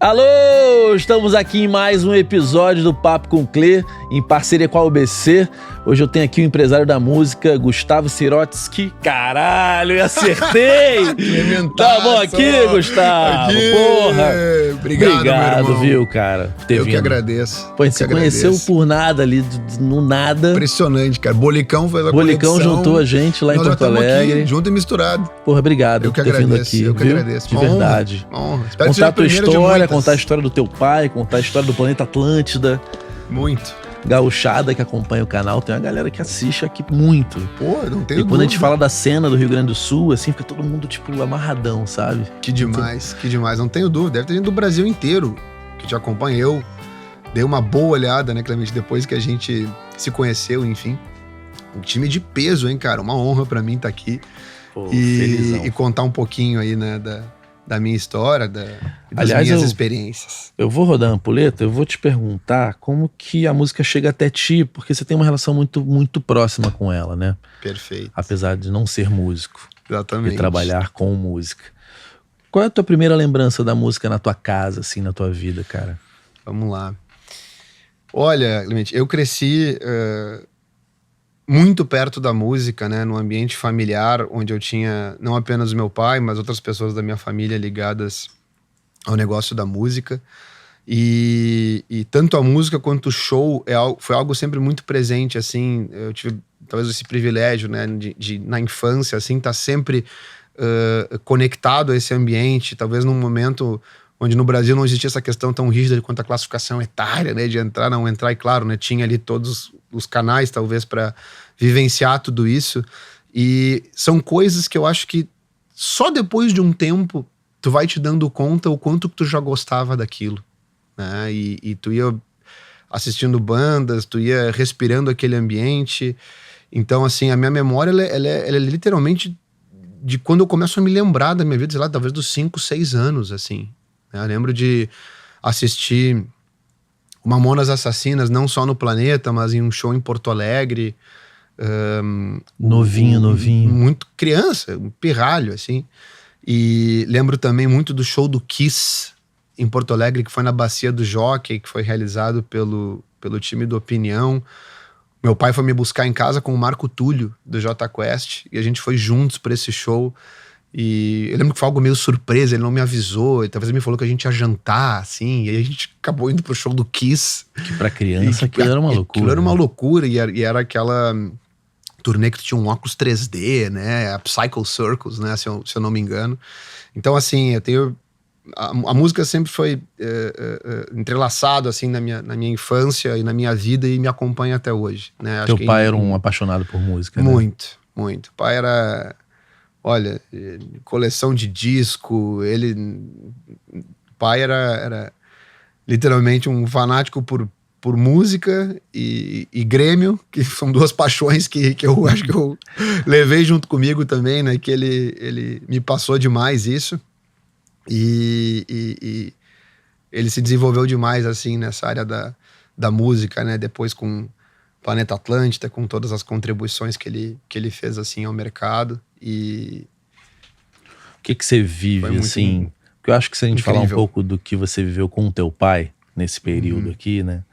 Alô, estamos aqui em mais um episódio do Papo com Clê, em parceria com a UBC. Hoje eu tenho aqui o empresário da música, Gustavo Sirotsky. Caralho, eu acertei! Tá bom aqui, Gustavo? Aqui. Porra! Obrigado, meu irmão. Viu, cara? Eu que agradeço. Pô, a gente se conheceu por nada ali, no nada. Impressionante, cara. Bolicão fez a Bolicão conexão. juntou a gente lá em Porto Alegre. Aqui, junto e misturado. Porra, obrigado por ter vindo aqui. Eu que agradeço. De verdade. Honra. Espero Contar a tua história, contar a muitas. história do teu pai, contar a história do planeta Atlântida. Muito. Gauchada que acompanha o canal, tem uma galera que assiste aqui muito. Pô, não tenho E quando dúvida. a gente fala da cena do Rio Grande do Sul, assim, fica todo mundo, tipo, amarradão, sabe? Que demais, que demais. Não tenho dúvida. Deve ter gente do Brasil inteiro que te acompanha. Eu dei uma boa olhada, né, Clemente, depois que a gente se conheceu, enfim. Um time de peso, hein, cara? Uma honra pra mim estar aqui. Pô, felizão. E contar um pouquinho aí, né, da minha história, das Aliás, minhas experiências. Eu vou rodar a ampulheta, eu vou te perguntar como que a música chega até ti, porque você tem uma relação muito, muito próxima com ela, né? Perfeito. Apesar de não ser músico. Exatamente. E trabalhar com música. Qual é a tua primeira lembrança da música na tua casa, assim, na tua vida, cara? Vamos lá. Olha, Clemente, eu cresci muito perto da música, né? Num ambiente familiar, onde eu tinha não apenas meu pai, mas outras pessoas da minha família ligadas ao negócio da música. E tanto a música quanto o show foi algo sempre muito presente, assim. Eu tive talvez esse privilégio, né? De na infância, assim, estar sempre conectado a esse ambiente, talvez num momento onde no Brasil não existia essa questão tão rígida quanto a classificação etária, né, de entrar, não entrar, e claro, né, tinha ali todos os canais, talvez, para vivenciar tudo isso, e são coisas que eu acho que só depois de um tempo tu vai te dando conta o quanto que tu já gostava daquilo, né, e tu ia assistindo bandas, tu ia respirando aquele ambiente. Então, assim, a minha memória, ela é literalmente de quando eu começo a me lembrar da minha vida, sei lá, talvez dos 5, 6 anos, assim. Eu lembro de assistir Mamonas Assassinas, não só no Planeta, mas em um show em Porto Alegre. Novinho. Muito criança, um pirralho, assim. E lembro também muito do show do Kiss em Porto Alegre, que foi na Bacia do Jockey, que foi realizado pelo time do Opinião. Meu pai foi me buscar em casa com o Marco Túlio, do Jota Quest, e a gente foi juntos para esse show. E eu lembro que foi algo meio surpresa, ele não me avisou, talvez ele me falou que a gente ia jantar, assim, e aí a gente acabou indo pro show do Kiss. Que pra criança aquilo era uma loucura. Aquilo era uma loucura, e era aquela turnê que tinha um óculos 3D, né, a Psycho Circus, né, se eu não me engano. Então, assim, eu tenho... A música sempre foi entrelaçado, assim, na minha infância e na minha vida, e me acompanha até hoje, né. Teu pai era um apaixonado por música, né? Muito. O pai era... Olha, coleção de disco, pai era literalmente um fanático por música e Grêmio, que são duas paixões que eu acho que eu levei junto comigo também, né, que ele me passou demais isso, e ele se desenvolveu demais, assim, nessa área da música, né, depois com Planeta Atlântida, com todas as contribuições que ele fez, assim, ao mercado. E o que você vive, assim? Porque eu acho que se a gente falar um pouco do que você viveu com o teu pai nesse período aqui, né?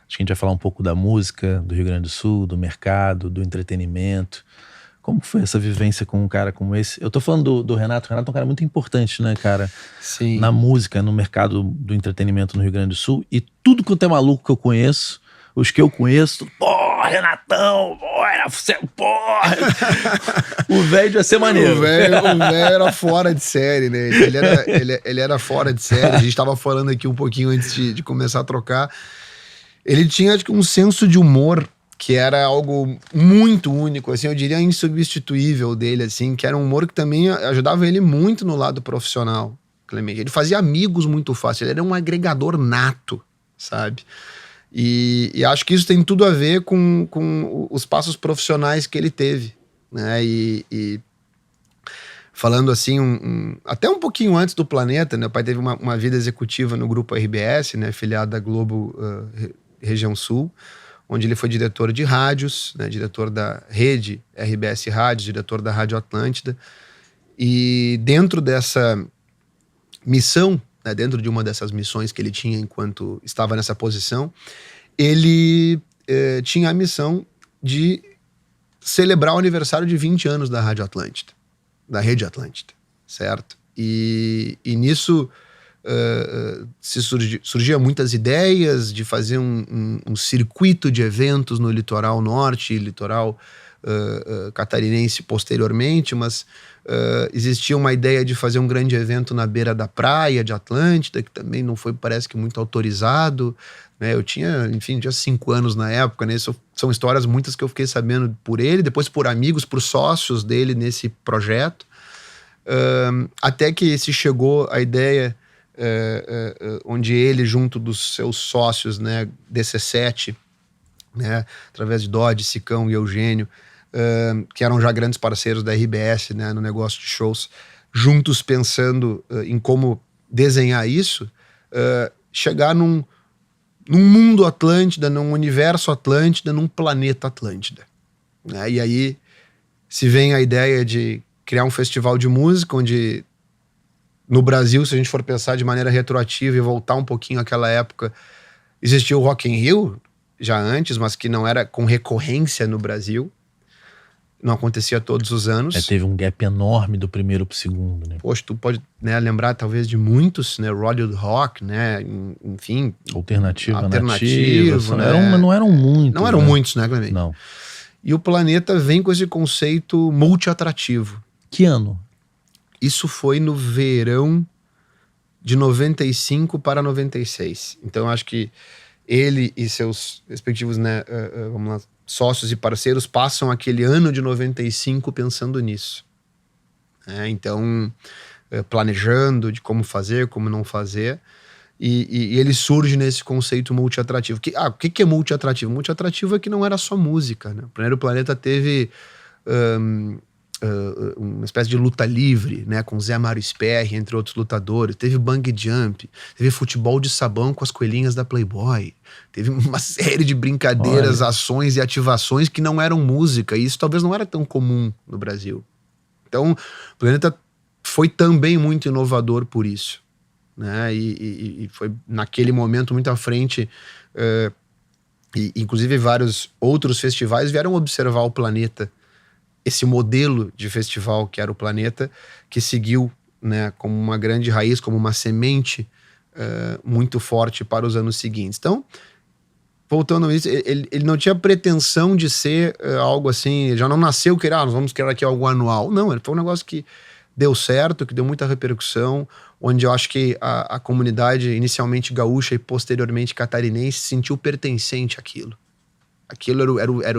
Acho que a gente vai falar um pouco da música do Rio Grande do Sul, do mercado, do entretenimento. Como foi essa vivência com um cara como esse? Eu tô falando do Renato. O Renato é um cara muito importante, né, cara? Sim. Na música, no mercado do entretenimento no Rio Grande do Sul. E tudo quanto é maluco que eu conheço, os que eu conheço, porra, Renatão, porra. O velho devia ser maneiro. O velho era fora de série, né? Ele era fora de série. A gente tava falando aqui um pouquinho antes de começar a trocar. Ele tinha, acho que, um senso de humor que era algo muito único, assim, eu diria insubstituível dele, assim, que era um humor que também ajudava ele muito no lado profissional, Clemente. Ele fazia amigos muito fácil, ele era um agregador nato, sabe? E acho que isso tem tudo a ver com os passos profissionais que ele teve, né? E falando assim, até um pouquinho antes do Planeta, né? O pai teve uma vida executiva no grupo RBS, né? Filiado da Globo Região Sul, onde ele foi diretor de rádios, né? Diretor da rede RBS Rádios, diretor da Rádio Atlântida. E dentro dessa missão, né, dentro de uma dessas missões que ele tinha enquanto estava nessa posição, ele tinha a missão de celebrar o aniversário de 20 anos da Rádio Atlântida, da Rede Atlântida, certo? E nisso surgia muitas ideias de fazer um circuito de eventos no litoral norte e litoral catarinense posteriormente, mas existia uma ideia de fazer um grande evento na beira da praia de Atlântida, que também não foi, parece que, muito autorizado, né? Eu tinha 5 anos na época, né? São histórias muitas que eu fiquei sabendo por ele, depois por amigos, por sócios dele nesse projeto, até que se chegou a ideia onde ele, junto dos seus sócios, né, DC7, né, através de Dodge, Sicão e Eugênio, que eram já grandes parceiros da RBS, né, no negócio de shows, juntos pensando em como desenhar isso, chegar num mundo Atlântida, num universo Atlântida, num planeta Atlântida, né? E aí se vem a ideia de criar um festival de música onde, no Brasil, se a gente for pensar de maneira retroativa e voltar um pouquinho àquela época, existia o Rock in Rio já antes, mas que não era com recorrência no Brasil. Não acontecia todos os anos. Teve um gap enorme do primeiro pro segundo, né? Poxa, tu pode, né, lembrar talvez de muitos, né? Rodeo Rock, né? Enfim. Alternativo, né? Não eram muitos. Não eram muitos, né, Clemente? Não. E o Planeta vem com esse conceito multi-atrativo. Que ano? Isso foi no verão de 95 para 96. Então eu acho que ele e seus respectivos, né, vamos lá, sócios e parceiros passam aquele ano de 95 pensando nisso. Então, planejando de como fazer, como não fazer. E ele surge nesse conceito multi-atrativo. O que é multi-atrativo? Multi-atrativo é que não era só música, né? O primeiro Planeta teve uma espécie de luta livre, né, com Zé Mário Sperry, entre outros lutadores. Teve bang jump, teve futebol de sabão com as coelhinhas da Playboy, teve uma série de brincadeiras, ações e ativações que não eram música, e isso talvez não era tão comum no Brasil. Então, o Planeta foi também muito inovador por isso, né, e foi naquele momento muito à frente, e inclusive vários outros festivais vieram observar o Planeta, esse modelo de festival que era o Planeta, que seguiu, né, como uma grande raiz, como uma semente muito forte para os anos seguintes. Então, voltando a isso, ele não tinha pretensão de ser algo assim, já não nasceu que nós vamos criar aqui algo anual. Não, ele foi um negócio que deu certo, que deu muita repercussão, onde eu acho que a comunidade, inicialmente gaúcha e posteriormente catarinense, se sentiu pertencente àquilo. Aquilo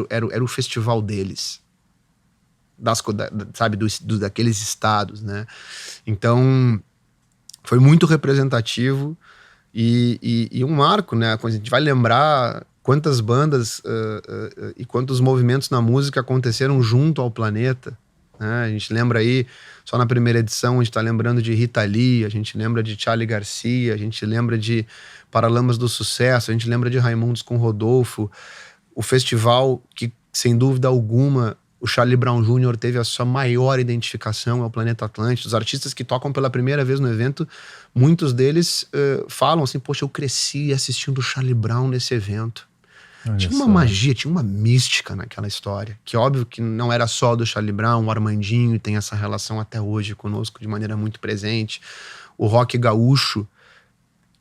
era o festival deles. Daqueles estados, né? Então foi muito representativo e um marco, né? A gente vai lembrar quantas bandas e quantos movimentos na música aconteceram junto ao Planeta, né? A gente lembra aí, só na primeira edição, a gente tá lembrando de Rita Lee, a gente lembra de Charly Garcia, a gente lembra de Paralamas do Sucesso, a gente lembra de Raimundos com Rodolfo. O festival que, sem dúvida alguma, o Charlie Brown Jr. teve a sua maior identificação ao Planeta Atlântida. Os artistas que tocam pela primeira vez no evento, muitos deles falam assim, poxa, eu cresci assistindo o Charlie Brown nesse evento. Tinha uma magia, tinha uma mística naquela história, que óbvio que não era só do Charlie Brown, o Armandinho tem essa relação até hoje conosco de maneira muito presente. O rock gaúcho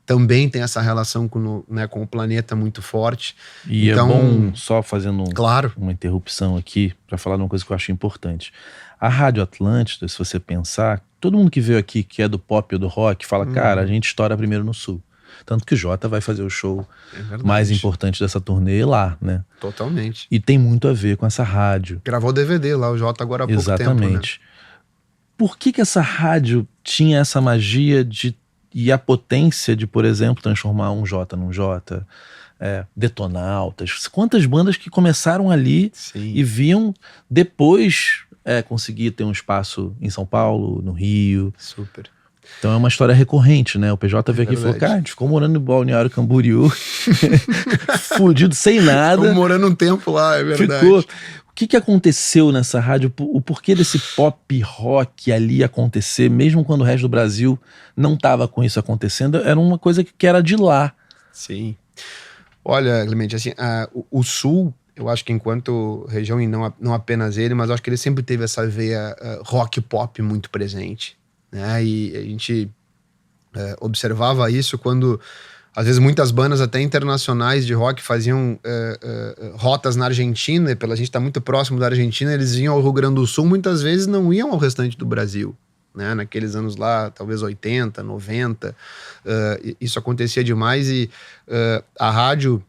também tem essa relação com o Planeta muito forte. E então, é bom, só fazendo claro, uma interrupção aqui, para falar de uma coisa que eu acho importante. A Rádio Atlântida, se você pensar, todo mundo que veio aqui, que é do pop ou do rock, fala, cara, a gente estoura primeiro no Sul. Tanto que o Jota vai fazer o show mais importante dessa turnê lá, né? Totalmente. E tem muito a ver com essa rádio. Gravou DVD lá, o Jota agora há pouco tempo, né? Exatamente. Por que essa rádio tinha essa magia e a potência de, por exemplo, transformar um Jota num Jota, Detonautas? Quantas bandas que começaram ali e viam depois conseguir ter um espaço em São Paulo, no Rio. Super. Então é uma história recorrente, né? O PJ veio aqui e falou, cara, a gente ficou morando no Balneário Camboriú, fudido, sem nada. Ficou morando um tempo lá, é verdade. Ficou. que aconteceu nessa rádio? O porquê desse pop rock ali acontecer, mesmo quando o resto do Brasil não estava com isso acontecendo? Era uma coisa que era de lá. Sim. Olha, Clemente, assim, o Sul, eu acho que enquanto região, e não apenas ele, mas eu acho que ele sempre teve essa veia rock pop muito presente, né? E a gente observava isso quando, às vezes, muitas bandas até internacionais de rock faziam rotas na Argentina, e pela gente estar muito próximo da Argentina, eles iam ao Rio Grande do Sul, muitas vezes não iam ao restante do Brasil, né? Naqueles anos lá, talvez 80, 90, isso acontecia demais, e a rádio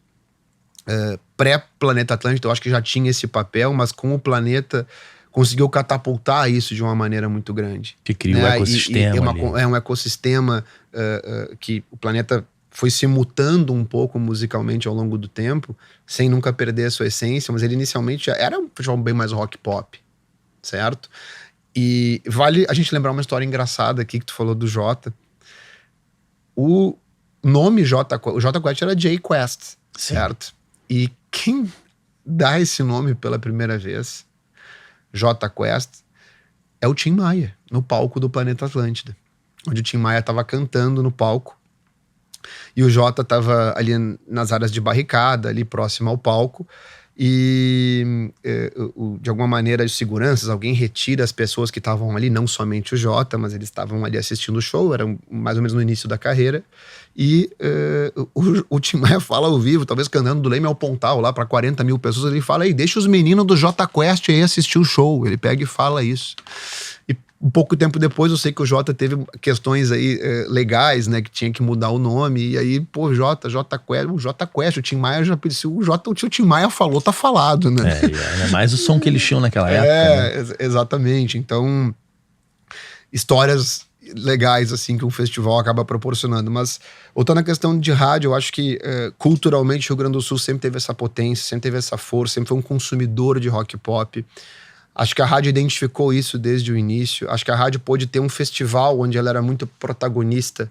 pré-Planeta Atlântida, eu acho que já tinha esse papel, mas com o Planeta conseguiu catapultar isso de uma maneira muito grande. Que criou, né? Um ecossistema. É um ecossistema que o Planeta foi se mutando um pouco musicalmente ao longo do tempo, sem nunca perder a sua essência, mas ele inicialmente já era um festival bem mais rock pop, certo? E vale a gente lembrar uma história engraçada aqui que tu falou do Jota. O nome o Jota Quest era Jay Quest, certo? E quem dá esse nome pela primeira vez, Jota Quest, é o Tim Maia, no palco do Planeta Atlântida, onde o Tim Maia estava cantando no palco e o Jota estava ali nas áreas de barricada, ali próximo ao palco, e de alguma maneira os seguranças, alguém retira as pessoas que estavam ali, não somente o Jota, mas eles estavam ali assistindo o show, era mais ou menos no início da carreira, e o Tim Maia fala ao vivo, talvez cantando do Leme ao Pontal, lá para 40 mil pessoas, ele fala, aí, deixa os meninos do Jota Quest aí assistir o show, ele pega e fala isso. E um pouco tempo depois eu sei que o Jota teve questões aí legais, né, que tinha que mudar o nome, e aí, pô, Jota Quest, o Tim Maia já pensou, o Tim Maia falou, tá falado, né? É mais o som que eles tinham naquela época, né? Exatamente, então histórias legais, assim, que um festival acaba proporcionando, mas voltando à questão de rádio, eu acho que culturalmente o Rio Grande do Sul sempre teve essa potência, sempre teve essa força, sempre foi um consumidor de rock pop. Acho que a rádio identificou isso desde o início. Acho que a rádio pôde ter um festival onde ela era muito protagonista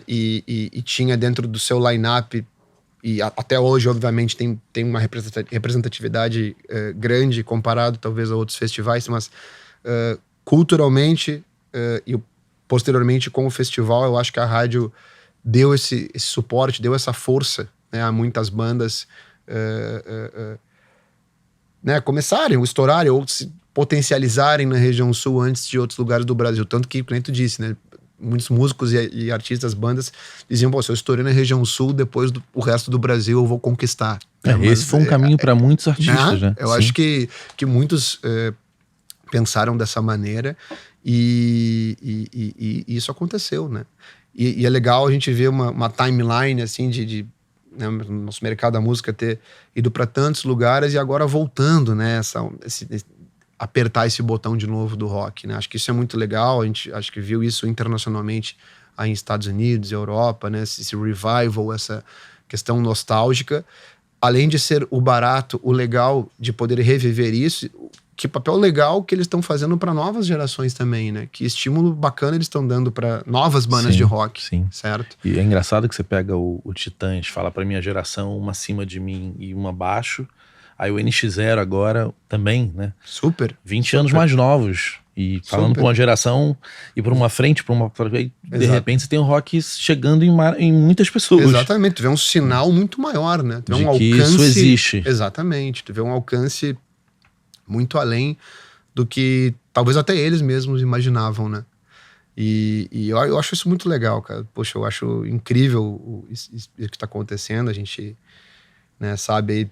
e tinha dentro do seu line-up, e até hoje, obviamente, tem uma representatividade grande comparado talvez a outros festivais, mas culturalmente e posteriormente com o festival, eu acho que a rádio deu esse suporte, deu essa força, né, a muitas bandas né, começarem, ou estourarem, ou se potencializarem na região sul antes de outros lugares do Brasil. Tanto que, como tu disse, né, muitos músicos e artistas, bandas, diziam, pô, se eu estourei na região sul, depois o resto do Brasil eu vou conquistar. Esse foi um caminho para muitos artistas, né? Eu acho que muitos pensaram dessa maneira e isso aconteceu, né? E é legal a gente ver uma timeline, assim, né, nosso mercado da música ter ido para tantos lugares e agora voltando, né, apertar esse botão de novo do rock, né? Acho que isso é muito legal, a gente acho que viu isso internacionalmente aí em Estados Unidos, Europa, né, esse revival, essa questão nostálgica, além de ser o barato, o legal de poder reviver isso, que papel legal que eles estão fazendo para novas gerações também, né? Que estímulo bacana eles estão dando para novas bandas de rock, certo? E é engraçado que você pega o Titãs, fala para minha geração, uma acima de mim e uma abaixo. Aí o NX0 agora também, né? 20 anos mais novos. E falando para uma geração e para uma frente, de repente você tem o rock chegando em muitas pessoas. Exatamente, tu vê um sinal muito maior, né? Tu vê um alcance, que isso existe. Exatamente, tu vê um alcance muito além do que talvez até eles mesmos imaginavam, né? E eu acho isso muito legal, cara. Poxa, eu acho incrível isso que está acontecendo. A gente, né, sabe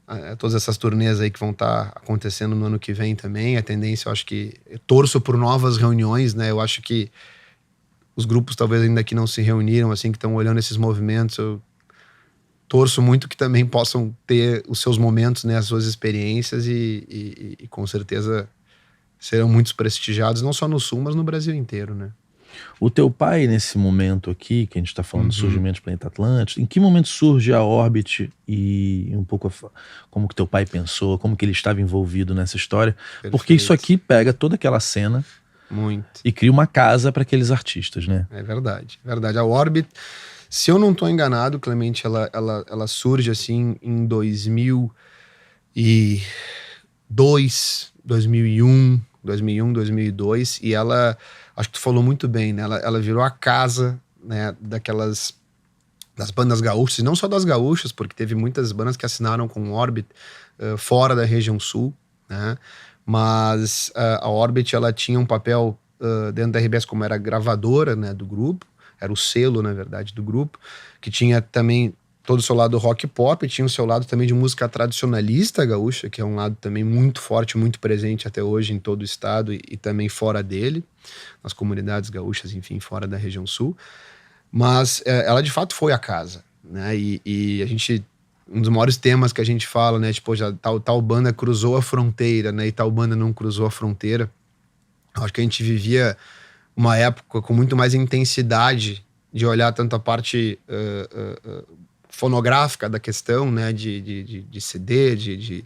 aí, todas essas turnês aí que vão estar acontecendo no ano que vem também. A tendência, eu acho que... Eu torço por novas reuniões, né? Eu acho que os grupos talvez ainda que não se reuniram, assim, que estão olhando esses movimentos, eu torço muito que também possam ter os seus momentos, né, as suas experiências e com certeza serão muito prestigiados, não só no Sul, mas no Brasil inteiro, né? O teu pai, nesse momento aqui, que a gente está falando do surgimento do Planeta Atlântida, em que momento surge a Orbit e um pouco como que teu pai pensou, como que ele estava envolvido nessa história? Perfeito. Porque isso aqui pega toda aquela cena e cria uma casa para aqueles artistas, né? É verdade, verdade. A Orbit, se eu não estou enganado, Clemente, ela surge assim em 2000, e 2001, 2002, e ela, acho que tu falou muito bem, né? Ela virou a casa, né, das bandas gaúchas, e não só das gaúchas, porque teve muitas bandas que assinaram com o Orbit fora da região sul, né? Mas a Orbit, ela tinha um papel dentro da RBS como era gravadora, né, do grupo, era o selo, na verdade, do grupo, que tinha também todo o seu lado rock pop, tinha o seu lado também de música tradicionalista gaúcha, que é um lado também muito forte, muito presente até hoje em todo o estado e também fora dele, nas comunidades gaúchas, enfim, fora da região sul. Mas ela de fato foi a casa, né? E a gente, um dos maiores temas que a gente fala, né? Tipo, já tal banda cruzou a fronteira, né? E tal banda não cruzou a fronteira. Acho que a gente vivia uma época com muito mais intensidade de olhar tanto a parte fonográfica da questão, né, de CD, de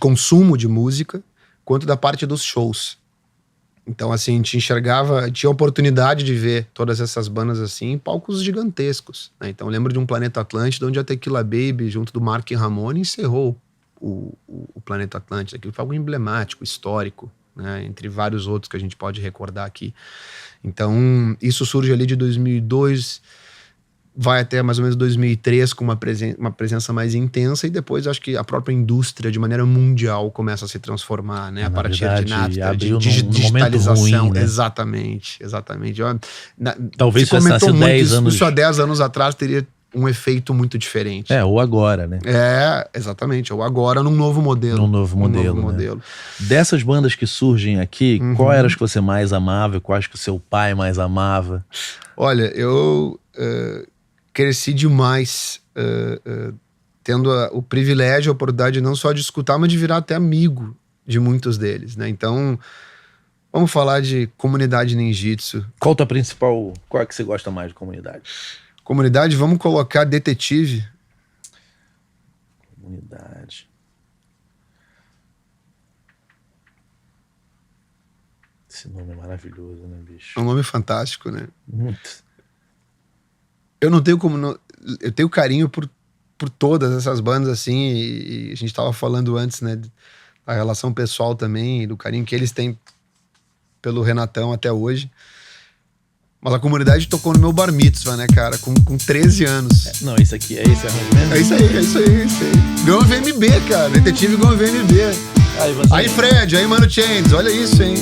consumo de música, quanto da parte dos shows. Então, assim, a gente enxergava, tinha a oportunidade de ver todas essas bandas, assim, em palcos gigantescos, né? Então, eu lembro de um Planeta Atlântida, onde a Tequila Baby, junto do Mark Ramone, encerrou o Planeta Atlântida. Aquilo foi algo emblemático, histórico, né? Entre vários outros que a gente pode recordar aqui. Então, isso surge ali de 2002, vai até mais ou menos 2003 com uma presença mais intensa, e depois acho que a própria indústria de maneira mundial começa a se transformar, né? A partir verdade, de no digitalização. ruim, né? Exatamente. Talvez se comentou muito 10 anos... isso há 10 anos atrás teria um efeito muito diferente. Ou agora, né? Exatamente. Ou agora num novo modelo. Num novo modelo. Dessas bandas que surgem aqui, qual era as que você mais amava e quais que o seu pai mais amava? Olha, eu... cresci demais tendo o privilégio, a oportunidade não só de escutar, mas de virar até amigo de muitos deles, né? Então, vamos falar de comunidade ninjitsu. Qual é que você gosta mais de comunidade? Comunidade, vamos colocar Detetive. Comunidade. Esse nome é maravilhoso, né, bicho? É um nome fantástico, né? Muito. Eu não tenho como... eu tenho carinho por todas essas bandas, assim, e a gente tava falando antes, né, da relação pessoal também, do carinho que eles têm pelo Renatão até hoje. Mas a comunidade tocou no meu bar mitzvah, né, cara, com 13 anos. Não, esse aqui, é esse arranjamento? É isso aí. Ganhou VMB, cara, Detetive ganhou VMB. Aí Fred, aí Mano Chains, olha isso, hein.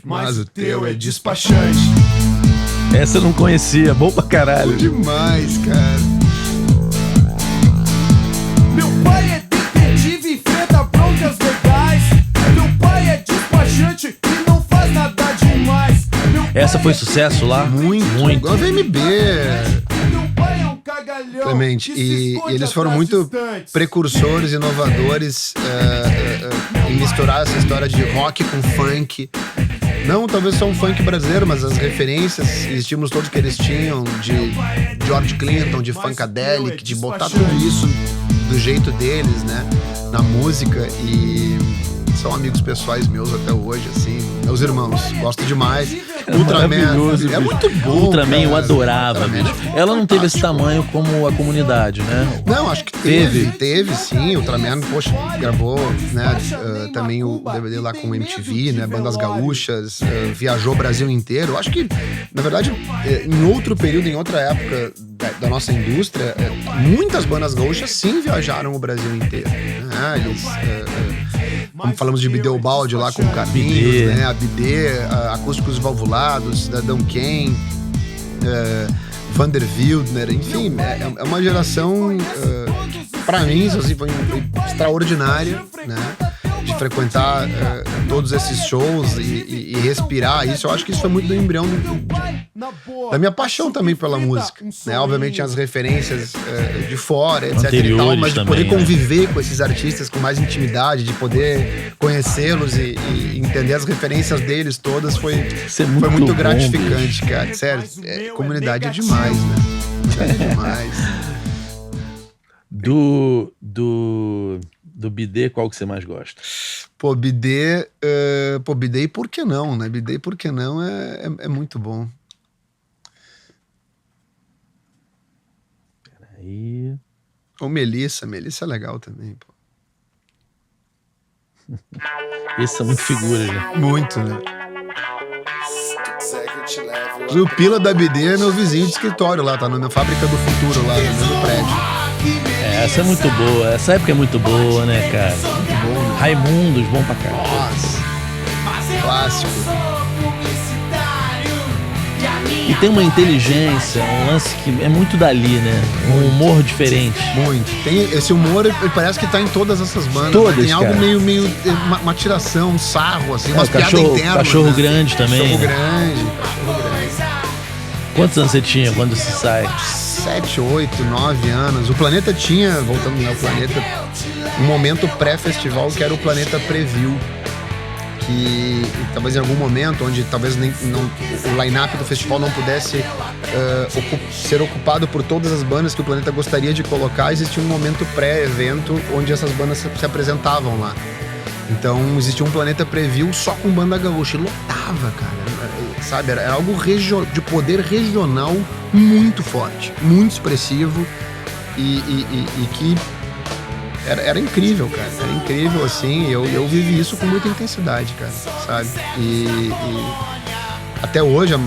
Mas o teu é despachante. Essa eu não conhecia, bom pra caralho. Bom demais, cara. Meu pai é detetive, enfrenta broncas legais. Meu pai é despachante e não faz nada demais. Essa foi sucesso lá? Muito. Igual a VMB. Meu pai é um cagalhão. Clemente, e eles foram muito precursores, inovadores em misturar essa história de rock com funk. Não talvez só um funk brasileiro, mas as referências e estímulos todos que eles tinham de George Clinton, de Funkadelic, de botar tudo isso do jeito deles, né, na música, e são amigos pessoais meus até hoje, assim, meus irmãos, gosto demais. Ultraman, é muito bom. Ultraman, cara. eu adorava, bicho. Ela não teve esse tamanho como a comunidade, né? Não, acho que teve sim. Ultraman, poxa, gravou, né, também o DVD lá com o MTV, né, bandas gaúchas, viajou o Brasil inteiro. Acho que, na verdade, em outro período, em outra época da nossa indústria, muitas bandas gaúchas sim viajaram o Brasil inteiro, né? Eles... como falamos de Bideobaldi lá com o Carlinhos, né? A Bidê, Acústicos Valvulados, Cidadão Ken, Vander Wildner, enfim, é uma geração, pra mim, assim, foi extraordinária, né? De frequentar todos esses shows e respirar isso. Eu acho que isso foi muito do embrião da minha paixão também pela música, né? Obviamente tinha as referências de fora, etc e tal, mas de poder conviver com esses artistas com mais intimidade, de poder conhecê-los e entender as referências deles todas foi muito gratificante, bicho. Cara. Sério, comunidade é demais, né? É demais. Do BD, qual que você mais gosta? Pô, Bidê e Por Que Não, né? Bidê e Por Que Não é muito bom. Peraí. Ou Melissa é legal também, pô. Esses são muito figuras, né? Muito, né? O Pila da Bidê é meu vizinho de escritório lá, tá na Fábrica do Futuro, lá no mesmo prédio. Essa é muito boa, essa época é muito boa, né, cara? Muito bom, né? Raimundos, bom pra caralho. Nossa, clássico. E tem uma inteligência, um lance que é muito dali, né? Um humor diferente. Muito. Tem esse humor, ele parece que tá em todas essas bandas. Todas, né? Tem algo cara. meio uma tiração, um sarro, assim, umas piadas internas. Cachorro né? grande também. Cachorro né? grande. Quantos anos você tinha quando se sai? 7, 8, 9 anos. O Planeta tinha, voltando ao Planeta, um momento pré-festival que era o Planeta Preview. Que talvez em algum momento, onde talvez o line-up do festival não pudesse ser ocupado por todas as bandas que o Planeta gostaria de colocar, existia um momento pré-evento onde essas bandas se apresentavam lá. Então existia um Planeta Preview só com banda gaúcha e lotava, cara, sabe? Era algo de poder regional muito forte, muito expressivo e que era incrível, cara. Era incrível, assim. Eu vivi isso com muita intensidade, cara, sabe? E até hoje, a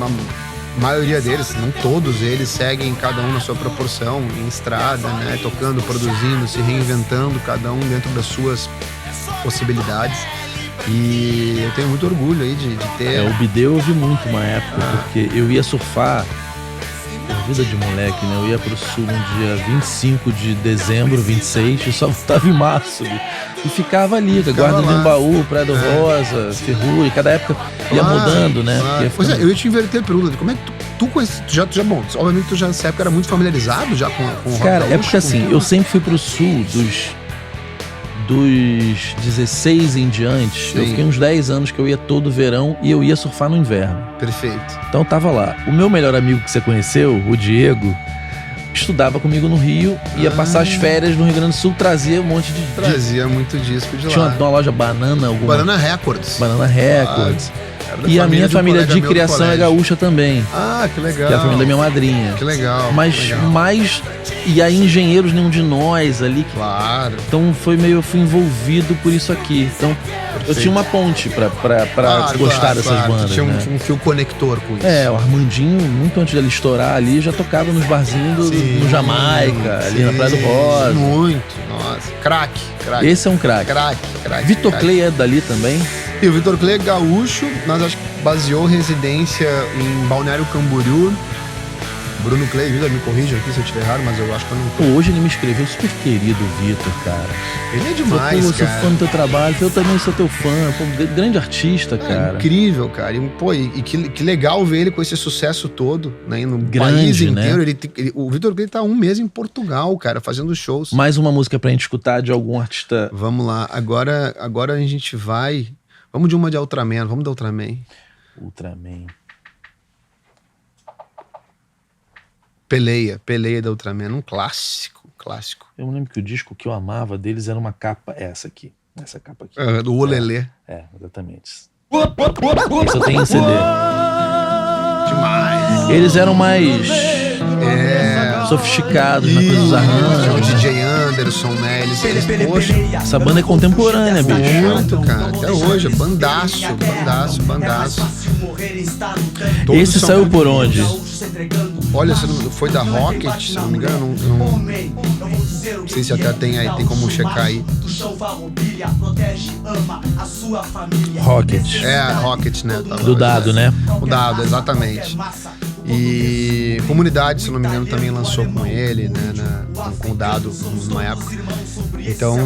maioria deles, não todos eles, seguem cada um na sua proporção, em estrada, né? Tocando, produzindo, se reinventando, cada um dentro das suas possibilidades. E eu tenho muito orgulho aí de ter... O Bidê eu ouvi muito uma época, porque eu ia surfar... Vida de moleque, né? Eu ia pro sul no dia 25 de dezembro, 26, e só voltava em março. E ficava ali, Guarda do Embaú, Praia do Rosa, Ferrugem, e cada época ia mudando, né? Pois eu ia te inverter a pergunta. Como é que tu conhece? Bom, obviamente tu já nessa época era muito familiarizado já com o rock. Cara, é porque assim, eu sempre fui pro sul dos 16 em diante. Sim. Eu fiquei uns 10 anos que eu ia todo verão e eu ia surfar no inverno. Perfeito. Então eu tava lá. O meu melhor amigo que você conheceu, o Diego, estudava comigo no Rio, ia passar as férias no Rio Grande do Sul, trazia um monte de... Trazia muito disco de lá. Tinha uma loja Banana Records. Banana Records. E a minha família de criação é gaúcha também. Ah, que legal. Que é a família da minha madrinha. Que legal. Mas mais... E aí engenheiros nenhum de nós ali. Claro. Então fui envolvido por isso aqui. Então eu tinha uma ponte pra gostar dessas bandas. Tinha né? um fio conector com isso. O Armandinho, muito antes dele estourar ali, já tocava nos barzinhos no Jamaica, ali na Praia do Rosa. Muito. Nossa. Craque. Esse é um craque. Craque. Vitor Clay é dali também? E o Vitor Clay é gaúcho, mas acho que baseou residência em Balneário Camboriú. Bruno Clay, me corrija aqui se eu estiver errado, mas eu acho que eu não tô. Hoje ele me escreveu, super querido, Vitor, cara. Ele é demais, eu sou fã do teu trabalho, eu também sou teu fã. Grande artista, cara. Incrível, cara. E que legal ver ele com esse sucesso todo, né? No grande, país inteiro. Né? O Vitor Clay tá 1 mês em Portugal, cara, fazendo shows. Mais uma música pra gente escutar de algum artista. Vamos lá. Agora a gente vai... Vamos de uma de Ultraman. Vamos da Ultraman. Peleia da Ultraman, um clássico. Eu me lembro que o disco que eu amava deles era uma capa, essa capa aqui. Do Olelê. Exatamente. Isso eu tenho em CD. Demais. Eles eram mais sofisticados na coisa dos arranjos. O DJ Anderson, né? Poxa, essa banda é contemporânea, bicho. Muito, cara. Até hoje, é bandaço. Esse saiu por onde? Olha, foi da Rocket, se não me engano. Não sei se até tem como checar aí. Rocket. Rocket, né? Do Dado, né? O Dado, exatamente. E Comunidade, se não me engano, também lançou com ele, né? Com o Dado, numa época. Então,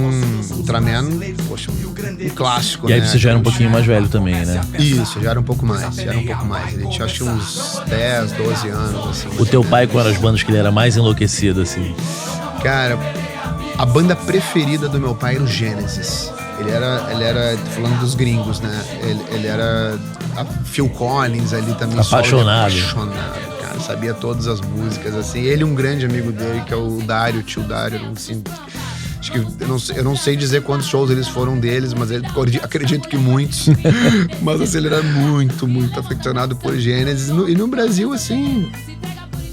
Ultraman, poxa, um clássico, né? E aí né? você já era um pouquinho mais velho também, né? Isso, já era um pouco mais. Ele tinha, acho que uns 10, 12 anos, assim. O teu pai, qual eram as bandas que ele era mais enlouquecido, assim? Cara, a banda preferida do meu pai era o Genesis. Ele era falando dos gringos, né? Ele era Phil Collins ali também. Apaixonado, cara. Sabia todas as músicas, assim. Ele um grande amigo dele, que é o Dário, tio Dário, assim. Acho que eu não sei dizer quantos shows eles foram deles, mas acredito que muitos. Mas assim, ele era muito, muito aficionado por Gênesis. E no Brasil, assim,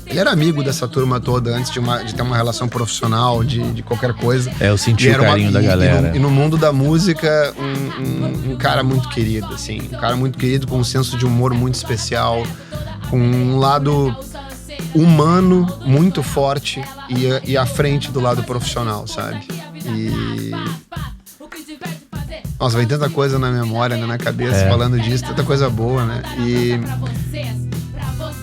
ele era amigo dessa turma toda antes de ter uma relação profissional, de qualquer coisa. Eu senti o carinho da galera. E no mundo da música, um cara muito querido, assim. Um cara muito querido, com um senso de humor muito especial, com um lado humano muito forte e à frente do lado profissional, sabe? E... Nossa, vem tanta coisa na memória, né, na cabeça, falando disso, tanta coisa boa, né? E...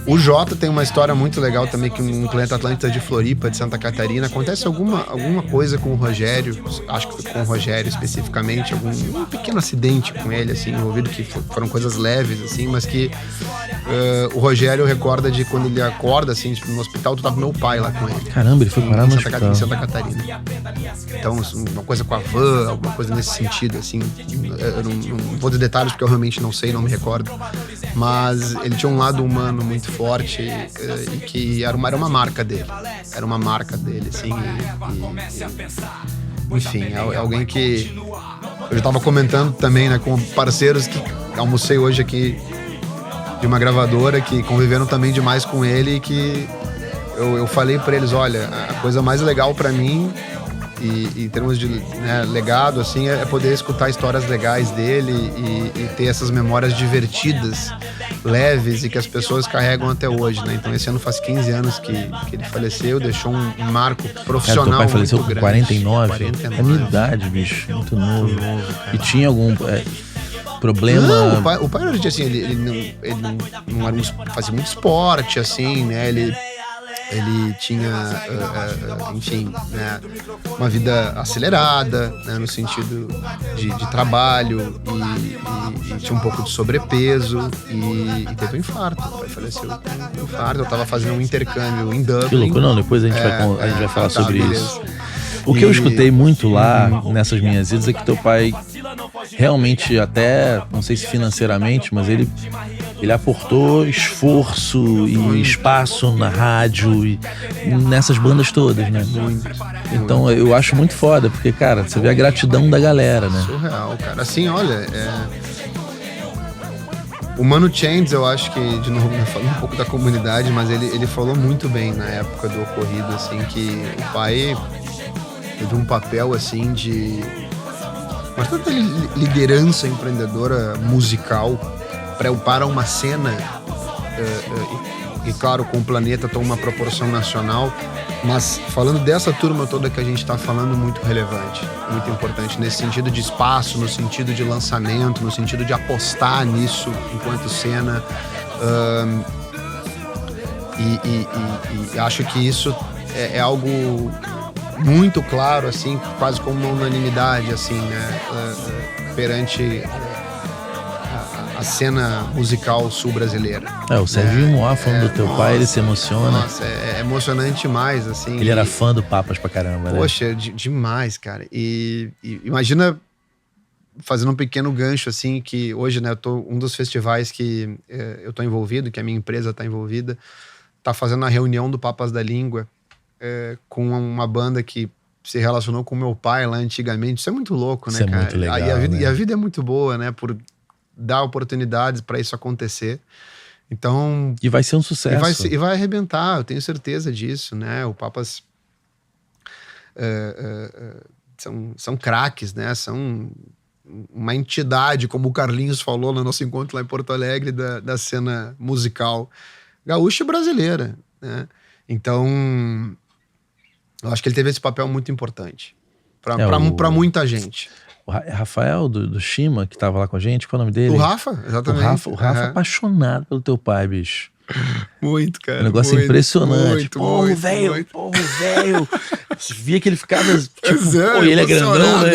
O Jota tem uma história muito legal também, que um Planeta Atlântida de Floripa, de Santa Catarina, acontece alguma coisa com o Rogério, acho que foi com o Rogério especificamente, um pequeno acidente com ele, assim, envolvido, que foram coisas leves, assim, mas que o Rogério recorda de quando ele acorda, assim, tipo, no hospital, tu tava com meu pai lá com ele. Caramba, ele foi parar no hospital. Em Santa Catarina. Então, uma coisa com a van, alguma coisa nesse sentido, assim, eu não vou ter detalhes porque eu realmente não sei, não me recordo, mas ele tinha um lado humano muito forte e que era uma marca dele. Era uma marca dele, assim. Enfim, é alguém que eu já tava comentando também, né, com parceiros que almocei hoje aqui de uma gravadora que conviveram também demais com ele e que eu falei pra eles, olha, a coisa mais legal pra mim e em termos de, né, legado, assim, é poder escutar histórias legais dele e ter essas memórias divertidas, leves e que as pessoas carregam até hoje, né? Então esse ano faz 15 anos que ele faleceu, deixou um marco profissional. Cara, teu pai faleceu com 49? 49. É a minha idade, bicho, muito novo. E tinha algum problema? Não, o pai era assim, ele não fazia muito esporte, assim, né? Ele tinha, enfim, né, uma vida acelerada, né, no sentido de trabalho e tinha um pouco de sobrepeso e teve um infarto. O pai faleceu com um infarto. Eu tava fazendo um intercâmbio em Dublin. Que louco, não, depois a gente vai falar sobre isso. O que eu escutei muito lá, nessas minhas idas, é que teu pai realmente, até, não sei se financeiramente, mas ele aportou esforço e espaço na rádio e nessas bandas todas, né? Então eu acho muito foda, porque, cara, você vê a gratidão da galera, né? Surreal, cara. Assim, olha, o Mano Chains, eu acho que, de novo, falando um pouco da comunidade, mas ele falou muito bem na época do ocorrido, assim, que o pai teve um papel, assim, de uma tanta liderança empreendedora musical para uma cena e claro, com o Planeta toma uma proporção nacional, mas falando dessa turma toda que a gente está falando, muito relevante, muito importante nesse sentido de espaço, no sentido de lançamento, no sentido de apostar nisso enquanto cena, e acho que isso é algo muito claro, assim, quase como uma unanimidade, assim, né, perante a cena musical sul-brasileira. O Serginho Moá falando do teu pai, ele se emociona. Nossa, é emocionante demais, assim. Ele era fã do Papas pra caramba, né? Poxa, demais, cara. E imagina, fazendo um pequeno gancho, assim, que hoje, né, um dos festivais que eu tô envolvido, que a minha empresa tá envolvida, tá fazendo a reunião do Papas da Língua com uma banda que se relacionou com meu pai lá antigamente. Isso é muito louco, né, cara? Isso é muito legal, né? E a vida é muito boa, né, por dar oportunidades para isso acontecer. Então... E vai ser um sucesso. E vai arrebentar, eu tenho certeza disso, né? O Papas são craques, né? São uma entidade, como o Carlinhos falou no nosso encontro lá em Porto Alegre, da cena musical gaúcha e brasileira, né? Então, eu acho que ele teve esse papel muito importante para muita gente. O Rafael do Shima, que tava lá com a gente, qual é o nome dele? O Rafa, exatamente. O Rafa apaixonado pelo teu pai, bicho. Muito, cara. O negócio é impressionante. Porra, velho. Via que ele ficava, tipo, ele é grandão, né?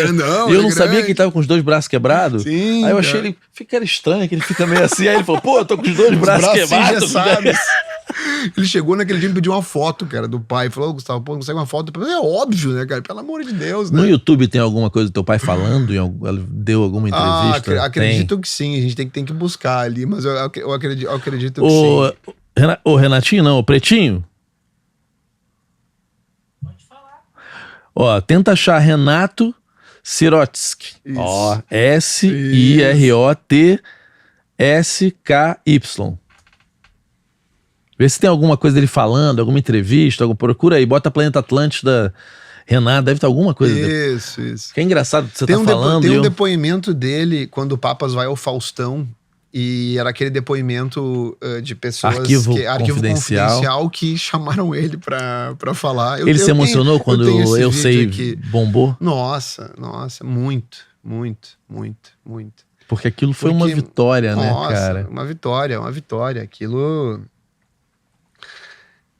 E eu não sabia que ele tava com os 2 braços quebrados. Sim, aí eu achei ele, era estranho, que ele fica meio assim. Aí ele falou, eu tô com os 2 braços quebrados. Ele chegou naquele dia e pediu uma foto, cara, do pai. Falou, Gustavo, consegue uma foto? É óbvio, né, cara? Pelo amor de Deus, né? No YouTube tem alguma coisa do teu pai falando? Deu alguma entrevista? Acredito que sim. A gente tem que buscar ali, mas eu acredito que sim. Renatinho, não, o Pretinho? Pode falar. Ó, tenta achar Renato Sirotsky. Ó, Sirottsky. Vê se tem alguma coisa dele falando, alguma entrevista, procura aí, bota Planeta Atlântida, Renato, deve ter alguma coisa. Isso. Que é engraçado que você tá falando. Tem um depoimento dele quando o Papas vai ao Faustão, e era aquele depoimento de pessoas... Arquivo confidencial que chamaram ele pra falar. Ele se emocionou quando Eu Sei que bombou? Nossa, muito. Porque aquilo foi uma vitória, né, cara? Uma vitória. Aquilo...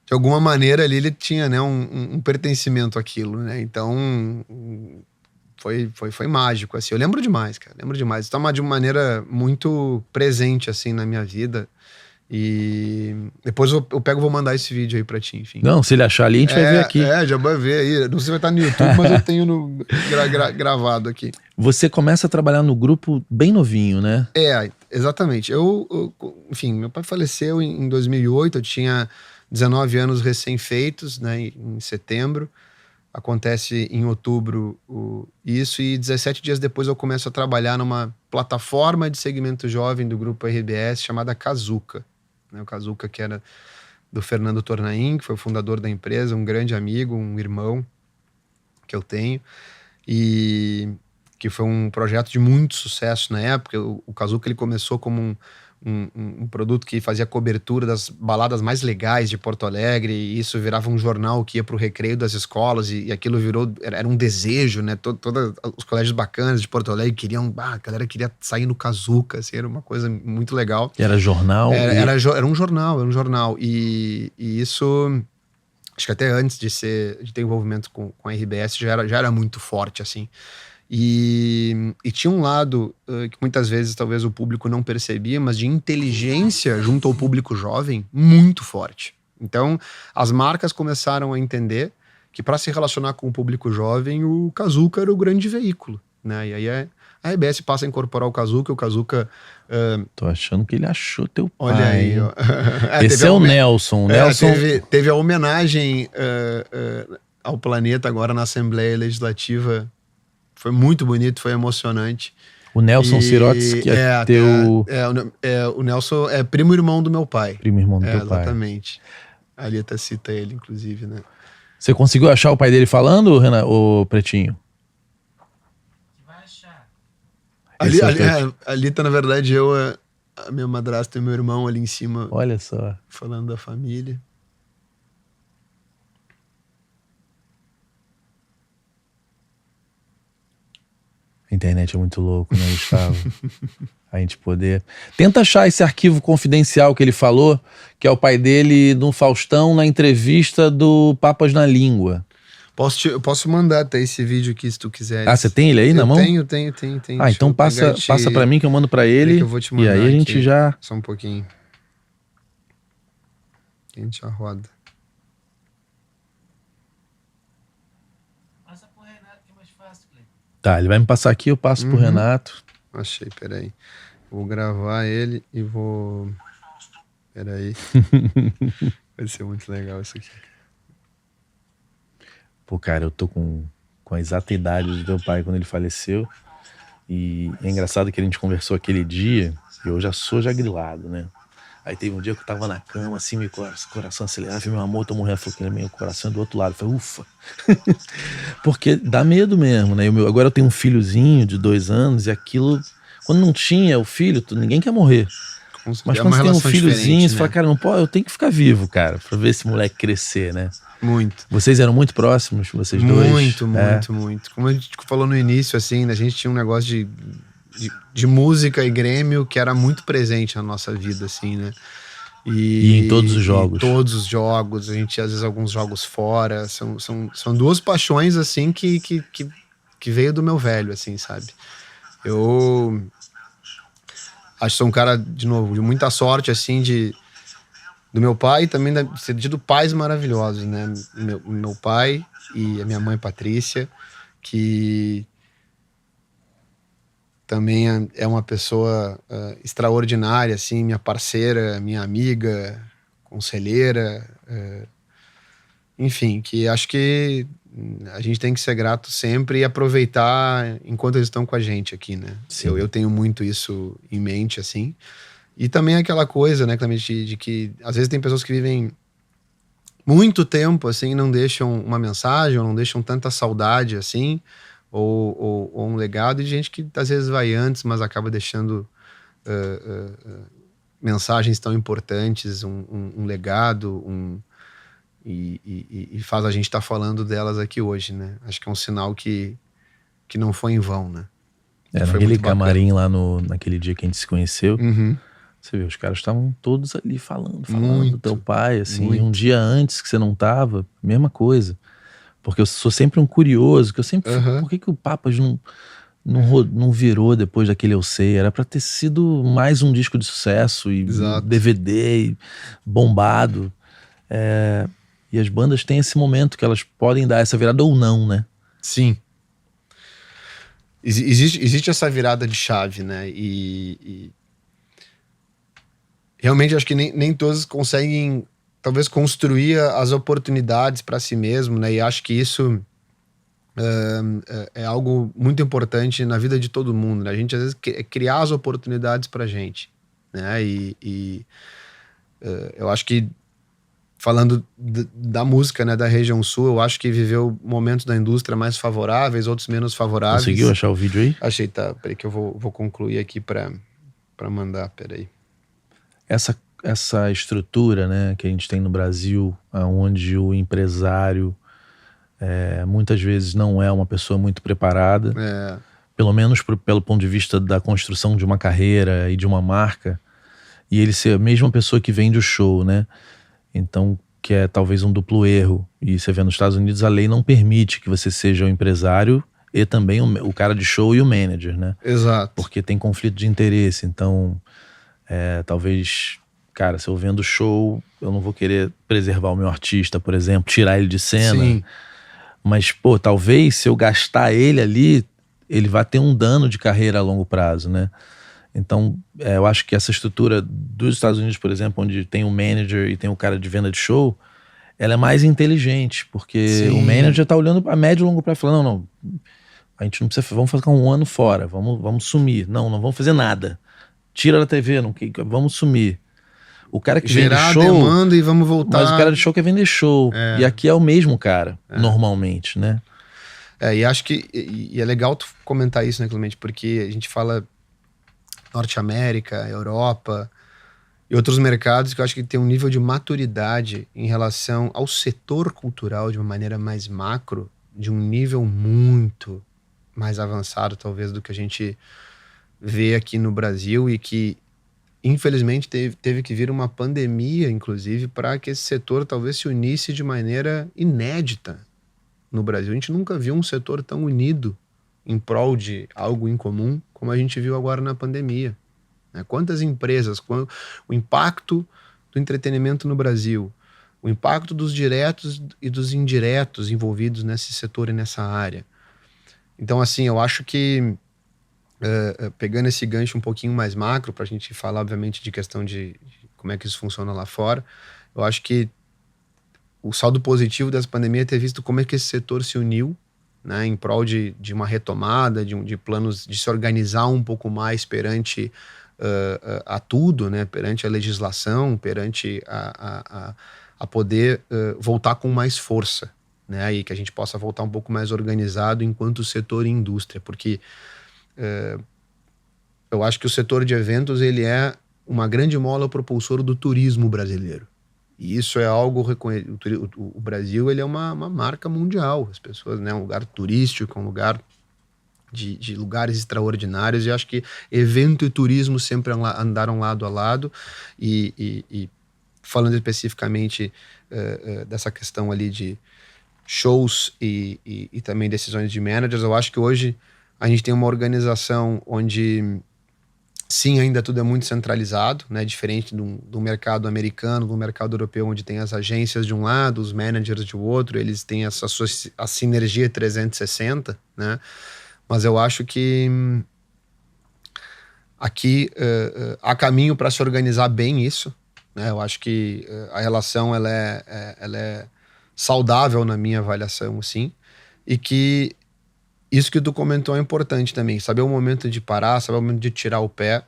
De alguma maneira ali ele tinha, né, um pertencimento àquilo, né? Então... Foi mágico, assim. Eu lembro demais, cara. Isso tá de uma maneira muito presente, assim, na minha vida. E depois eu pego e vou mandar esse vídeo aí pra ti, enfim. Não, se ele achar ali, a gente vai ver aqui. Já vai ver aí. Não sei se vai estar no YouTube, mas eu tenho gravado aqui. Você começa a trabalhar no grupo bem novinho, né? Exatamente. Enfim, meu pai faleceu em 2008, eu tinha 19 anos recém-feitos, né, em setembro. Acontece em outubro isso, e 17 dias depois eu começo a trabalhar numa plataforma de segmento jovem do grupo RBS chamada Kazuca. O Kazuca, que era do Fernando Tornaim, que foi o fundador da empresa, um grande amigo, um irmão que eu tenho, e que foi um projeto de muito sucesso na época. O Kazuca, ele começou como um produto que fazia cobertura das baladas mais legais de Porto Alegre, e isso virava um jornal que ia pro recreio das escolas, e aquilo era um desejo, né? Todos os colégios bacanas de Porto Alegre queriam, a galera queria sair no Kazuca, assim, era uma coisa muito legal. Era jornal? Era um jornal, e isso, acho que até antes de ter envolvimento com a RBS, já era muito forte, assim. E tinha um lado que muitas vezes talvez o público não percebia, mas de inteligência junto ao público jovem muito forte. Então as marcas começaram a entender que para se relacionar com o público jovem, o Kazuca era o grande veículo, né? E aí a RBS passa a incorporar o Kazuca. Tô achando que ele achou teu pai. Olha aí, ó. Esse é o Nelson. Teve a homenagem ao planeta agora na Assembleia Legislativa. Foi muito bonito, foi emocionante. O Nelson Sirotsky é teu... o Nelson é primo-irmão do meu pai. Primo-irmão do teu pai. Exatamente. A Alita cita ele, inclusive, né? Você conseguiu achar o pai dele falando, Renan, o Pretinho? Vai achar. Ali tá, na verdade, a minha madrasta e meu irmão ali em cima. Olha só. Falando da família. A internet é muito louco, né, Gustavo? A gente poder... Tenta achar esse arquivo confidencial que ele falou, que é o pai dele no Faustão, na entrevista do Papas na Língua. Eu posso mandar até esse vídeo aqui, se tu quiser. Você tem ele aí na mão? Tenho. Então passa pra mim que eu mando pra ele. Que eu vou te mandar, e aí a gente aqui. já... Só um pouquinho. A gente já roda. Passa pro Renato, que é mais fácil, Cleiton. Tá, ele vai me passar aqui, eu passo pro Renato. Achei, peraí. Vou gravar ele e vou... Peraí. Vai ser muito legal isso aqui. Pô, cara, eu tô com a exata idade do teu pai quando ele faleceu. E é engraçado que a gente conversou aquele dia, e eu já sou grilado, né? Aí teve um dia que eu tava na cama, assim, meu coração acelerado, falei, meu amor, tô morrendo, falei, meu coração é do outro lado, eu falei, ufa. Porque dá medo mesmo, né? Agora eu tenho um filhozinho de 2 anos, e aquilo, quando não tinha o filho, ninguém quer morrer. Mas quando você tem um filhozinho, você fala, cara, não pode, eu tenho que ficar vivo, cara, pra ver esse moleque crescer, né? Muito. Vocês eram muito próximos, vocês dois? Muito. Como a gente falou no início, assim, a gente tinha um negócio de música e Grêmio que era muito presente na nossa vida, assim, né? E em todos os jogos. Em todos os jogos, a gente às vezes alguns jogos fora. São duas paixões, assim, que veio do meu velho, assim, sabe? Eu acho que sou um cara, de novo, de muita sorte, assim, do meu pai e também ter tido pais maravilhosos, né? Meu pai e a minha mãe Patrícia, que também é uma pessoa extraordinária, assim, minha parceira, minha amiga, conselheira. enfim, que acho que a gente tem que ser grato sempre e aproveitar enquanto eles estão com a gente aqui, né? Eu tenho muito isso em mente, assim. E também aquela coisa, né, Clemente, de que às vezes tem pessoas que vivem muito tempo, assim, não deixam uma mensagem, ou não deixam tanta saudade, assim, ou um legado, e gente que às vezes vai antes, mas acaba deixando mensagens tão importantes, um legado, e faz a gente estar falando delas aqui hoje, né? Acho que é um sinal que não foi em vão, né? Naquele camarim lá naquele dia que a gente se conheceu, Uhum. você vê, os caras estavam todos ali falando Muito, do teu pai, assim, muito. um dia antes que você não tava, mesma coisa. Porque eu sou sempre um curioso, que eu sempre fico, por que o Papas não virou depois daquele Eu Sei? Era pra ter sido mais um disco de sucesso, e Exato. DVD, e bombado. E as bandas têm esse momento que elas podem dar essa virada ou não, né? Sim. Existe essa virada de chave, né? E realmente acho que nem todos conseguem, talvez, construir as oportunidades para si mesmo, né? E acho que isso é algo muito importante na vida de todo mundo, né? A gente às vezes criar as oportunidades pra gente, né? Eu acho que, falando da música, né, da região sul, eu acho que viveu momentos da indústria mais favoráveis, outros menos favoráveis. Conseguiu achar o vídeo aí? Achei, tá. Peraí que eu vou concluir aqui pra mandar, peraí. Essa estrutura, né, que a gente tem no Brasil, onde o empresário muitas vezes não é uma pessoa muito preparada, pelo menos pelo ponto de vista da construção de uma carreira e de uma marca, e ele ser a mesma pessoa que vende o show, né? Então, que é talvez um duplo erro. E você vê nos Estados Unidos, a lei não permite que você seja o empresário e também o cara de show e o manager, né? Exato. Porque tem conflito de interesse. Então, talvez, cara, se eu vendo show, eu não vou querer preservar o meu artista, por exemplo, tirar ele de cena. Sim. Mas, pô, talvez se eu gastar ele ali, ele vai ter um dano de carreira a longo prazo, né? Então, eu acho que essa estrutura dos Estados Unidos, por exemplo, onde tem o manager e tem o cara de venda de show, ela é mais inteligente, porque o manager tá olhando a médio e longo prazo, falando, não, a gente não precisa, vamos ficar um ano fora, vamos sumir. Não vamos fazer nada. Tira da TV, vamos sumir. O cara que vende show... Gerar demanda e vamos voltar... Mas o cara de show quer vender show. E aqui é o mesmo cara, normalmente, né? E acho que... E é legal tu comentar isso, né, Clemente? Porque a gente fala Norte América, Europa e outros mercados que eu acho que tem um nível de maturidade em relação ao setor cultural de uma maneira mais macro, de um nível muito mais avançado, talvez, do que a gente vê aqui no Brasil, e que infelizmente teve que vir uma pandemia, inclusive, para que esse setor talvez se unisse de maneira inédita no Brasil. A gente nunca viu um setor tão unido em prol de algo em comum como a gente viu agora na pandemia, né? Quantas empresas, o impacto do entretenimento no Brasil, o impacto dos diretos e dos indiretos envolvidos nesse setor e nessa área. Então, assim, eu acho que pegando esse gancho um pouquinho mais macro, para a gente falar, obviamente, de questão de como é que isso funciona lá fora, eu acho que o saldo positivo dessa pandemia é ter visto como é que esse setor se uniu, né, em prol de uma retomada, de planos de se organizar um pouco mais perante a tudo, né, perante a legislação, perante a poder voltar com mais força, né, e que a gente possa voltar um pouco mais organizado enquanto setor e indústria, porque eu acho que o setor de eventos ele é uma grande mola propulsora do turismo brasileiro. E isso é algo reconhecido. O Brasil ele é uma marca mundial. As pessoas, né, um lugar turístico, um lugar de lugares extraordinários. E acho que evento e turismo sempre andaram lado a lado. E falando especificamente dessa questão ali de shows e também decisões de managers, eu acho que hoje a gente tem uma organização onde, sim, ainda tudo é muito centralizado, né? Diferente do mercado americano, do mercado europeu, onde tem as agências de um lado, os managers de outro, eles têm a sinergia 360, né? Mas eu acho que aqui há caminho para se organizar bem isso, né? Eu acho que a relação ela é saudável na minha avaliação, assim, e que isso que tu comentou é importante também, saber o momento de parar, saber o momento de tirar o pé,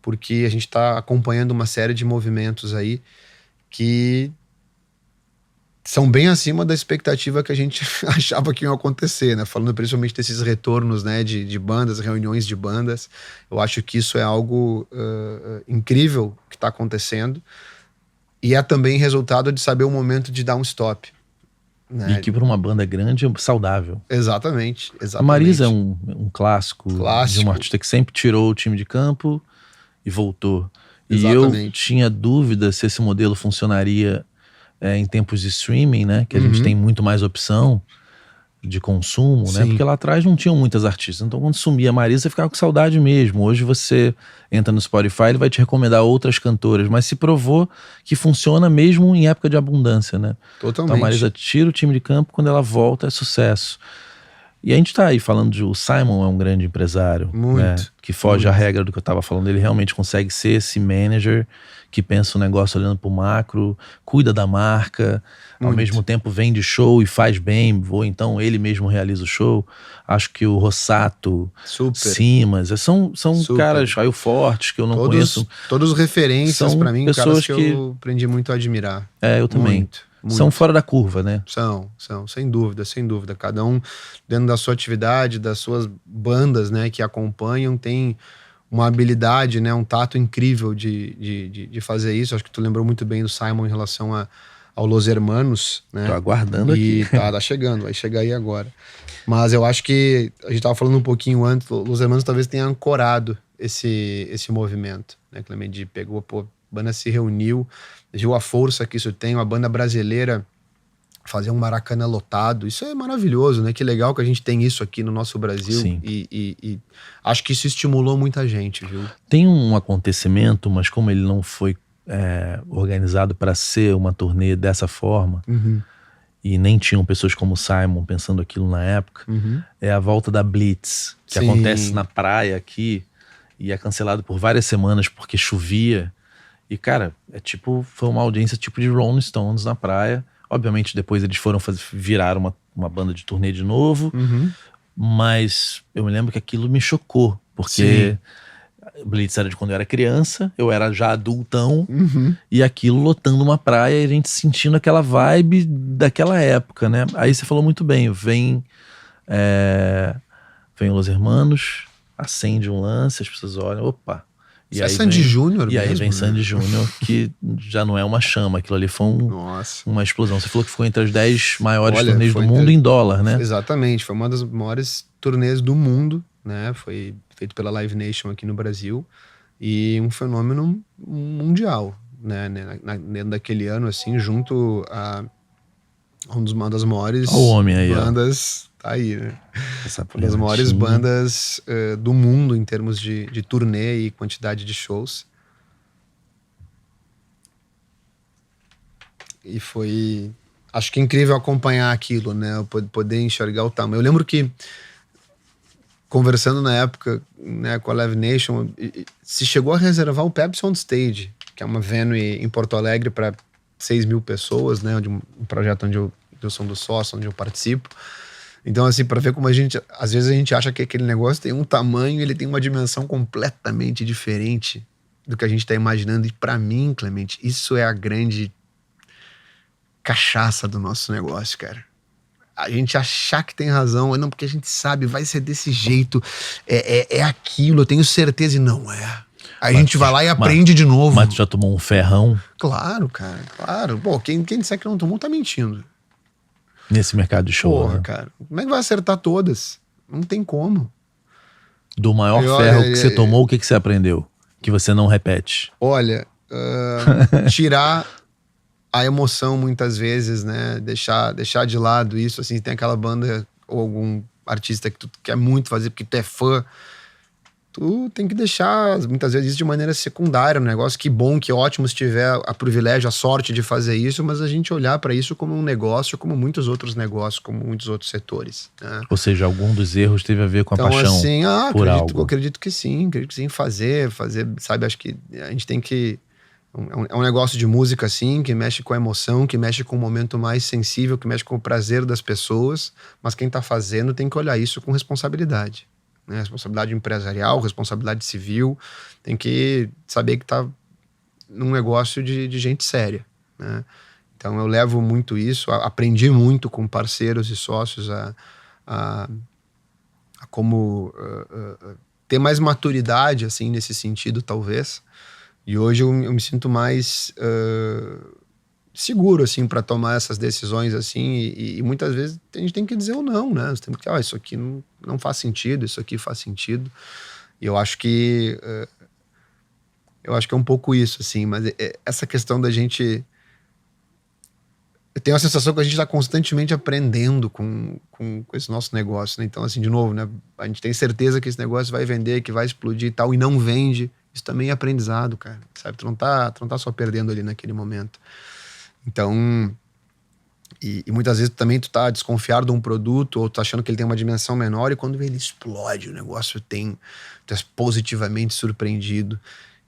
porque a gente tá acompanhando uma série de movimentos aí que são bem acima da expectativa que a gente achava que iam acontecer, né? Falando principalmente desses retornos, né, de bandas, reuniões de bandas. Eu acho que isso é algo incrível que está acontecendo. E é também resultado de saber o momento de dar um stop. Né? E que para uma banda grande é saudável. Exatamente. A Marisa é um clássico de uma artista que sempre tirou o time de campo e voltou. Exatamente. E eu tinha dúvida se esse modelo funcionaria em tempos de streaming, né? Que a gente tem muito mais opção de consumo, né? Porque lá atrás não tinham muitas artistas. Então quando sumia a Marisa, você ficava com saudade mesmo. Hoje você entra no Spotify, ele vai te recomendar outras cantoras. Mas se provou que funciona mesmo em época de abundância, né? Totalmente. Então a Marisa tira o time de campo, quando ela volta é sucesso. E a gente tá aí falando de... O Simon é um grande empresário, né? Que foge à regra do que eu tava falando. Ele realmente consegue ser esse manager que pensa o negócio olhando pro macro, cuida da marca, ao mesmo tempo vende show e faz bem, ou então ele mesmo realiza o show. Acho que o Rossato, Simas, são caras Raio Fortes que eu não conheço. Todos referências pra mim, pessoas caras que eu aprendi muito a admirar. Eu também. Muito. São fora da curva, né? São, sem dúvida. Cada um dentro da sua atividade, das suas bandas, né, que acompanham, tem uma habilidade, né, um tato incrível de fazer isso. Acho que tu lembrou muito bem do Simon em relação ao Los Hermanos, né? Tô aguardando aqui. Tá chegando, vai chegar aí agora. Mas eu acho que, a gente tava falando um pouquinho antes, o Los Hermanos talvez tenha ancorado esse movimento, né? Clemente pegou, a banda se reuniu, viu a força que isso tem, uma banda brasileira fazer um Maracanã lotado, isso é maravilhoso, né? Que legal que a gente tem isso aqui no nosso Brasil. Sim. E acho que isso estimulou muita gente, viu? Tem um acontecimento, mas como ele não foi organizado para ser uma turnê dessa forma, e nem tinham pessoas como o Simon pensando aquilo na época, é a volta da Blitz, que acontece na praia aqui, e é cancelado por várias semanas porque chovia. E, cara, foi uma audiência tipo de Rolling Stones na praia. Obviamente, depois eles foram virar uma banda de turnê de novo. Mas eu me lembro que aquilo me chocou. Porque Blitz era de quando eu era criança, eu era já adultão. E aquilo lotando uma praia e a gente sentindo aquela vibe daquela época, né? Aí você falou muito bem, vem Los Hermanos, acende um lance, as pessoas olham, opa... E aí Sandy Júnior mesmo, e aí vem Sandy Júnior, que já não é uma chama, aquilo ali foi uma explosão. Você falou que ficou entre as 10 maiores turnês do mundo em dólar, né? Exatamente, foi uma das maiores turnês do mundo, né? Foi feito pela Live Nation aqui no Brasil e um fenômeno mundial, né? Dentro daquele ano, assim, junto a uma das maiores bandas... Tá aí, né? Uma das maiores bandas do mundo em termos de turnê e quantidade de shows. E foi... Acho que é incrível acompanhar aquilo, né? Poder enxergar o tamanho. Eu lembro que, conversando na época, né, com a Live Nation, se chegou a reservar o Pepsi On Stage, que é uma venue em Porto Alegre para 6 mil pessoas, né? Um projeto onde eu sou um dos sócios, onde eu participo. Então, assim, para ver como às vezes a gente acha que aquele negócio tem um tamanho, ele tem uma dimensão completamente diferente do que a gente tá imaginando. E para mim, Clemente, isso é a grande cachaça do nosso negócio, cara. A gente achar que tem razão, não, porque a gente sabe, vai ser desse jeito, é aquilo, eu tenho certeza, e não é. Aí a gente vai lá e aprende de novo. Mas tu já tomou um ferrão? Claro, cara, claro. Pô, quem disser que não tomou tá mentindo. Nesse mercado de show, porra, né? Cara, como é que vai acertar todas? Não tem como. Do maior ferro que você tomou, o que você aprendeu? Que você não repete? Olha, tirar a emoção muitas vezes, né? Deixar de lado isso, assim, tem aquela banda ou algum artista que tu quer muito fazer porque tu é fã, tu tem que deixar, muitas vezes, isso de maneira secundária, um negócio. Que bom, que ótimo se tiver a privilégio, a sorte de fazer isso, mas a gente olhar para isso como um negócio, como muitos outros negócios, como muitos outros setores, né? Ou seja, algum dos erros teve a ver com a paixão assim, por algo. Acredito que sim, fazer, sabe, acho que a gente tem que É um negócio de música, sim, que mexe com a emoção, que mexe com o momento mais sensível, que mexe com o prazer das pessoas, mas quem tá fazendo tem que olhar isso com responsabilidade, né? Responsabilidade empresarial, responsabilidade civil, tem que saber que tá num negócio de gente séria, né? Então eu levo muito isso, aprendi muito com parceiros e sócios a como ter mais maturidade, assim, nesse sentido, talvez. E hoje eu me sinto mais seguro, assim, para tomar essas decisões, assim, e muitas vezes a gente tem que dizer ou não, né? Você tem que isso aqui não faz sentido, isso aqui faz sentido. E eu acho que é um pouco isso, assim, mas essa questão da gente... Eu tenho a sensação que a gente está constantemente aprendendo com esse nosso negócio, né? Então, assim, de novo, né? A gente tem certeza que esse negócio vai vender, que vai explodir e tal, e não vende. Isso também é aprendizado, cara, sabe? Tu não tá só perdendo ali naquele momento. Então, e muitas vezes também tu tá desconfiado de um produto, ou tu tá achando que ele tem uma dimensão menor, e quando ele explode, o negócio tu é positivamente surpreendido.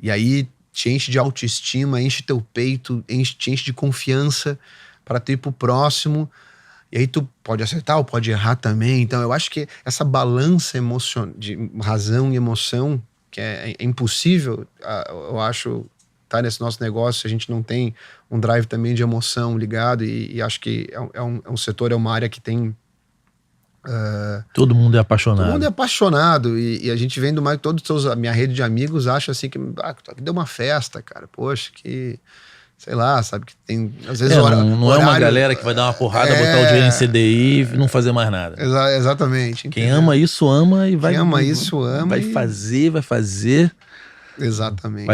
E aí te enche de autoestima, enche teu peito, te enche de confiança para tu ir pro próximo, e aí tu pode acertar ou pode errar também. Então eu acho que essa balança de razão e emoção, que é impossível, eu acho, tá nesse nosso negócio, se a gente não tem um drive também de emoção ligado, e acho que é um setor, é uma área que tem... todo mundo é apaixonado. Todo mundo é apaixonado, e a gente vendo mais, a minha rede de amigos acha assim que deu uma festa, cara, poxa, que... Sei lá, sabe, que tem... Às vezes não é uma galera que vai dar uma porrada, botar o dinheiro em CDI e não fazer mais nada. Exatamente. Quem ama isso, ama e vai... Quem ama isso, ama. Vai fazer... Exatamente.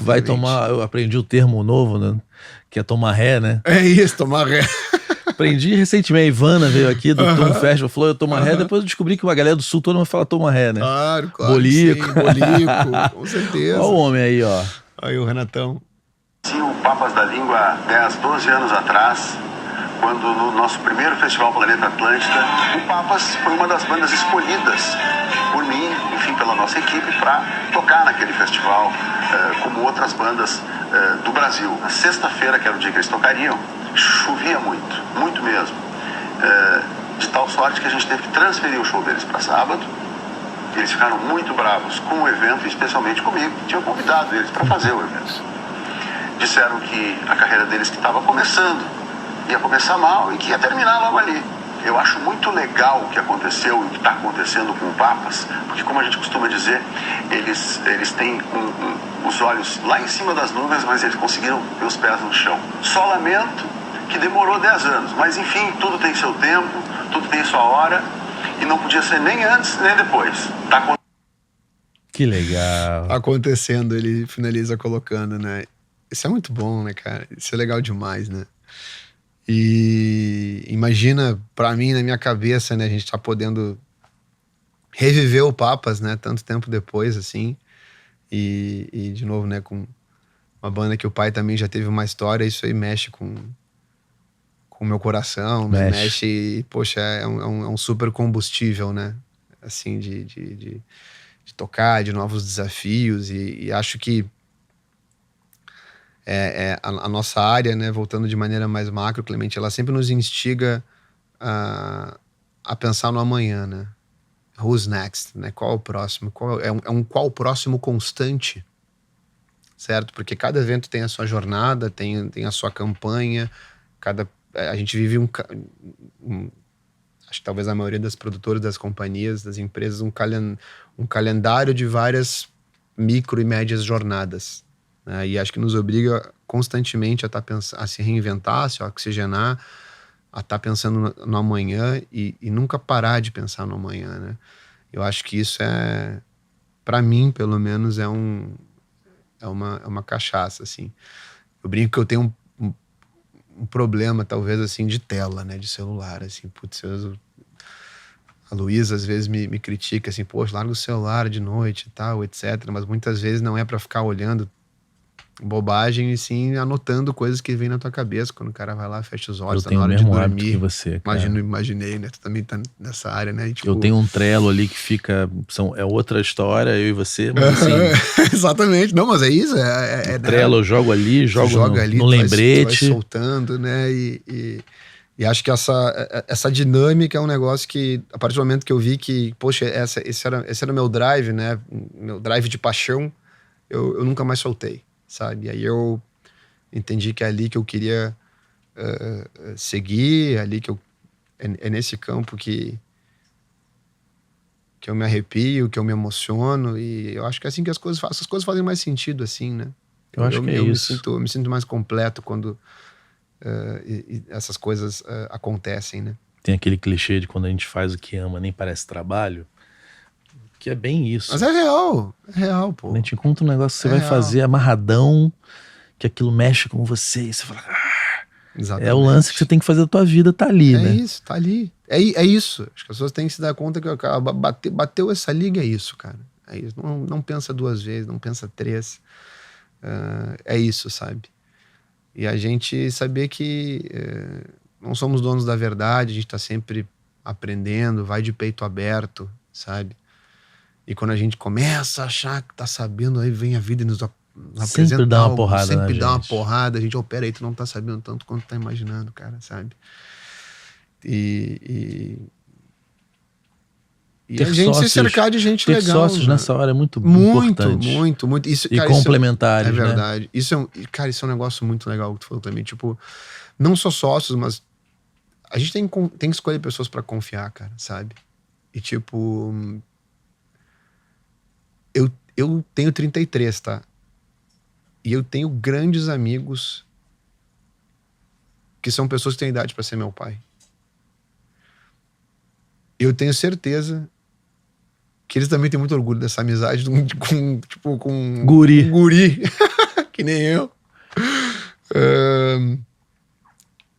Vai tomar... Eu aprendi o termo novo, né? Que é tomar ré, né? É isso, tomar ré. Aprendi recentemente. A Ivana veio aqui do Tom Festival, falou eu tomo ré. Depois eu descobri que uma galera do Sul toda mundo fala toma ré, né? Claro. Bolico. Sim, bolico, com certeza. Olha o homem aí, ó. Aí o Renatão. Sim, o Papas da Língua, 10, 12 anos atrás, quando no nosso primeiro festival Planeta Atlântida, o Papas foi uma das bandas escolhidas por mim, enfim, pela nossa equipe, para tocar naquele festival, como outras bandas do Brasil. Na sexta-feira, que era o dia que eles tocariam, chovia muito, muito mesmo. De tal sorte que a gente teve que transferir o show deles para sábado. Eles ficaram muito bravos com o evento, especialmente comigo, que tinha convidado eles para fazer o evento. Disseram que a carreira deles que estava começando, ia começar mal e que ia terminar logo ali. Eu acho muito legal o que aconteceu e o que está acontecendo com o Papas, porque como a gente costuma dizer, eles têm os olhos lá em cima das nuvens, mas eles conseguiram ter os pés no chão. Só lamento que demorou 10 anos, mas enfim, tudo tem seu tempo, tudo tem sua hora, e não podia ser nem antes nem depois. Que legal. Tá acontecendo, ele finaliza colocando, né? Isso é muito bom, né, cara? Isso é legal demais, né? E imagina, pra mim, na minha cabeça, né, a gente tá podendo reviver o Papas, né, tanto tempo depois, assim, e de novo, né, com uma banda que o pai também já teve uma história, isso aí mexe com o meu coração, mexe e, poxa, é um super combustível, né, assim, de tocar, de novos desafios, e acho que a nossa área, né, voltando de maneira mais macro, Clemente, ela sempre nos instiga a pensar no amanhã, né? Who's next, né? Qual é o próximo? Qual o próximo constante, certo? Porque cada evento tem a sua jornada, tem a sua campanha, a gente vive acho que talvez a maioria das produtoras, das companhias, das empresas, um calendário de várias micro e médias jornadas. E acho que nos obriga constantemente a se reinventar, a se oxigenar, a estar pensando no amanhã e nunca parar de pensar no amanhã, né? Eu acho que isso para mim, pelo menos, é uma cachaça, assim. Eu brinco que eu tenho um problema, talvez, assim, de tela, né? De celular, assim. Putz, a Luísa às vezes me critica, assim, poxa, larga o celular de noite e tal, etc. Mas muitas vezes não é para ficar olhando bobagem, e sim anotando coisas que vêm na tua cabeça quando o cara vai lá, fecha os olhos, Eu tenho na o hora de mesmo hábito dormir. que você, cara. Imaginei, né? Tu também tá nessa área, né? E, tipo... Eu tenho um Trello ali que fica... é outra história, eu e você, mas assim... Exatamente. Não, mas é isso. Trello eu jogo ali, jogo no lembrete. Tu vai soltando, né? E acho que essa dinâmica é um negócio que, a partir do momento que eu vi que, poxa, esse era o meu drive, né? Meu drive de paixão, eu nunca mais soltei, sabe? E aí eu entendi que é ali que eu queria seguir, ali que é nesse campo que eu me arrepio, que eu me emociono, e eu acho que é assim que as coisas fazem mais sentido, assim, né? Eu acho que é isso. Eu me sinto mais completo quando essas coisas acontecem, né? Tem aquele clichê de quando a gente faz o que ama, nem parece trabalho, que é bem isso. Mas é real, pô. A gente encontra um negócio que você vai fazer amarradão, que aquilo mexe com você, e você fala... É o lance que você tem que fazer da tua vida, tá ali, né? É isso, tá ali. É isso. Acho que as pessoas têm que se dar conta que bateu essa liga, é isso, cara. É isso. Não pensa 2 vezes, não pensa 3. É isso, sabe? E a gente saber que não somos donos da verdade, a gente tá sempre aprendendo, vai de peito aberto, sabe? E quando a gente começa a achar que tá sabendo, aí vem a vida e nos apresenta sempre dá uma algo, porrada, sempre né, dá uma gente? porrada, a gente, pera aí, tu não tá sabendo tanto quanto tá imaginando, cara, sabe? E a gente se cercar de gente ter legal. Sócios, né? Nessa hora é muito importante. Muito. Isso, e cara, complementares, isso é verdade. Né? Cara, isso é um negócio muito legal que tu falou também. Tipo, não só sócios, mas a gente tem que escolher pessoas pra confiar, cara, sabe? E tipo... Eu tenho 33, tá? E eu tenho grandes amigos que são pessoas que têm idade pra ser meu pai. Eu tenho certeza que eles também têm muito orgulho dessa amizade com guri. Um guri, que nem eu.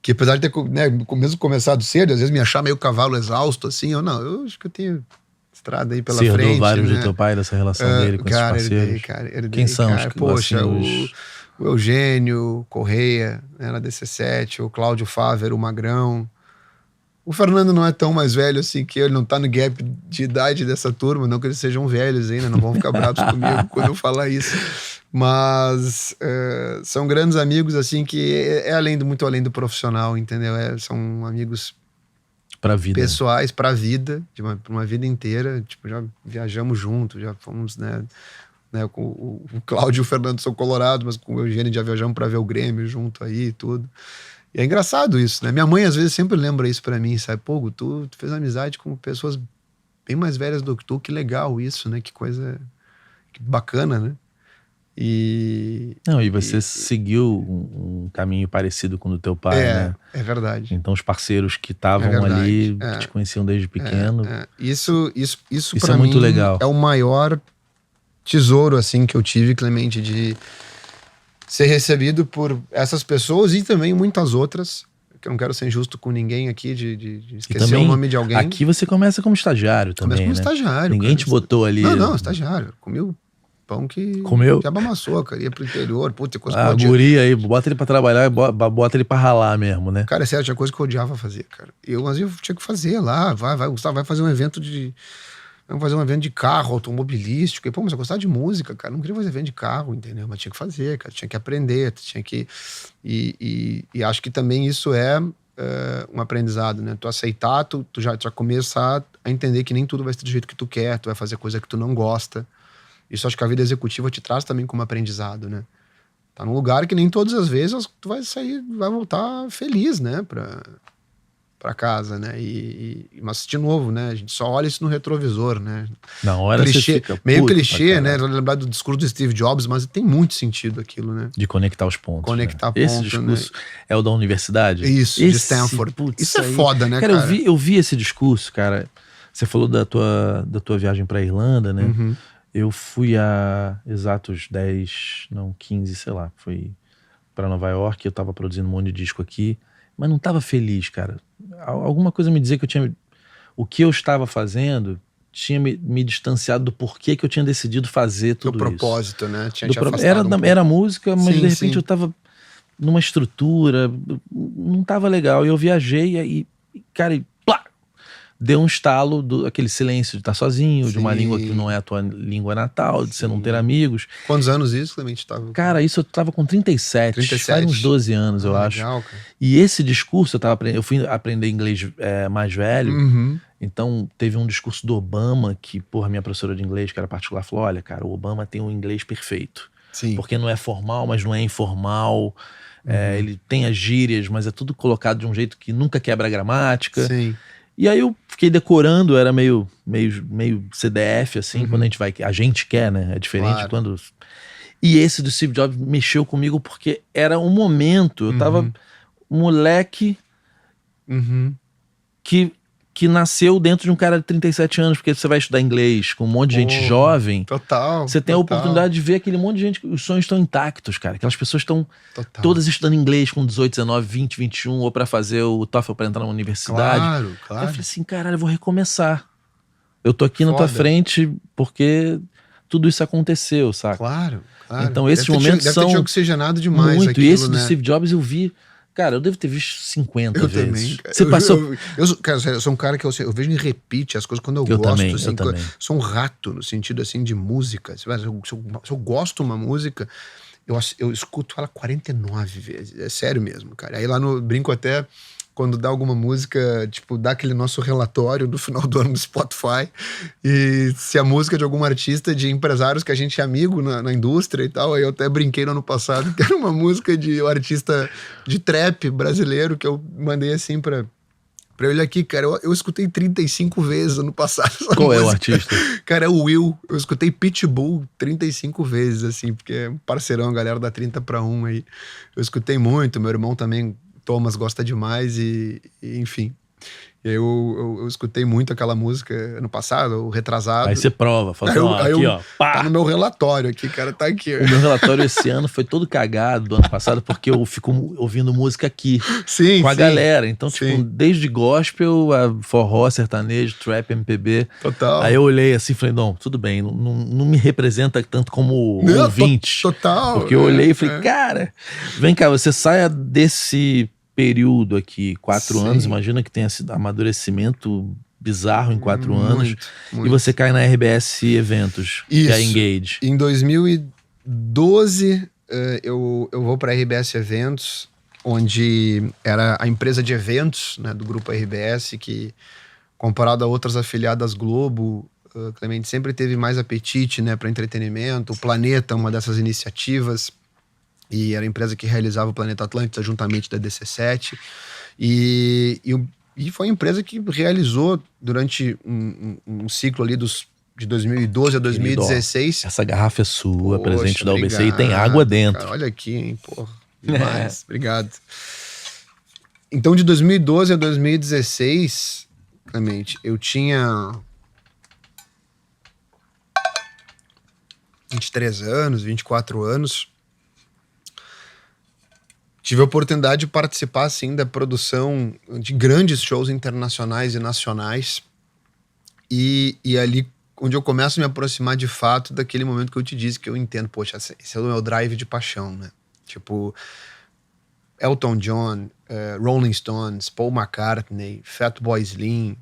Que apesar de ter, né, mesmo começado cedo, às vezes me achar meio cavalo exausto, assim, eu acho que eu tenho estrada aí pela frente. Você herdou vários né? do teu pai, dessa relação dele com cara, esses parceiros? Herdei, quem são cara. os que Poxa, assim, o Eugênio Correia, né, na DC7, o Cláudio Fávero, o Magrão. O Fernando não é tão mais velho assim que ele não tá no gap de idade dessa turma, não que eles sejam velhos ainda, não vão ficar bravos comigo quando eu falar isso. Mas são grandes amigos, assim, que muito além do profissional, entendeu? São amigos pra vida. Pessoais pra vida, pra uma vida inteira. Tipo, já viajamos juntos, já fomos, né com o Cláudio e o Fernando são colorados, mas com o Eugênio já viajamos pra ver o Grêmio junto aí e tudo. E é engraçado isso, né? Minha mãe às vezes sempre lembra isso pra mim, sabe? Pô, tu fez amizade com pessoas bem mais velhas do que tu, que legal isso, né? Que coisa que bacana, né? E você seguiu um caminho parecido com o do teu pai, né? É verdade. Então os parceiros que estavam ali, que te conheciam desde pequeno. Isso pra é muito mim legal. É o maior tesouro, assim, que eu tive, Clemente, de ser recebido por essas pessoas e também muitas outras, que eu não quero ser injusto com ninguém aqui, de esquecer também, o nome de alguém. Aqui você começa como estagiário também, Começa como estagiário. Ninguém te botou ali... Não, estagiário. Comi o pão que... Comeu? Já amassou, cara. Ia pro interior, puta, coisa que eu odiava. Guri aí, bota ele pra trabalhar, bota ele pra ralar mesmo, né? Cara, é sério, tinha coisa que eu odiava fazer, cara. Mas eu tinha que fazer lá, Gustavo, vai fazer um evento Vamos fazer um evento de carro automobilístico. E, mas eu gostava de música, cara. Não queria fazer evento de carro, entendeu? Mas tinha que fazer, cara. Tinha que aprender, tinha que... E acho que também isso é um aprendizado, né? Tu aceitar, tu já começar a entender que nem tudo vai ser do jeito que tu quer, tu vai fazer coisa que tu não gosta. Isso acho que a vida executiva te traz também como aprendizado, né? Tá num lugar que nem todas as vezes tu vai voltar feliz, né? Pra casa, né? Mas, de novo, né? A gente só olha isso no retrovisor, né? Na hora clichê, você fica meio clichê, né? Lembrar do discurso do Steve Jobs, mas tem muito sentido aquilo, né? De conectar os pontos. Conectar pontos. Esse discurso, né? É o da universidade? Isso, de Stanford. Isso é foda, né, cara? Eu vi esse discurso, cara. Você falou da tua viagem pra Irlanda, né? Uhum. Eu fui há exatos 15, sei lá. Fui pra Nova York, eu tava produzindo um monte de disco aqui, mas não tava feliz, cara. Alguma coisa me dizia que o que eu estava fazendo tinha me distanciado do porquê que eu tinha decidido fazer tudo isso. Do propósito, né? Tinha te afastado era música, mas de repente eu tava numa estrutura, não tava legal. E eu viajei e cara, plá, deu um estalo, aquele silêncio de estar sozinho, de uma língua que não é a tua língua natal, de você não ter amigos. Quantos anos isso, Clemente? Cara, isso eu tava com 37. Faz uns 12 anos, eu acho. Legal, cara. E esse discurso, eu fui aprender inglês mais velho, então teve um discurso do Obama que, porra, minha professora de inglês, que era particular, falou, olha, cara, o Obama tem um inglês perfeito. Sim. Porque não é formal, mas não é informal. Ele tem as gírias, mas é tudo colocado de um jeito que nunca quebra a gramática. Sim. E aí eu fiquei decorando, era meio CDF, assim, quando a gente quer, né? É diferente quando... E esse do Steve Jobs mexeu comigo porque era um momento, eu tava moleque que nasceu dentro de um cara de 37 anos, porque você vai estudar inglês com um monte de gente jovem. Total. Você tem a oportunidade de ver aquele monte de gente, os sonhos estão intactos, cara. Aquelas pessoas estão todas estudando inglês com 18, 19, 20, 21, ou pra fazer o TOEFL pra entrar na universidade. Claro. Aí eu falei assim, caralho, eu vou recomeçar. Eu tô aqui na tua frente porque tudo isso aconteceu, saca? Claro. Então esses momentos são... Deve ter oxigenado demais muito. aquilo, E esse né? do Steve Jobs eu vi... Cara, eu devo ter visto 50 eu vezes. Também. Você passou... Cara, eu sou um cara que eu vejo em repeat as coisas quando eu gosto. Também, assim, eu também. Sou um rato no sentido assim de música. Se eu gosto de uma música, eu escuto ela 49 vezes. É sério mesmo, cara. Aí lá brinco até... Quando dá alguma música, tipo, dá aquele nosso relatório do final do ano no Spotify, e se a música de algum artista, de empresários que a gente é amigo na indústria e tal, aí eu até brinquei no ano passado, que era uma música de um artista de trap brasileiro, que eu mandei assim pra ele aqui, cara, eu escutei 35 vezes ano passado. Qual música. É o artista? Cara, é o Will. Eu escutei Pitbull 35 vezes, assim, porque é um parceirão, a galera da 30 para 1 aí. Eu escutei muito, meu irmão também, Thomas, gosta demais e enfim. Eu escutei muito aquela música ano passado, o retrasado. Aí você prova, fala aqui, ó. Pá. Tá no meu relatório aqui, cara, tá aqui. O meu relatório esse ano foi todo cagado do ano passado, porque eu fico ouvindo música aqui. Sim, com a galera. Então, tipo, desde gospel a forró, sertanejo, trap, MPB. Total. Aí eu olhei assim e falei, não, tudo bem, não me representa tanto como ouvinte. Total. Porque eu olhei e falei, cara, vem cá, você saia desse período aqui, 4 anos, imagina que tenha sido amadurecimento bizarro em 4 anos, e você cai na RBS Eventos, isso, que é a Engage. Em 2012 eu vou para a RBS Eventos, onde era a empresa de eventos, né, do grupo RBS, que comparado a outras afiliadas Globo, Clemente sempre teve mais apetite, né, para entretenimento. O Planeta, uma dessas iniciativas, e era a empresa que realizava o Planeta Atlântida juntamente da DC7, e foi a empresa que realizou durante um ciclo ali de 2012 a 2016. Querido, essa garrafa é sua, poxa, presente da UBC, obrigado, e tem água dentro. Cara, olha aqui, hein, porra, demais, obrigado. Então, de 2012 a 2016, Clemente, eu tinha 23 anos, 24 anos. Tive a oportunidade de participar, assim, da produção de grandes shows internacionais e nacionais. E ali onde eu começo a me aproximar de fato daquele momento que eu te disse que eu entendo, poxa, esse é o meu drive de paixão, né? Tipo, Elton John, Rolling Stones, Paul McCartney, Fatboy Slim,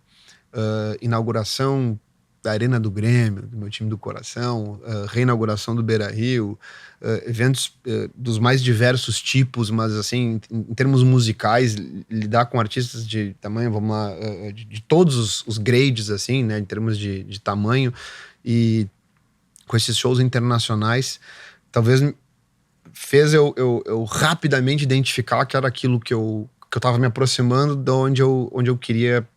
inauguração da Arena do Grêmio, do meu time do coração, reinauguração do Beira-Rio, eventos dos mais diversos tipos, mas assim, em termos musicais, lidar com artistas de tamanho, vamos lá, de todos os grades, assim, né, em termos de tamanho, e com esses shows internacionais, talvez fez eu rapidamente identificar que era aquilo que eu tava me aproximando de onde eu queria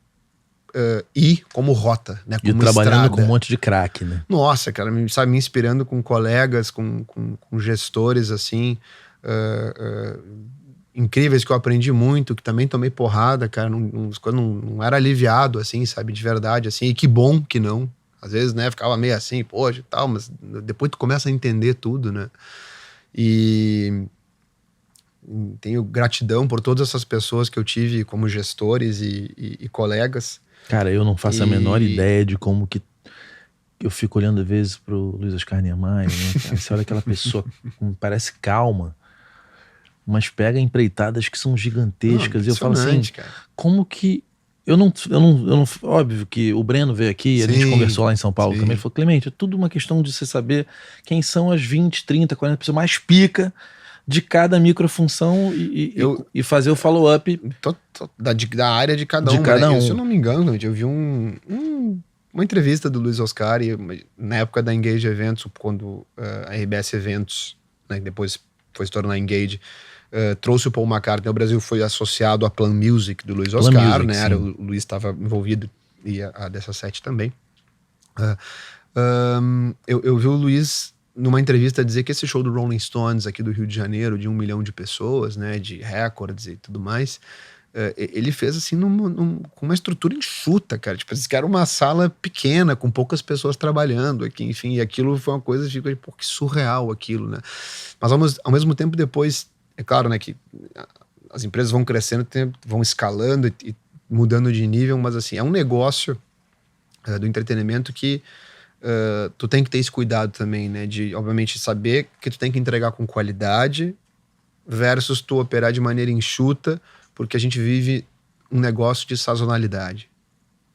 ir como rota, né? Como e trabalhando estrada. Com um monte de craque, né? Nossa, cara, sabe, me inspirando com colegas, com gestores, assim, incríveis, que eu aprendi muito, que também tomei porrada, cara, não era aliviado, assim, sabe, de verdade, assim, e que bom que não. Às vezes, né, ficava meio assim, poxa e tal, mas depois tu começa a entender tudo, né? E tenho gratidão por todas essas pessoas que eu tive como gestores e colegas. Cara, eu não faço a menor ideia de como que eu fico olhando às vezes pro Luiz Oscar Niemeyer, né, cara? Você olha aquela pessoa, parece calma, mas pega empreitadas que são gigantescas. E eu falo assim, cara. como que... Eu não... Óbvio que o Breno veio aqui, a gente conversou lá em São Paulo também, ele falou, Clemente, é tudo uma questão de você saber quem são as 20, 30, 40 pessoas mais pica de cada microfunção e fazer o follow-up da área de cada um. Né? Se eu não me engano, eu vi uma entrevista do Luiz Oscar na época da Engage Eventos, quando a RBS Eventos, né, que depois foi se tornar Engage, trouxe o Paul McCartney ao Brasil, foi associado à Plan Music do Luiz Oscar, né? O Luiz estava envolvido e a dessa set também. Eu vi o Luiz numa entrevista dizer que esse show do Rolling Stones aqui do Rio de Janeiro, de 1 milhão de pessoas, né, de recordes e tudo mais, ele fez assim com uma estrutura enxuta, cara. Tipo, que era uma sala pequena, com poucas pessoas trabalhando aqui, enfim, e aquilo foi uma coisa, fica pô, que surreal aquilo, né? Mas ao mesmo tempo depois, é claro, né, que as empresas vão crescendo, vão escalando e mudando de nível, mas assim, é um negócio do entretenimento que tu tem que ter esse cuidado também, né, de obviamente saber que tu tem que entregar com qualidade versus tu operar de maneira enxuta, porque a gente vive um negócio de sazonalidade,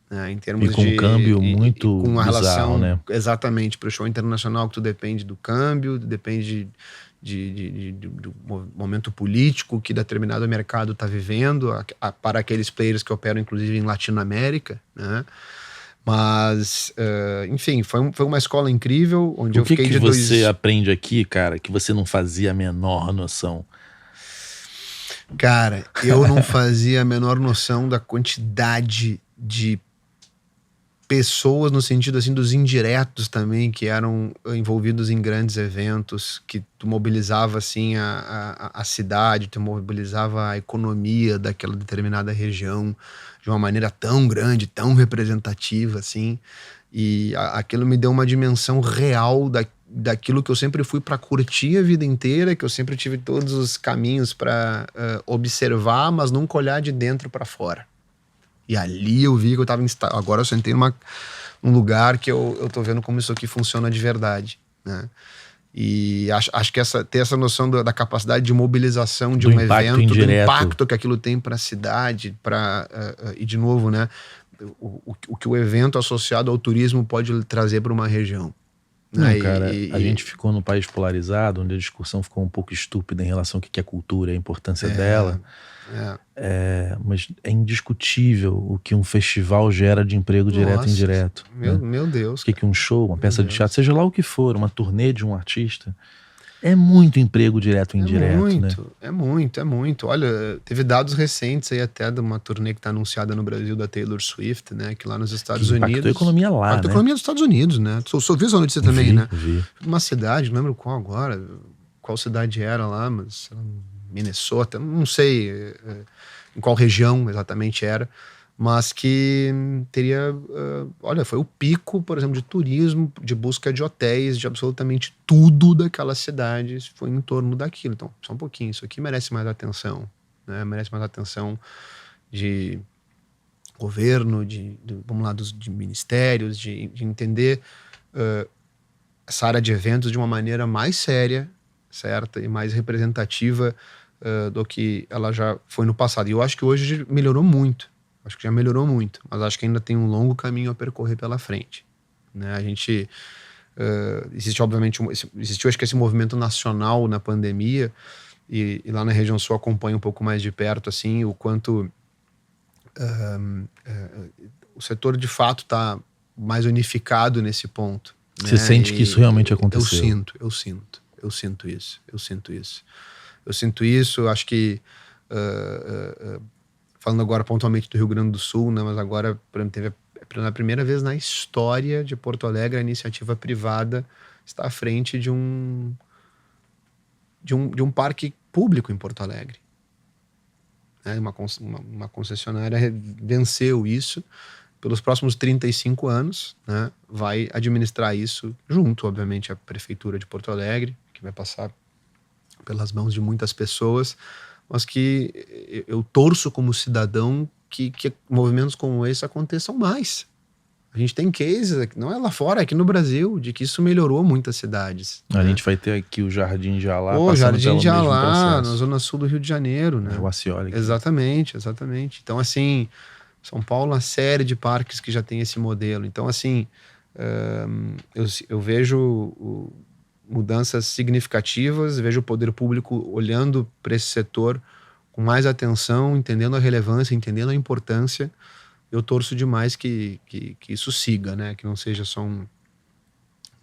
né, em termos e com um câmbio muito com uma bizarro, relação, né? Exatamente, para o show internacional que tu depende do câmbio, depende do momento político que determinado mercado está vivendo, para aqueles players que operam inclusive em Latinoamérica, né? Mas, enfim, foi uma escola incrível, onde eu fiquei de dois... O que você aprende aqui, cara, que você não fazia a menor noção? Cara, eu não fazia a menor noção da quantidade de pessoas, no sentido assim dos indiretos também, que eram envolvidos em grandes eventos, que tu mobilizava assim a cidade, tu mobilizava a economia daquela determinada região de uma maneira tão grande, tão representativa assim, e aquilo me deu uma dimensão real daquilo que eu sempre fui para curtir a vida inteira, que eu sempre tive todos os caminhos para observar, mas nunca olhar de dentro para fora. E ali eu vi que eu tava... Agora eu sentei num lugar que eu tô vendo como isso aqui funciona de verdade, né? E acho que ter essa noção da capacidade de mobilização de um evento, indireto, do impacto que aquilo tem para a cidade, e de novo, né, o que o evento associado ao turismo pode trazer para uma região. Não, cara, a gente ficou num país polarizado, onde a discussão ficou um pouco estúpida em relação ao que é cultura e a importância dela. Mas é indiscutível o que um festival gera de emprego direto e indireto. Meu Deus. O que um show, uma peça de teatro, seja lá o que for, uma turnê de um artista, é muito emprego direto e indireto, né? É muito. Olha, teve dados recentes aí até de uma turnê que está anunciada no Brasil da Taylor Swift, né? Que lá nos Estados Unidos... Impactou a economia lá, né? A economia dos Estados Unidos, né? Só viu essa notícia também, né? Vi. Uma cidade, não lembro qual agora, qual cidade era lá, mas... Minnesota, não sei em qual região exatamente era, mas que teria, olha, foi o pico, por exemplo, de turismo, de busca de hotéis, de absolutamente tudo daquela cidade, foi em torno daquilo. Então, só um pouquinho, isso aqui merece mais atenção, né? Merece mais atenção de governo, vamos lá, de ministérios, de entender essa área de eventos de uma maneira mais séria, certa e mais representativa do que ela já foi no passado. E eu acho que hoje melhorou muito. Acho que já melhorou muito, mas acho que ainda tem um longo caminho a percorrer pela frente, né? A gente... existe, obviamente, existiu, acho que esse movimento nacional na pandemia, e lá na região sul acompanha um pouco mais de perto, assim, o quanto o setor, de fato, está mais unificado nesse ponto. Você, né? Sente que isso realmente aconteceu? Eu sinto isso. Eu acho que falando agora pontualmente do Rio Grande do Sul, né, mas agora teve pela primeira vez na história de Porto Alegre a iniciativa privada está à frente de um parque público em Porto Alegre, né? Uma concessionária venceu isso. Pelos próximos 35 anos, né, vai administrar isso junto, obviamente, à Prefeitura de Porto Alegre, que vai passar pelas mãos de muitas pessoas, mas que eu torço como cidadão que movimentos como esse aconteçam mais. A gente tem cases, não é lá fora, é aqui no Brasil, de que isso melhorou muitas cidades. A gente vai ter aqui o Jardim de Alá, o Jardim de Alá, na zona sul do Rio de Janeiro, né? O Acioli. Exatamente. Então, assim, São Paulo, uma série de parques que já tem esse modelo. Então, assim, eu vejo mudanças significativas, vejo o poder público olhando para esse setor com mais atenção, entendendo a relevância, entendendo a importância. Eu torço demais que isso siga, né? Que não seja só um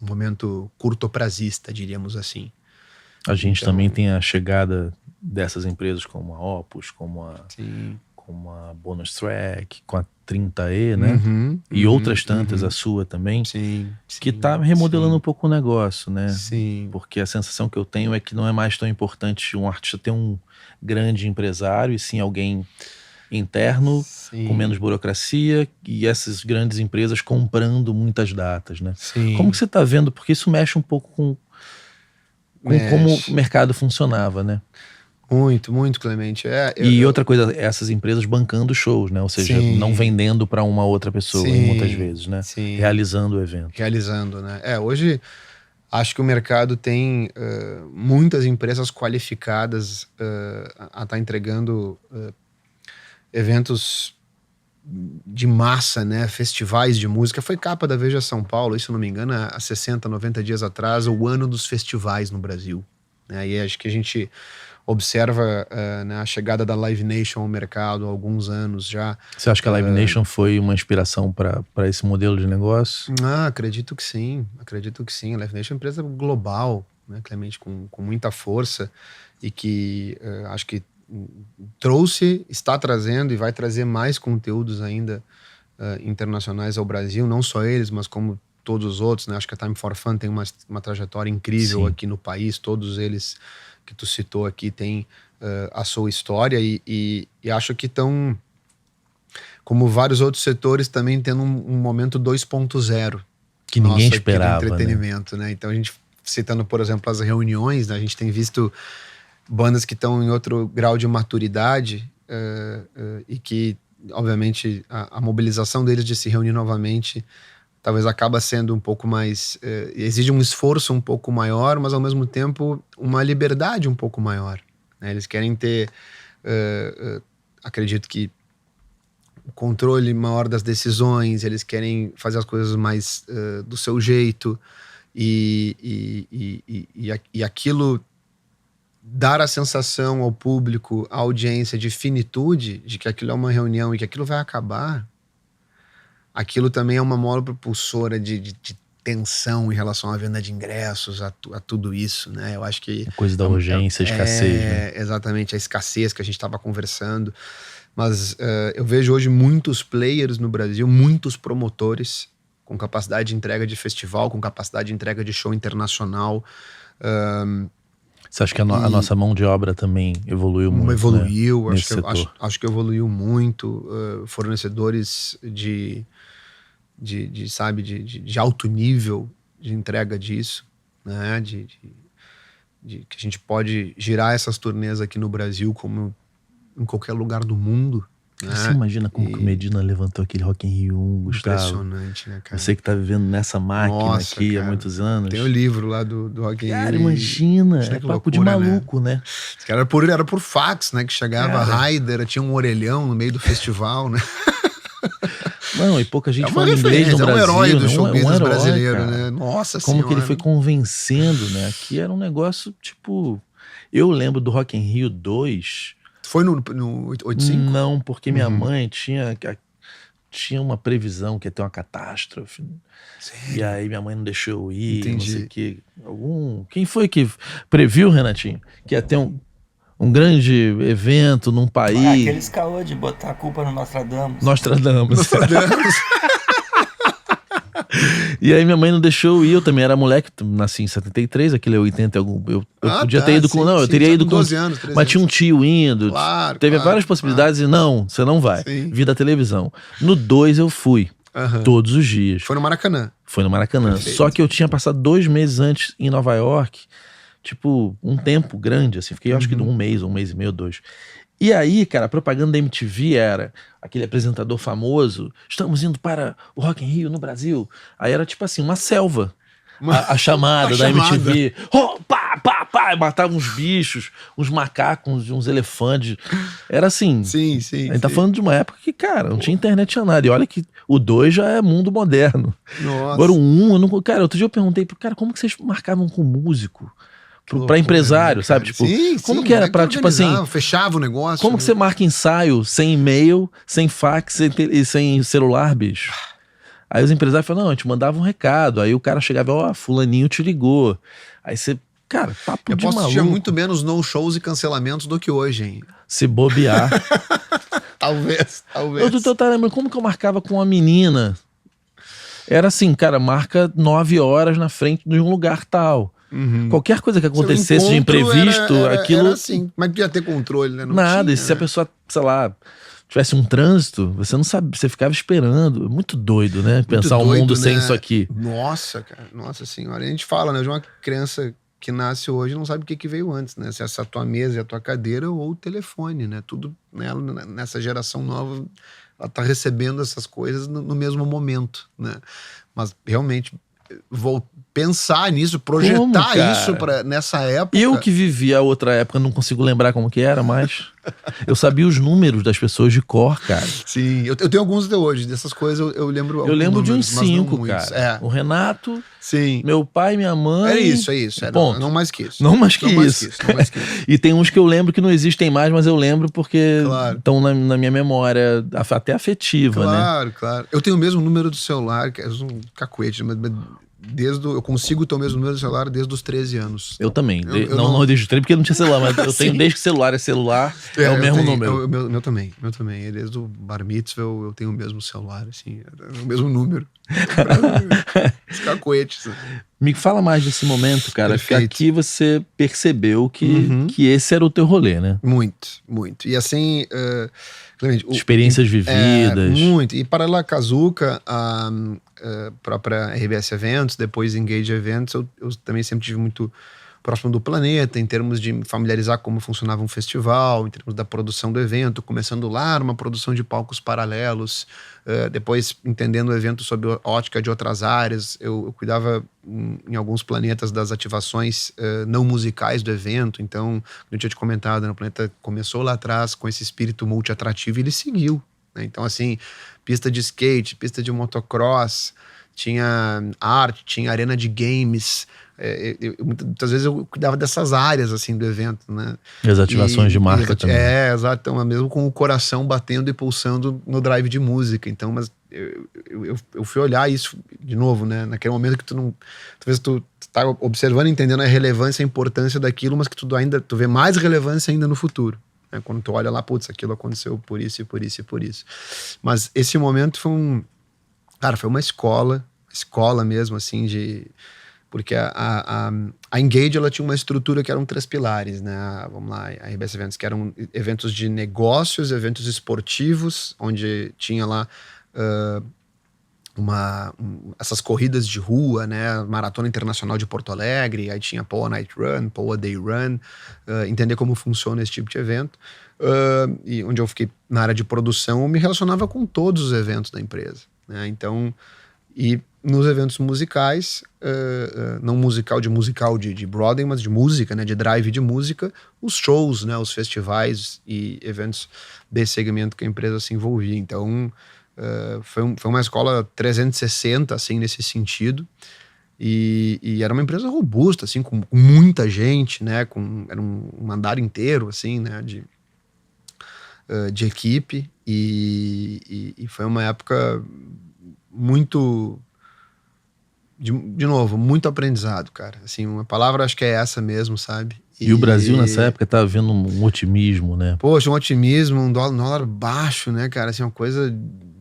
momento curtoprazista, diríamos assim. A gente também tem a chegada dessas empresas como a Opus, como a Bonus Track, com a 30E, né? E outras tantas, a sua também, que tá remodelando um pouco o negócio, né? Sim. Porque a sensação que eu tenho é que não é mais tão importante um artista ter um grande empresário, e sim alguém interno, com menos burocracia, e essas grandes empresas comprando muitas datas, né? Sim. Como que você tá vendo? Porque isso mexe um pouco com como o mercado funcionava, né? Muito, muito, Clemente. Outra coisa, essas empresas bancando shows, né? Ou seja, não vendendo para uma outra pessoa, muitas vezes, né? Sim. Realizando o evento. Realizando, né? Hoje acho que o mercado tem muitas empresas qualificadas a estar entregando eventos de massa, né? Festivais de música. Foi capa da Veja São Paulo, isso não me engano, há 60, 90 dias atrás, o ano dos festivais no Brasil. Né? E acho que a gente observa né, a chegada da Live Nation ao mercado há alguns anos já. Você acha que a Live Nation foi uma inspiração para esse modelo de negócio? Acredito que sim. A Live Nation é uma empresa global, né, Clemente, com muita força, e que acho que está trazendo e vai trazer mais conteúdos ainda internacionais ao Brasil, não só eles, mas como todos os outros, né? Acho que a Time for Fun tem uma trajetória incrível aqui no país, todos eles que tu citou aqui têm a sua história e acho que estão, como vários outros setores, também tendo um momento 2.0 que ninguém esperava, aqui do entretenimento, né? Então a gente, citando por exemplo as reuniões, né? A gente tem visto bandas que estão em outro grau de maturidade e que, obviamente, a mobilização deles de se reunir novamente talvez acaba sendo um pouco mais... exige um esforço um pouco maior, mas ao mesmo tempo uma liberdade um pouco maior. Né? Eles querem ter, acredito que, o controle maior das decisões, eles querem fazer as coisas mais do seu jeito e aquilo... dar a sensação ao público, à audiência de finitude, de que aquilo é uma reunião e que aquilo vai acabar, aquilo também é uma mola propulsora de tensão em relação à venda de ingressos, a tudo isso, né? Eu acho que... A coisa da urgência, a escassez, né? Exatamente, a escassez que a gente estava conversando. Mas eu vejo hoje muitos players no Brasil, muitos promotores com capacidade de entrega de festival, com capacidade de entrega de show internacional. Você acha que a nossa mão de obra também evoluiu muito? Evoluiu, né? acho que evoluiu muito. Fornecedores de alto nível de entrega disso, né? Que a gente pode girar essas turnês aqui no Brasil como em qualquer lugar do mundo. Né? Você imagina como que o Medina levantou aquele Rock in Rio 1, Gustavo? Impressionante, né, cara? Você que tá vivendo nessa máquina aqui há muitos anos. Tem o livro lá do Rock in Rio. Cara, imagina, é papo loucura, de maluco, né? Era por fax, né? Que chegava a Raider, tinha um orelhão no meio do festival, né? Não, e pouca gente fala inglês no Brasil. É um herói do show business brasileiro, cara. Né? Nossa Como senhora. que ele foi convencendo, né? Aqui era um negócio, tipo... Eu lembro do Rock in Rio 2... Foi no 85? Não, porque minha mãe tinha uma previsão que ia ter uma catástrofe. Sério? E aí minha mãe não deixou eu ir, Entendi. não sei o quê. Quem foi que previu, Renatinho, que ia ter um grande evento num país? Aqueles caô de botar a culpa no Nostradamus. Nostradamus. E aí minha mãe não deixou eu ir, eu também era moleque, nasci em 73, aquele é 80 algum. Eu podia ter ido com. Não, eu teria ido com 12 anos, 13 mas tinha um tio indo. Claro, teve várias possibilidades e não, você não vai. Sim. Vi da televisão. No 2 eu fui. Todos os dias. Foi no Maracanã. Foi no Maracanã. Perfeito. Só que eu tinha passado 2 meses antes em Nova York, tipo, um tempo grande, assim. Fiquei, acho que de um mês e meio, 2. E aí, cara, a propaganda da MTV era aquele apresentador famoso, estamos indo para o Rock in Rio no Brasil. Aí era tipo assim, uma selva. A chamada da MTV. Oh, pá, pá, pá, matava uns bichos, uns macacos, uns elefantes. Era assim. Sim. A gente tá falando de uma época que, cara, não tinha internet, tinha nada. E olha que o 2 já é mundo moderno. Nossa. Agora o 1, eu não, cara, outro dia eu perguntei pro cara, como que vocês marcavam com músico? Pra empresário, né, sabe? Tipo, como que como era é pra, tipo assim... Fechava o negócio. Como que você marca ensaio sem e-mail, sem fax e sem celular, bicho? Aí os empresários falaram, não, a gente mandava um recado. Aí o cara chegava, ó, fulaninho te ligou. Aí você, cara, papo eu de maluco. posso tinha muito menos no-shows e cancelamentos do que hoje, hein? Se bobear. Talvez. Eu tô lembrando, como que eu marcava com uma menina? Era assim, cara, marca 9 horas na frente de um lugar tal. Qualquer coisa que acontecesse de imprevisto, aquilo... Era assim, mas podia ter controle, né? Não nada, tinha, e se a pessoa, sei lá, tivesse um trânsito, você não sabe, você ficava esperando. Muito doido, né? Muito Pensar um doido, mundo né? sem isso aqui. Nossa, cara, nossa senhora. E a gente fala, né, de uma criança que nasce hoje não sabe o que veio antes, né? Se essa a tua mesa e a tua cadeira ou o telefone, né? Tudo nessa geração nova, ela tá recebendo essas coisas no mesmo momento, né? Mas realmente, vou pensar nisso, projetar isso nessa época. Eu que vivi a outra época, não consigo lembrar como que era, mas eu sabia os números das pessoas de cor, cara. Sim, eu tenho alguns até hoje, dessas coisas eu lembro. Eu lembro de uns 5, muitos, cara. O Renato, sim. Meu pai, minha mãe... É isso. Ponto. Não mais que isso. Não mais que isso. E tem uns que eu lembro que não existem mais, mas eu lembro porque estão na minha memória, até afetiva, né? Claro. Eu tenho o mesmo número do celular, que é um cacuete, mas eu consigo ter o mesmo número de celular desde os 13 anos. Eu também. Não desde os 13, porque não tinha celular, mas eu tenho desde que celular é celular, é o mesmo número. Meu também. Desde o bar mitzvah eu tenho o mesmo celular, assim, o mesmo número. Os cacuetes. Me fala mais desse momento, cara. Perfeito. Aqui você percebeu que esse era o teu rolê, né? Muito. E assim... Clemente, experiências vividas. Muito. E paralela a Kazuca, a própria RBS Eventos, depois Engage Eventos, eu também sempre tive muito próximo do Planeta, em termos de me familiarizar como funcionava um festival, em termos da produção do evento, começando lá numa produção de palcos paralelos, depois entendendo o evento sob a ótica de outras áreas. Eu cuidava em alguns planetas das ativações não musicais do evento, então, como eu tinha te comentado, né, o Planeta começou lá atrás com esse espírito multi-atrativo e ele seguiu, né? Então, assim, pista de skate, pista de motocross, tinha arte, tinha arena de games. Muitas vezes eu cuidava dessas áreas assim do evento, né? E as ativações de marca também. Exato. Então, mesmo com o coração batendo e pulsando no drive de música. Então, mas eu fui olhar isso de novo, né? Naquele momento que talvez tu tá observando, entendendo a relevância, a importância daquilo, mas que tu vê mais relevância ainda no futuro. Né? Quando tu olha lá, putz, aquilo aconteceu por isso e por isso e por isso. Mas esse momento foi uma escola mesmo, assim, porque a Engage, ela tinha uma estrutura que eram 3 pilares, né? Vamos lá, a RBS Eventos, que eram eventos de negócios, eventos esportivos, onde tinha lá essas corridas de rua, né? Maratona Internacional de Porto Alegre, aí tinha Poa Night Run, Poa Day Run, entender como funciona esse tipo de evento. E onde eu fiquei na área de produção, eu me relacionava com todos os eventos da empresa, né? Então, e nos eventos musicais, não musical de Broadway, mas de música, né, de drive de música, os shows, né, os festivais e eventos desse segmento que a empresa se envolvia. Então, foi uma escola 360, assim, nesse sentido. E era uma empresa robusta, assim, com muita gente, né, era um andar inteiro, assim, né, de equipe. E foi uma época muito... De novo, muito aprendizado, cara. Assim, uma palavra acho que é essa mesmo, sabe? E o Brasil nessa época tava vendo um otimismo, né? Poxa, um otimismo, um dólar baixo, né, cara? Assim, uma coisa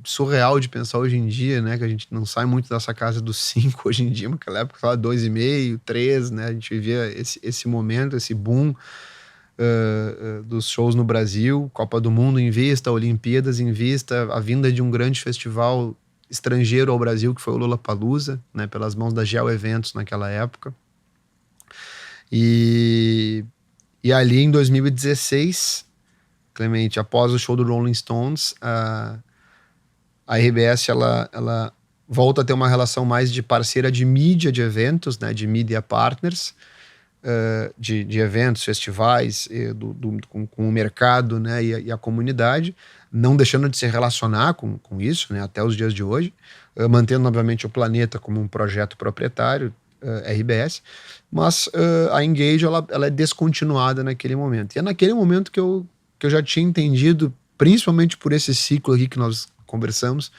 surreal de pensar hoje em dia, né? Que a gente não sai muito dessa casa dos 5 hoje em dia, naquela época, sei lá, 2,5, 3, né? A gente vivia esse momento, esse boom dos shows no Brasil, Copa do Mundo em vista, Olimpíadas em vista, a vinda de um grande festival estrangeiro ao Brasil, que foi o Lollapalooza, né, pelas mãos da Geo Eventos naquela época. E ali em 2016, Clemente, após o show do Rolling Stones, a RBS ela volta a ter uma relação mais de parceira de mídia de eventos, né, de media partners, de eventos, festivais, com o mercado, né, e a comunidade, não deixando de se relacionar com isso, né, até os dias de hoje, mantendo, obviamente, o Planeta como um projeto proprietário, RBS, mas a Engage ela é descontinuada naquele momento. E é naquele momento que eu já tinha entendido, principalmente por esse ciclo aqui que nós conversamos,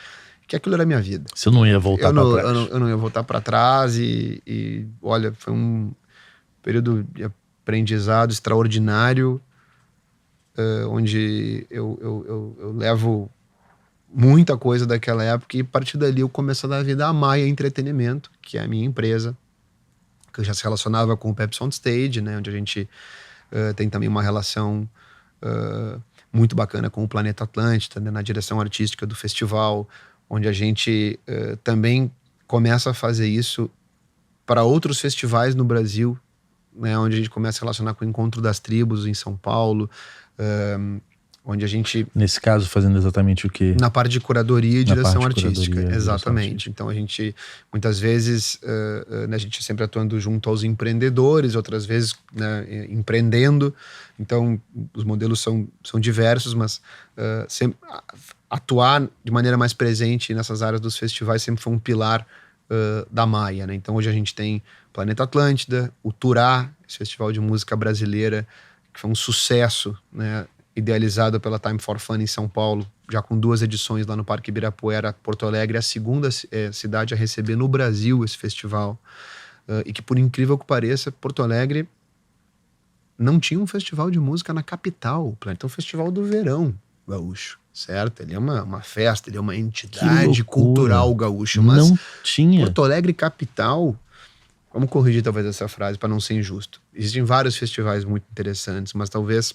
que aquilo era a minha vida. Você não ia voltar para trás. Eu não ia voltar para trás e olha, foi um período de aprendizado extraordinário, onde eu levo muita coisa daquela época, e a partir dali eu comecei a dar vida à Maia Entretenimento, que é a minha empresa, que já se relacionava com o Pepsi On Stage, né, onde a gente tem também uma relação muito bacana com o Planeta Atlântida, né, na direção artística do festival, onde a gente também começa a fazer isso para outros festivais no Brasil, né, onde a gente começa a relacionar com o Encontro das Tribos em São Paulo, onde a gente... Nesse caso, fazendo exatamente o quê? Na parte de curadoria e direção parte de artística, curadoria, exatamente. Então a gente, muitas vezes, a gente sempre atuando junto aos empreendedores, outras vezes, né, empreendendo. Então os modelos são diversos, mas sempre atuar de maneira mais presente nessas áreas dos festivais sempre foi um pilar da Maia, né? Então hoje a gente tem Planeta Atlântida, o Turá, esse festival de música brasileira, que foi um sucesso, né? Idealizado pela Time for Fun em São Paulo, já com 2 edições lá no Parque Ibirapuera. Porto Alegre é a segunda cidade a receber no Brasil esse festival. E que, por incrível que pareça, Porto Alegre não tinha um festival de música na capital. O Planeta é um festival do verão gaúcho, certo? Ele é uma festa, ele é uma entidade cultural gaúcha. Mas não tinha. Porto Alegre capital... Vamos corrigir talvez essa frase para não ser injusto. Existem vários festivais muito interessantes, mas talvez...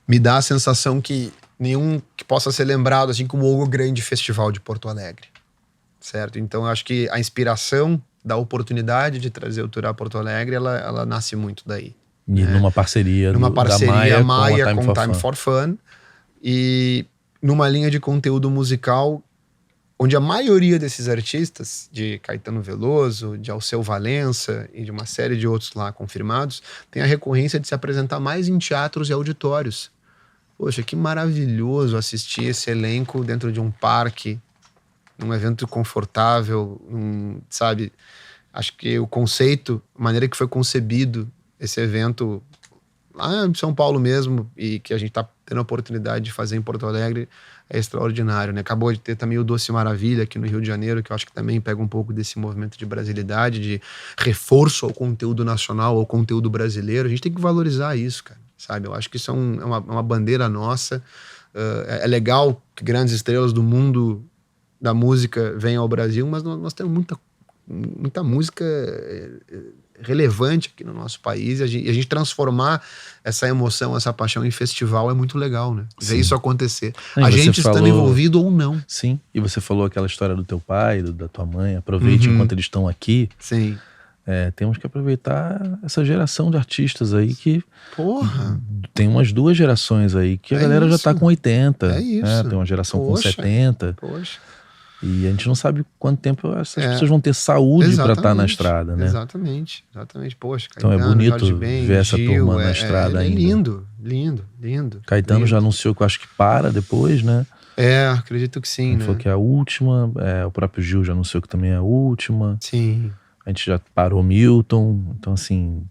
me dá a sensação que nenhum que possa ser lembrado assim como o grande festival de Porto Alegre, certo? Então eu acho que a inspiração da oportunidade de trazer o Turá a Porto Alegre, ela nasce muito daí. E numa parceria da Maia com a Time for Fun, e numa linha de conteúdo musical onde a maioria desses artistas, de Caetano Veloso, de Alceu Valença e de uma série de outros lá confirmados, tem a recorrência de se apresentar mais em teatros e auditórios. Poxa, que maravilhoso assistir esse elenco dentro de um parque, num evento confortável, sabe? Acho que o conceito, a maneira que foi concebido esse evento lá em São Paulo mesmo, e que a gente tá tendo a oportunidade de fazer em Porto Alegre, é extraordinário, né? Acabou de ter também o Doce Maravilha aqui no Rio de Janeiro, que eu acho que também pega um pouco desse movimento de brasilidade, de reforço ao conteúdo nacional, ao conteúdo brasileiro. A gente tem que valorizar isso, cara, sabe? Eu acho que isso é uma bandeira nossa. É legal que grandes estrelas do mundo da música venham ao Brasil, mas nós temos muita música relevante aqui no nosso país, e a gente transformar essa emoção, essa paixão em festival é muito legal, né? Ver isso acontecer. A gente estando envolvido ou não. Sim, e você falou aquela história do teu pai, da tua mãe, aproveite enquanto eles estão aqui. Sim. Temos que aproveitar essa geração de artistas aí que... Porra! Tem umas 2 gerações aí que a galera já tá com 80. É isso. Tem uma geração com 70. Poxa. E a gente não sabe quanto tempo essas pessoas vão ter saúde para estar na estrada, né? Exatamente. Poxa, Caetano, então é bonito ver essa turma na estrada ainda. Lindo. Caetano já anunciou que eu acho que para depois, né? Acredito que sim, Ele né? falou que é a última. O próprio Gil já anunciou que também é a última. Sim. A gente já parou Milton. Então, assim...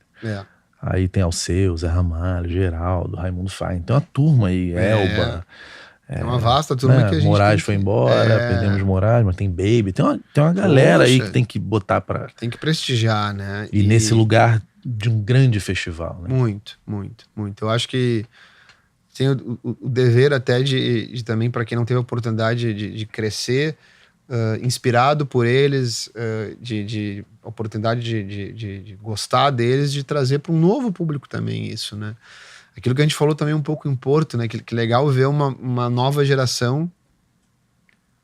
Aí tem Alceu, Zé Ramalho, Geraldo, Raimundo Fain. Tem uma turma aí, Elba... É uma vasta turma que a gente... Moraes foi embora, perdemos Moraes, mas tem Baby. Tem uma galera aí que tem que botar pra... Tem que prestigiar, né? E nesse lugar de um grande festival, né? Muito. Eu acho que tem o dever até de também, para quem não teve a oportunidade de crescer, inspirado por eles, de oportunidade de gostar deles, de trazer para um novo público também isso, né? Aquilo que a gente falou também um pouco em Porto, né? Que legal ver uma nova geração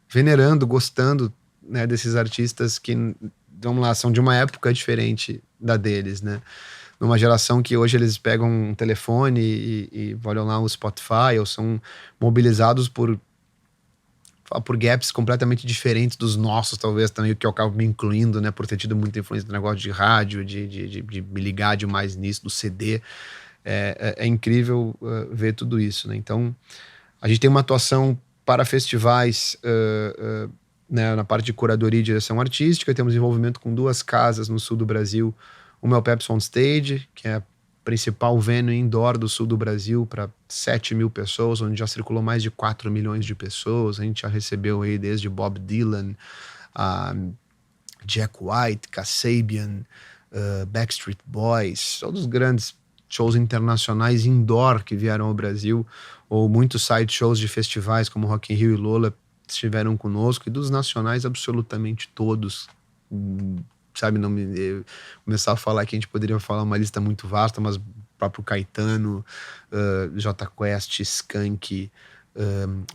venerando, gostando, né, desses artistas que, vamos lá, são de uma época diferente da deles, né? numa geração que hoje eles pegam um telefone e olham lá o Spotify, ou são mobilizados por gaps completamente diferentes dos nossos, talvez também, o que eu acabo me incluindo, né, por ter tido muita influência do negócio de rádio, de me ligar demais nisso, do CD. É incrível ver tudo isso, né? Então, a gente tem uma atuação para festivais, né, na parte de curadoria e direção artística. Temos envolvimento com 2 casas no sul do Brasil. Uma é o Pepsi On Stage, que é a principal venue indoor do sul do Brasil para 7 mil pessoas, onde já circulou mais de 4 milhões de pessoas. A gente já recebeu aí desde Bob Dylan, Jack White, Kasabian, Backstreet Boys, todos os grandes shows internacionais indoor que vieram ao Brasil, ou muitos side shows de festivais como Rock in Rio e Lola estiveram conosco, e dos nacionais absolutamente todos. Sabe, começar a falar que a gente poderia falar uma lista muito vasta, mas o próprio Caetano, Jota Quest, Skank,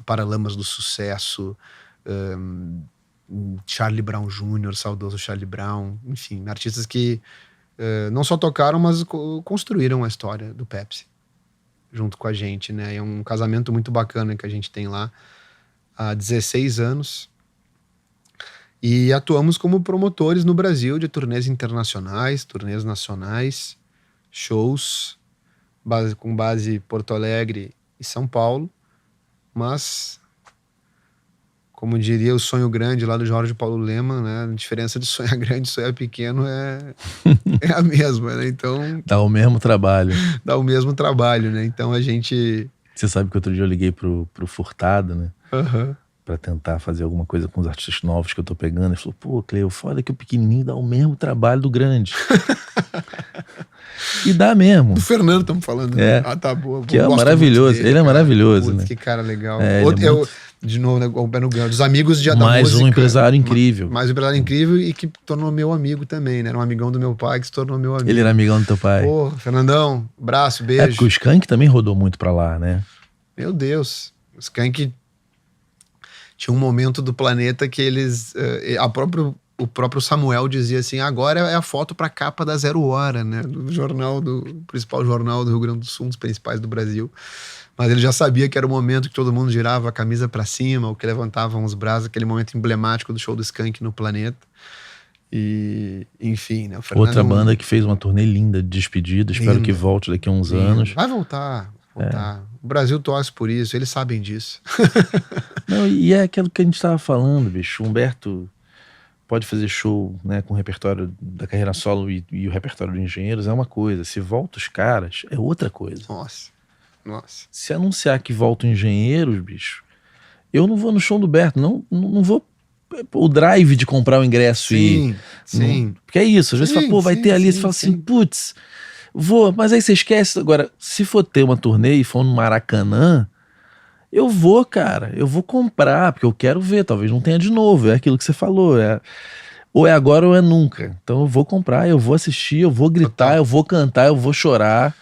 Paralamas do Sucesso, Charlie Brown Jr., saudoso Charlie Brown, enfim, artistas que não só tocaram, mas construíram a história do Pepsi junto com a gente, né? É um casamento muito bacana que a gente tem lá há 16 anos. E atuamos como promotores no Brasil de turnês internacionais, turnês nacionais, shows com base em Porto Alegre e São Paulo. Mas, como diria o sonho grande lá do Jorge Paulo Lemann, né? A diferença de sonhar grande e sonhar pequeno é a mesma, né? Então... Dá o mesmo trabalho. Dá o mesmo trabalho, né? Então a gente... Você sabe que outro dia eu liguei pro Furtado, né? Aham. Pra tentar fazer alguma coisa com os artistas novos que eu tô pegando. Ele falou, pô, Cleo, foda que o pequenininho dá o mesmo trabalho do grande. E dá mesmo. Do Fernando estamos falando, né? É. Tá boa. Que é maravilhoso. Ele é maravilhoso, né? Que cara legal. Muito... De novo, né, o Pé no Ganho, dos amigos da mais música. Um empresário incrível. Mais um empresário incrível e que tornou meu amigo também, né? Era um amigão do meu pai que se tornou meu amigo. Ele era amigão do teu pai. Pô, Fernandão, abraço, beijo. É porque o Skank também rodou muito pra lá, né? Meu Deus. O Skank tinha um momento do planeta que eles... o próprio Samuel dizia assim, agora é a foto pra capa da Zero Hora, né? Do principal jornal do Rio Grande do Sul, um dos principais do Brasil. Mas ele já sabia que era o momento que todo mundo girava a camisa pra cima, ou que levantavam os braços, aquele momento emblemático do show do Skank no planeta. E, enfim, né? O Fernando, outra banda que fez uma turnê linda de despedida, espero que volte daqui a uns anos. Vai voltar. O Brasil torce por isso, eles sabem disso. Não, e é aquilo que a gente tava falando, bicho. O Humberto pode fazer show, né, com o repertório da carreira solo e o repertório de Engenheiros é uma coisa. Se volta os caras, é outra coisa. Nossa. Se anunciar que volta o Engenheiros, bicho, eu não vou no show do Berto, não vou. O drive de comprar o ingresso sim. Porque é isso, às vezes você fala, pô, vai ter ali, você fala assim, putz, vou, mas aí você esquece. Agora, se for ter uma turnê e for no Maracanã, eu vou, cara, eu vou comprar, porque eu quero ver, talvez não tenha de novo, é aquilo que você falou, ou é agora ou é nunca. Então eu vou comprar, eu vou assistir, eu vou gritar, eu vou cantar, eu vou chorar.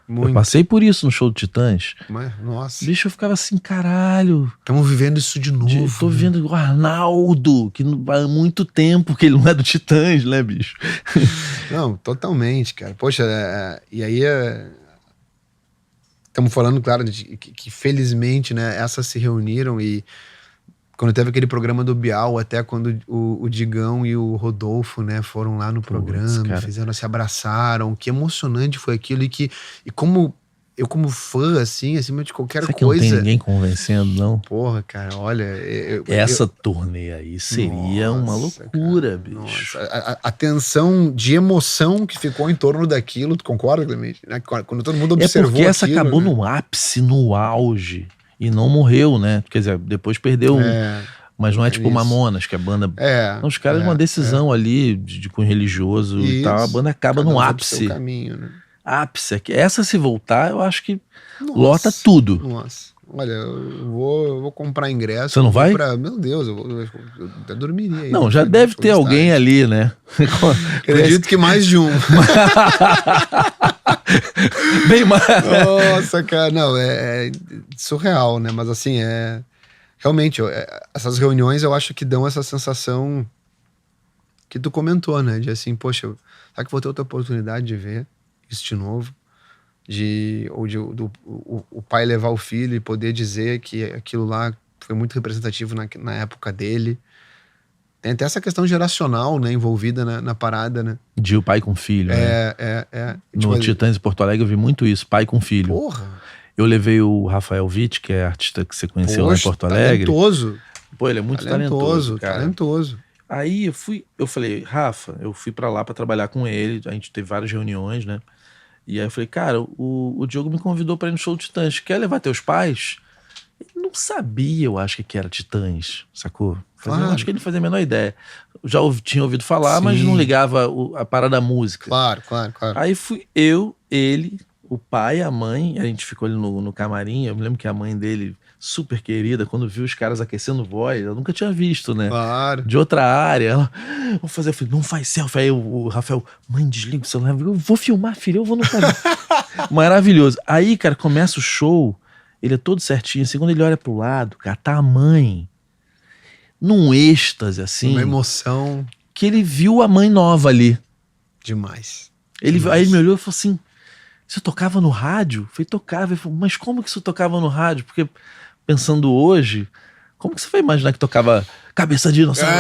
Muito. Eu passei por isso no show do Titãs. Nossa. Bicho, eu ficava assim, caralho. Estamos vivendo isso de novo. Tô vivendo o Arnaldo, que há muito tempo que ele não é do Titãs, né, bicho? Não, totalmente, cara. Poxa, e aí estamos falando, claro, de que felizmente, né, essas se reuniram e quando teve aquele programa do Bial, até quando o Digão e o Rodolfo, né, foram lá no programa, se abraçaram, que emocionante foi aquilo e como eu como fã, assim, acima de qualquer coisa... coisa... que não tem ninguém convencendo, não? Porra, cara, olha... Essa turnê aí seria uma loucura, cara, bicho. Nossa, a tensão de emoção que ficou em torno daquilo, tu concorda, Clemente? Quando todo mundo observou aquilo... É porque essa acabou, né, no ápice, no auge... E não morreu, né? Quer dizer, depois perdeu. Mas não é tipo Mamonas, que a banda. Não, os caras, uma decisão ali com religioso e tal. A banda acaba no ápice. Seu caminho, né? Ápice. Essa, se voltar, eu acho que lota tudo. Nossa. Olha, eu vou comprar ingresso. Você não vai? Meu Deus, eu até dormiria aí. Não, já deve ter alguém ali, né? Acredito que mais de um. Bem mais. Nossa, cara, não, é surreal, né? Mas assim, realmente, essas reuniões eu acho que dão essa sensação que tu comentou, né? De assim, poxa, será que vou ter outra oportunidade de ver? isso de novo. O pai levar o filho e poder dizer que aquilo lá foi muito representativo na época dele. Tem até essa questão geracional, né, envolvida na parada, né? De o pai com filho, né? No Tipo, Titãs de Porto Alegre eu vi muito isso, pai com filho. porra! Eu levei o Rafael Witt, que é artista que você conheceu lá em Porto Alegre. Talentoso. Pô, ele é muito talentoso, cara. Talentoso. Aí eu falei, Rafa, eu fui pra lá pra trabalhar com ele, a gente teve várias reuniões, né? E aí eu falei, cara, o Diogo me convidou pra ir no show do Titãs, quer levar teus pais? Ele não sabia, eu acho, que era Titãs, sacou? Claro. Eu acho que ele não fazia a menor ideia. Já tinha ouvido falar, Sim. mas não ligava a parada da música. Claro. Aí fui eu, ele, o pai, a mãe, a gente ficou ali no camarim. Eu me lembro que a mãe dele, super querida, quando viu os caras aquecendo voz, eu nunca tinha visto, né? Claro. De outra área, ela, vou fazer, eu falei, não faz selfie. Aí o Rafael, mãe, desliga o celular, eu vou filmar, filho, eu vou no caminho. Maravilhoso. Aí, cara, começa o show, ele é todo certinho, assim, quando ele olha pro lado, cara, tá a mãe num êxtase, assim. Uma emoção que ele viu a mãe nova ali. demais. Aí ele me olhou e falou assim, você tocava no rádio? Eu falei, tocava. Ele falou, mas como que isso tocava no rádio? Porque pensando hoje, como que você vai imaginar que tocava Cabeça de Dinossauro?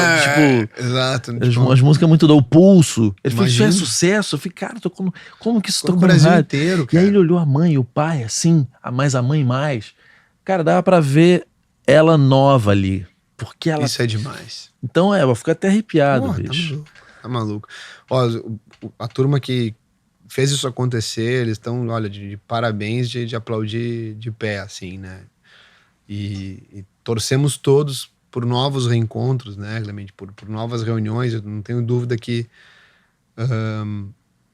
Exato. As músicas muito do Pulso. Ele falou, isso é Imagina. sucesso. Eu falei, cara, como que isso Tocou tocou no no Brasil rádio? inteiro, E cara. aí ele olhou a mãe e o pai, assim, mais a mãe mais. Cara, dava pra ver ela nova ali. Porque ela... Isso é demais. Então, eu fico até arrepiado, Porra, bicho. Tá maluco. Ó, a turma que fez isso acontecer, eles estão, olha, de parabéns, de aplaudir de pé, assim, né? E torcemos todos por novos reencontros, né, Clemente? Por novas reuniões. Eu não tenho dúvida que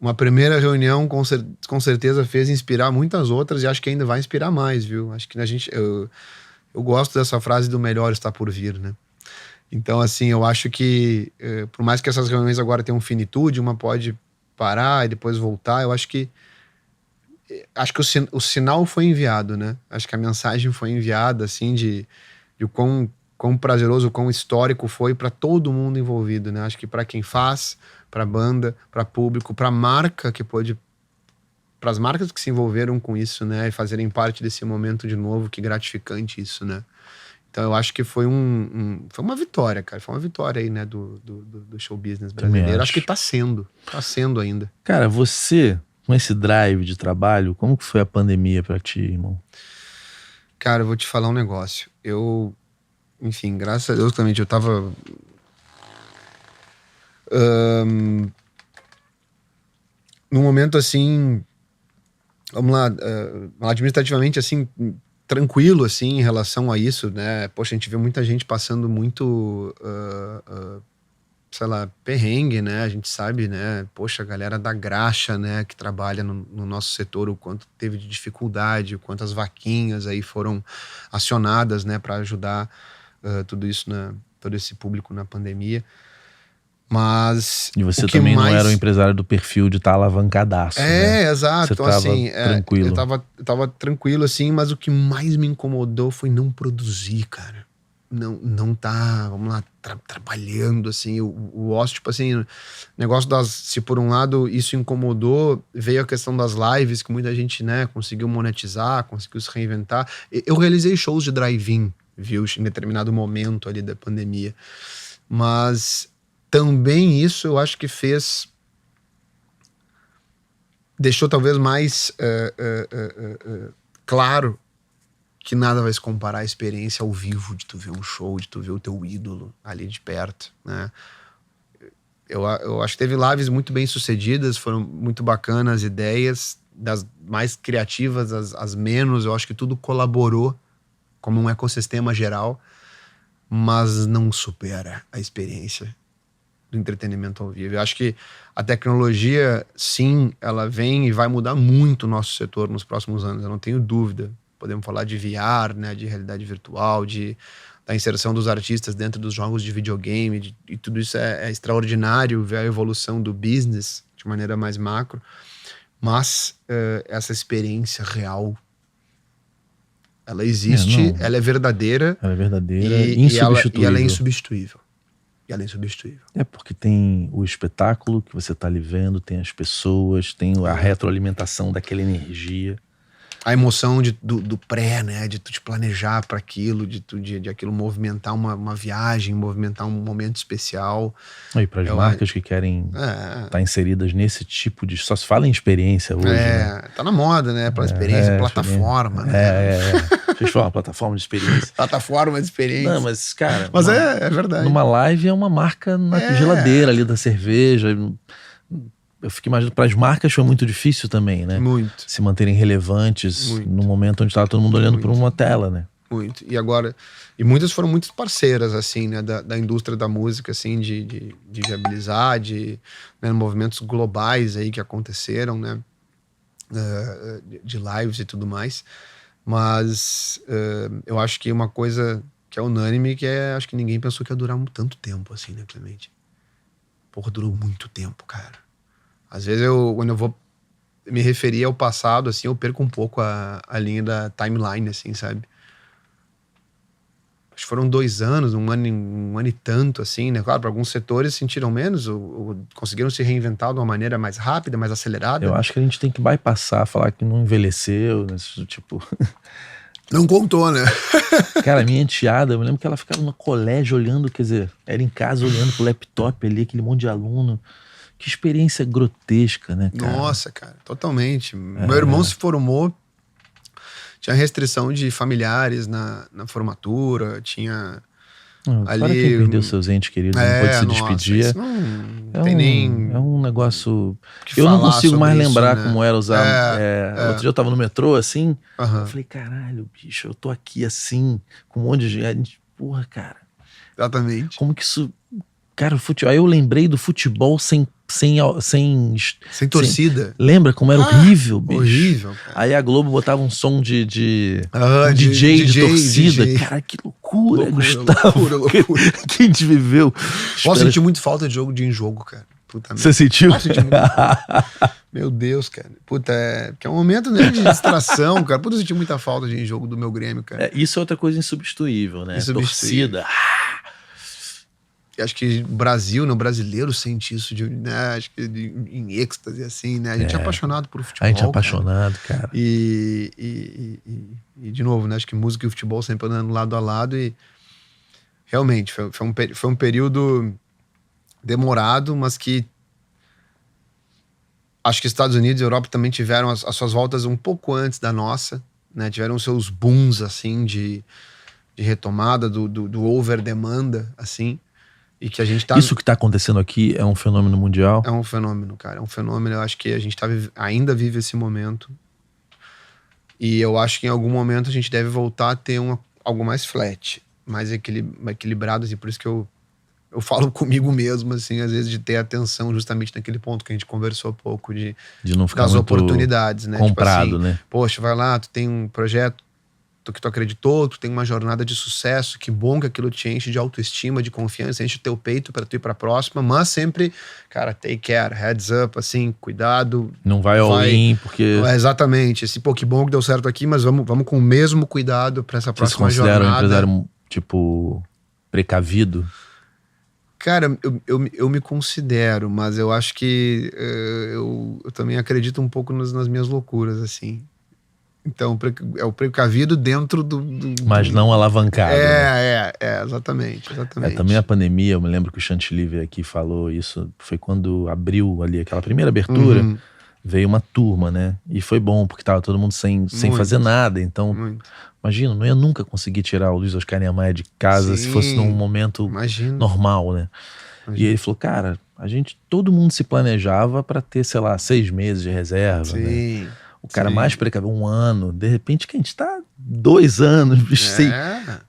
uma primeira reunião com certeza fez inspirar muitas outras e acho que ainda vai inspirar mais, viu? Acho que eu gosto dessa frase do melhor está por vir, né? Então, assim, eu acho que por mais que essas reuniões agora tenham finitude, uma pode parar e depois voltar, eu acho que o sinal foi enviado, né? Acho que a mensagem foi enviada, assim, de quão prazeroso, quão histórico foi para todo mundo envolvido, né? Acho que para quem faz, para banda, para público, para marca que pôde, para as marcas que se envolveram com isso, né? E fazerem parte desse momento de novo, que gratificante isso, né? Então eu acho que foi foi uma vitória, cara. Foi uma vitória aí, né, do show business brasileiro. Acho que tá sendo ainda. Cara, você, com esse drive de trabalho, como que foi a pandemia pra ti, irmão? Cara, eu vou te falar um negócio. Enfim, graças a Deus, Clemente, eu tava... num momento, assim... Vamos lá, administrativamente, assim... tranquilo, assim, em relação a isso, né? Poxa, a gente vê muita gente passando muito, sei lá, perrengue, né? A gente sabe, né? Poxa, a galera da graxa, né? Que trabalha no nosso setor, o quanto teve de dificuldade, o quanto as vaquinhas aí foram acionadas, né? Para ajudar tudo isso, todo esse público na pandemia. Mas... E você também não era um empresário do perfil de estar alavancadaço, né? Exato. Você então, tava assim, tranquilo. Eu tava tranquilo, assim, mas o que mais me incomodou foi não produzir, cara. Não tá, vamos lá, trabalhando, assim, o ócio, tipo assim, negócio se por um lado isso incomodou, veio a questão das lives, que muita gente, né, conseguiu monetizar, conseguiu se reinventar. Eu realizei shows de drive-in, viu, em determinado momento ali da pandemia. Mas... também isso eu acho que deixou talvez mais claro que nada vai se comparar à experiência ao vivo, de tu ver um show, de tu ver o teu ídolo ali de perto, né? Eu acho que teve lives muito bem sucedidas, foram muito bacanas as ideias, das mais criativas as menos, eu acho que tudo colaborou como um ecossistema geral, mas não supera a experiência do entretenimento ao vivo. Eu acho que a tecnologia, sim, ela vem e vai mudar muito o nosso setor nos próximos anos, eu não tenho dúvida. Podemos falar de VR, né, de realidade virtual, da inserção dos artistas dentro dos jogos de videogame, e tudo isso é extraordinário, ver a evolução do business de maneira mais macro, mas essa experiência real, ela existe, ela é verdadeira. Ela é verdadeira, insubstituível. E ela é insubstituível. E ela é insubstituível. É porque tem o espetáculo que você tá ali vendo, tem as pessoas, tem a retroalimentação daquela energia. A emoção do pré, né? De tu te planejar para aquilo, de aquilo movimentar uma viagem, movimentar um momento especial. E para as marcas que querem estar inseridas nesse tipo de... Só se fala em experiência hoje, né? Tá na moda, né? Pela experiência, plataforma, né? Deixa eu falar, plataforma de experiência. Plataforma de experiência. Não, mas, cara... Mas é verdade. Numa live é uma marca na geladeira ali da cerveja... Eu fico imaginando, para as marcas foi muito difícil também, né? Muito. Se manterem relevantes no momento onde estava todo mundo olhando por uma tela, né? Muito. E agora... E muitas foram muito parceiras, assim, né? Da indústria da música, assim, de viabilizar, né, movimentos globais aí que aconteceram, né? De lives e tudo mais. Mas eu acho que uma coisa que é unânime, acho que ninguém pensou que ia durar tanto tempo, assim, né, Clemente? Porra, durou muito tempo, cara. Às vezes quando eu vou me referir ao passado, assim, eu perco um pouco a linha da timeline, assim, sabe? Acho que foram 2 anos, um ano e tanto, assim, né? Claro, para alguns setores sentiram menos, ou conseguiram se reinventar de uma maneira mais rápida, mais acelerada. Eu acho que a gente tem que bypassar, falar que não envelheceu, né? Tipo... Não contou, né? Cara, minha enteada, eu me lembro que ela ficava no colégio olhando, quer dizer, era em casa olhando pro laptop ali, aquele monte de aluno. Que experiência grotesca, né, cara? Nossa, cara, totalmente. Meu irmão se formou, tinha restrição de familiares na formatura, tinha ali... Para quem perdeu seus entes queridos, não pode se despedir. Isso não tem nem... É um negócio... Eu não consigo mais lembrar como era usar... Outro dia eu tava no metrô, assim, eu falei, caralho, bicho, eu tô aqui assim, com um monte de gente. Porra, cara. Exatamente. Como que isso... Cara, aí eu lembrei do futebol sem torcida. Lembra como era horrível, bicho? Horrível, cara. Aí a Globo botava um som de DJ de torcida. DJ. Cara, que loucura, Gustavo. Loucura. Que a gente viveu. Posso sentir muito falta de jogo de jogo, cara. Puta Você sentiu? Meu Deus, cara. Puta, porque é um momento, né, de distração, cara. Puta, eu senti muita falta de jogo do meu Grêmio, cara. Isso é outra coisa insubstituível, né? Torcida. Acho que o Brasil, né, o brasileiro sente isso, né, acho que em êxtase, assim, né? A gente é apaixonado por futebol. A gente é apaixonado, cara. E de novo, né? Acho que música e futebol sempre andando lado a lado e realmente foi um período demorado, mas que acho que Estados Unidos e Europa também tiveram as suas voltas um pouco antes da nossa, né? Tiveram seus booms, assim, de retomada do over-demanda, assim. E que a gente tá... Isso que tá acontecendo aqui é um fenômeno mundial? É um fenômeno, cara. É um fenômeno. Eu acho que a gente ainda vive esse momento. E eu acho que em algum momento a gente deve voltar a ter algo mais flat, mais equilibrado, assim. Por isso que eu falo comigo mesmo, assim, às vezes de ter atenção justamente naquele ponto que a gente conversou há pouco, de não ficar das oportunidades, né? Comprado, tipo assim, né? Poxa, vai lá, tu tem um projeto que tu acreditou, tu tem uma jornada de sucesso, que bom que aquilo te enche de autoestima, de confiança, enche teu peito pra tu ir pra próxima, mas sempre, cara, take care, heads up, assim, cuidado. Não vai all-in, porque... Exatamente, que bom que deu certo aqui, mas vamos com o mesmo cuidado pra essa próxima jornada. Você se considera um empresário, tipo, precavido? Cara, eu me considero, mas eu acho que eu também acredito um pouco nas minhas loucuras, assim. Então, é o precavido dentro do... Mas não alavancado. Exatamente. Também a pandemia, eu me lembro que o Chantilly veio aqui e falou isso, foi quando abriu ali aquela primeira abertura, veio uma turma, né? E foi bom, porque tava todo mundo sem fazer nada, então... Imagina, não ia nunca conseguir tirar o Luiz Oscar Niemeyer de casa se fosse num momento normal, né? E ele falou, cara, todo mundo se planejava pra ter, sei lá, 6 meses de reserva, né? O cara mais precavido, 1 ano. De repente que a gente tá 2 anos, sem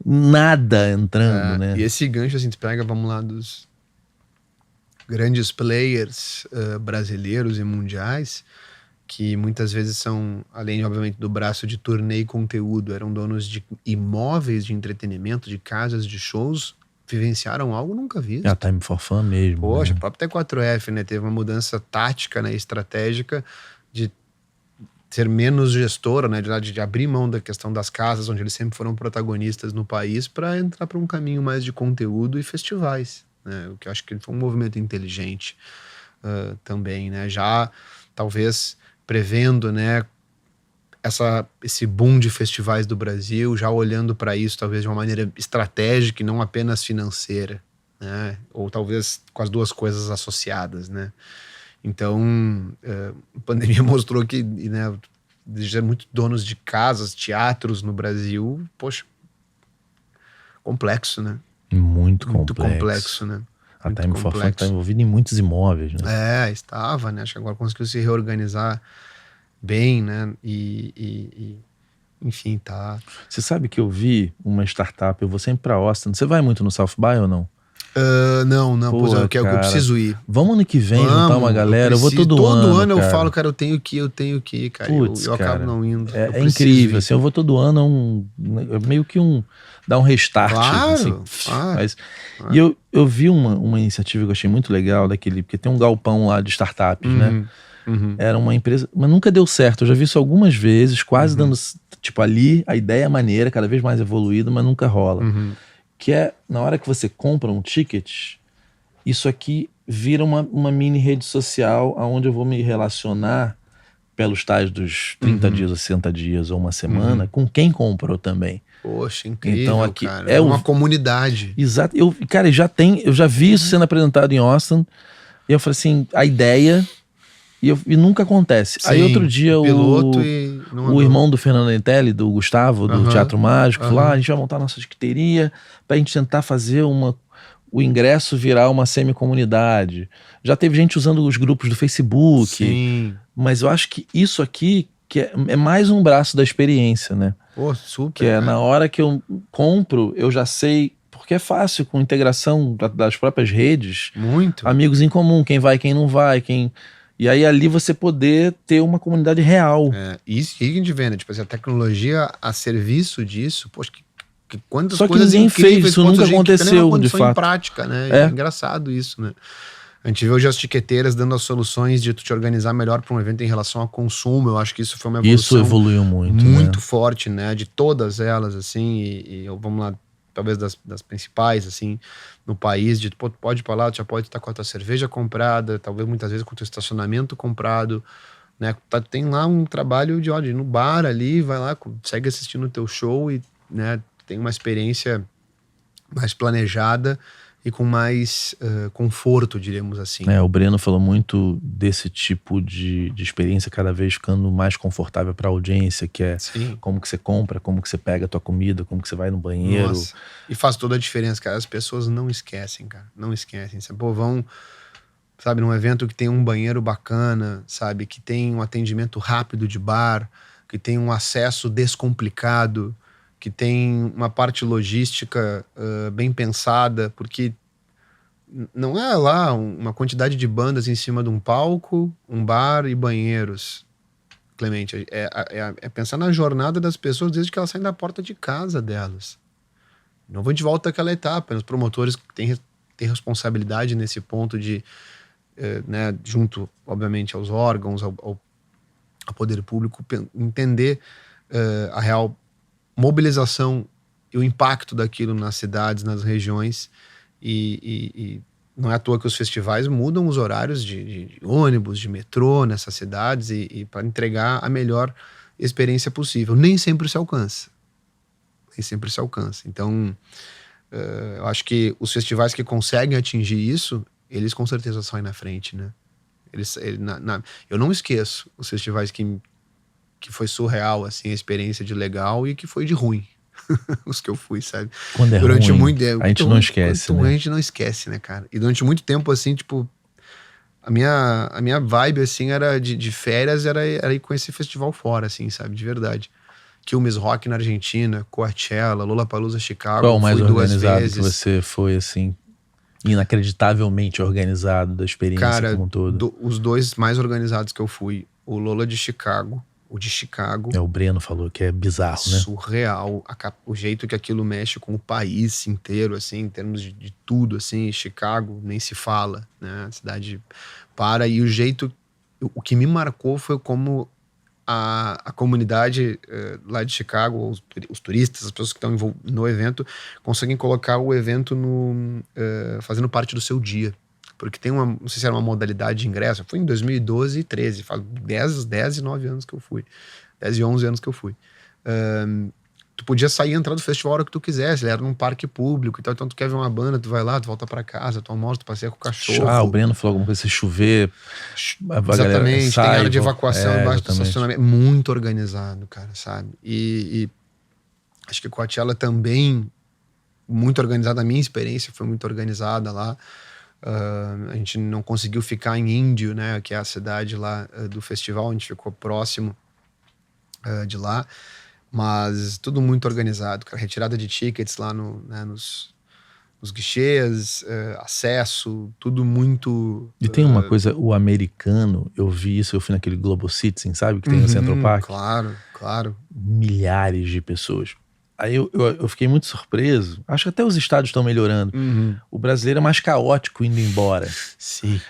nada entrando, né? E esse gancho, assim, tu pega, vamos lá, dos grandes players brasileiros e mundiais, que muitas vezes são, além, obviamente, do braço de turnê e conteúdo, eram donos de imóveis de entretenimento, de casas de shows, vivenciaram algo nunca visto. A Time for Fun mesmo. Poxa, né? O próprio T4F, né? Teve uma mudança tática, né, estratégica, de ser menos gestora, né, de abrir mão da questão das casas, onde eles sempre foram protagonistas no país, para entrar para um caminho mais de conteúdo e festivais. né? O que eu acho que foi um movimento inteligente também, né? Já talvez prevendo, né, esse boom de festivais do Brasil, já olhando para isso talvez de uma maneira estratégica e não apenas financeira, né? Ou talvez com as duas coisas associadas, né? Então, a pandemia mostrou que, né, já muitos donos de casas, teatros no Brasil, poxa, complexo, né? Muito complexo, né? A Time for Fun está envolvida em muitos imóveis, né? Estava, né? Acho que agora conseguiu se reorganizar bem, né? Enfim, tá. Você sabe que eu vi uma startup, eu vou sempre pra Austin. Você vai muito no South By ou não? Não, pois é, eu preciso ir. Vamos ano que vem juntar uma galera. Eu vou todo ano. Todo ano eu falo, cara, eu tenho que ir, cara. Putz, eu acabo não indo. É incrível, assim, eu vou todo ano, meio que dar um restart. Claro, assim, E eu vi uma iniciativa que eu achei muito legal, porque tem um galpão lá de startups, né? Era uma empresa, mas nunca deu certo. Eu já vi isso algumas vezes, quase dando, tipo, ali, a ideia é maneira, cada vez mais evoluída, mas nunca rola. Que é, na hora que você compra um ticket, isso aqui vira uma mini rede social onde eu vou me relacionar pelos tais dos 30 dias ou 60 dias ou uma semana com quem comprou também. Poxa, incrível, então, aqui cara. É uma comunidade. Exato. Eu já vi isso sendo apresentado em Austin e eu falei assim, a ideia... E nunca acontece. Sim, aí outro dia o irmão do Fernando Entelli, do Gustavo, do Teatro Mágico, falou, a gente vai montar nossa tiqueteria pra gente tentar fazer o ingresso virar uma semi-comunidade. Já teve gente usando os grupos do Facebook. Sim. Mas eu acho que isso aqui que é mais um braço da experiência, né? Pô, super. Que é na hora que eu compro, eu já sei... Porque é fácil, com integração das próprias redes. Muito. Amigos em comum, quem vai, quem não vai, E aí ali você poder ter uma comunidade real. Isso que a gente vê, né? Tipo assim, a tecnologia a serviço disso, poxa, quantas Só que coisas ninguém fez, isso nunca aconteceu, de fato. Em prática, né? É engraçado isso, né? A gente vê hoje as tiqueteiras dando as soluções de tu te organizar melhor para um evento em relação ao consumo. Eu acho que isso foi uma evolução... Isso evoluiu muito, muito forte, né? De todas elas, assim, e vamos lá, talvez das principais, assim, no país, de pode ir pra lá, tu já pode estar com a tua cerveja comprada, talvez muitas vezes com o teu estacionamento comprado, né? Tem lá um trabalho de ir no bar ali, vai lá, segue assistindo o teu show e, né, tem uma experiência mais planejada e com mais conforto, diríamos assim. O Breno falou muito desse tipo de experiência cada vez ficando mais confortável para a audiência, que é como que você compra, como que você pega a tua comida, como que você vai no banheiro. Nossa. E faz toda a diferença, cara. As pessoas não esquecem, cara. Não esquecem. Pô, vão, sabe, num evento que tem um banheiro bacana, sabe, que tem um atendimento rápido de bar, que tem um acesso descomplicado, que tem uma parte logística bem pensada, porque não é lá uma quantidade de bandas em cima de um palco, um bar e banheiros, Clemente. É pensar na jornada das pessoas desde que elas saem da porta de casa delas. Não vou de volta àquela etapa. Os promotores têm responsabilidade nesse ponto de, né, junto, obviamente, aos órgãos, ao poder público, entender a real mobilização e o impacto daquilo nas cidades, nas regiões, e não é à toa que os festivais mudam os horários de ônibus, de metrô nessas cidades e para entregar a melhor experiência possível. Nem sempre se alcança. Então, eu acho que os festivais que conseguem atingir isso, eles com certeza saem na frente, né? Eu não esqueço os festivais que foi surreal, assim, a experiência de legal e que foi de ruim. Os que eu fui, sabe? Quando durante ruim, muito tempo. A gente não esquece, né? A gente não esquece, né, cara? E durante muito tempo, assim, tipo, a minha vibe, assim, era de férias, era ir com esse festival fora, assim, sabe? De verdade. Quilmes Rock na Argentina, Coachella, Lollapalooza Chicago. Qual o mais organizado que você foi, assim, inacreditavelmente organizado da experiência, cara, como um todo? Os dois mais organizados que eu fui, o Lolla de Chicago, o de Chicago. O Breno falou que é bizarro, né? Surreal. O jeito que aquilo mexe com o país inteiro, assim, em termos de tudo, assim. Chicago nem se fala, né? A cidade para. E o jeito... O que me marcou foi como a comunidade lá de Chicago, os turistas, as pessoas que estão no evento, conseguem colocar o evento fazendo parte do seu dia. Porque tem não sei se era uma modalidade de ingresso, eu fui em 2012 e 13, faz 10 e 9 anos que eu fui. 10 e 11 anos que eu fui. Tu podia sair e entrar do festival a hora que tu quisesse, ele era num parque público e tal, então tu quer ver uma banda, tu vai lá, tu volta pra casa, tu almoça, tu passeia com o cachorro. O Breno falou alguma coisa, se chover, exatamente, sai, tem área de evacuação embaixo do exatamente. estacionamento, muito organizado, cara, sabe? E acho que Coachella também, muito organizada, a minha experiência foi muito organizada lá. A gente não conseguiu ficar em Índio, né, que é a cidade lá do festival, a gente ficou próximo de lá. Mas tudo muito organizado, cara. Retirada de tickets lá nos guichês, acesso, tudo muito... E tem uma coisa, o americano, eu fui naquele Global Citizen, sabe? Que tem no Central Park. Claro. Milhares de pessoas. Aí eu fiquei muito surpreso. Acho que até os estádios estão melhorando. O brasileiro é mais caótico indo embora. Sim.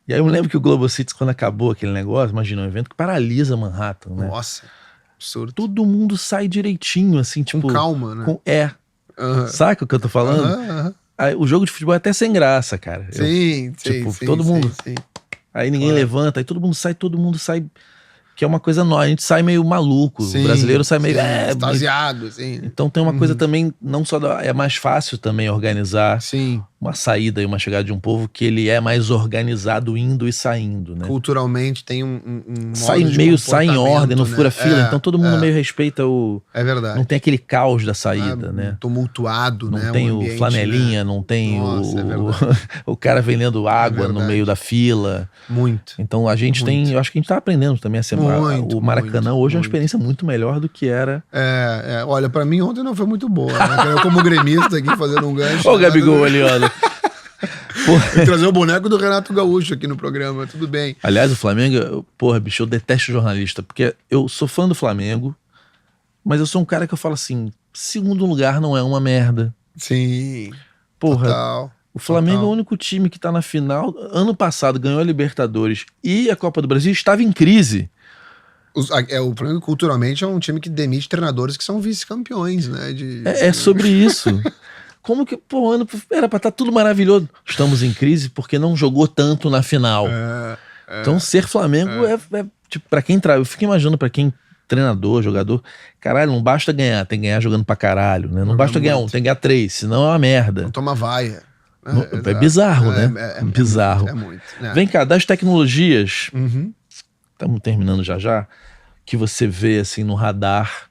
E aí eu me lembro que o Global Citizen, quando acabou aquele negócio, imagina, um evento que paralisa Manhattan, né? Nossa, absurdo. Todo mundo sai direitinho, assim, tipo... Com calma, né? Saca o que eu tô falando? Aí, o jogo de futebol é até sem graça, cara. Sim, todo mundo... Sim. Aí ninguém levanta, aí todo mundo sai... Que é uma coisa nova, a gente sai meio maluco. Sim, o brasileiro sai meio... extasiado, sim. Então tem uma coisa também, não só... É mais fácil também organizar uma saída e uma chegada de um povo que ele é mais organizado indo e saindo, né? Culturalmente tem sai em ordem, não fura fila, então todo mundo meio respeita o... É verdade. Não tem aquele caos da saída, né? Tumultuado, não né? Não tem ambiente, o flanelinha, né? não tem Nossa, o cara vendendo água no meio da fila. Muito. Então a gente tem... Eu acho que a gente tá aprendendo também a ser... O Maracanã hoje é uma experiência muito melhor do que era. Olha, pra mim ontem não foi muito boa, né? Eu como gremista aqui fazendo um gancho. Ó o Gabigol ali, olha. Trazer o boneco do Renato Gaúcho aqui no programa, tudo bem. Aliás, o Flamengo, bicho, eu detesto jornalista, porque eu sou fã do Flamengo, mas eu sou um cara que eu falo assim, segundo lugar não é uma merda. Sim. Total. O Flamengo é o único time que tá na final. Ano passado ganhou a Libertadores e a Copa do Brasil, estava em crise. O Flamengo culturalmente é um time que demite treinadores que são vice-campeões, né? É sobre isso. Como que, ano era pra estar tudo maravilhoso. Estamos em crise porque não jogou tanto na final. Então ser Flamengo é tipo, pra quem eu fico imaginando pra quem treinador, jogador, caralho, não basta ganhar, tem que ganhar jogando pra caralho, né? Não basta ganhar tem que ganhar 3, senão é uma merda. Não toma vaia. É bizarro, né? É bizarro. É muito. Vem cá, das tecnologias, estamos terminando já, que você vê assim no radar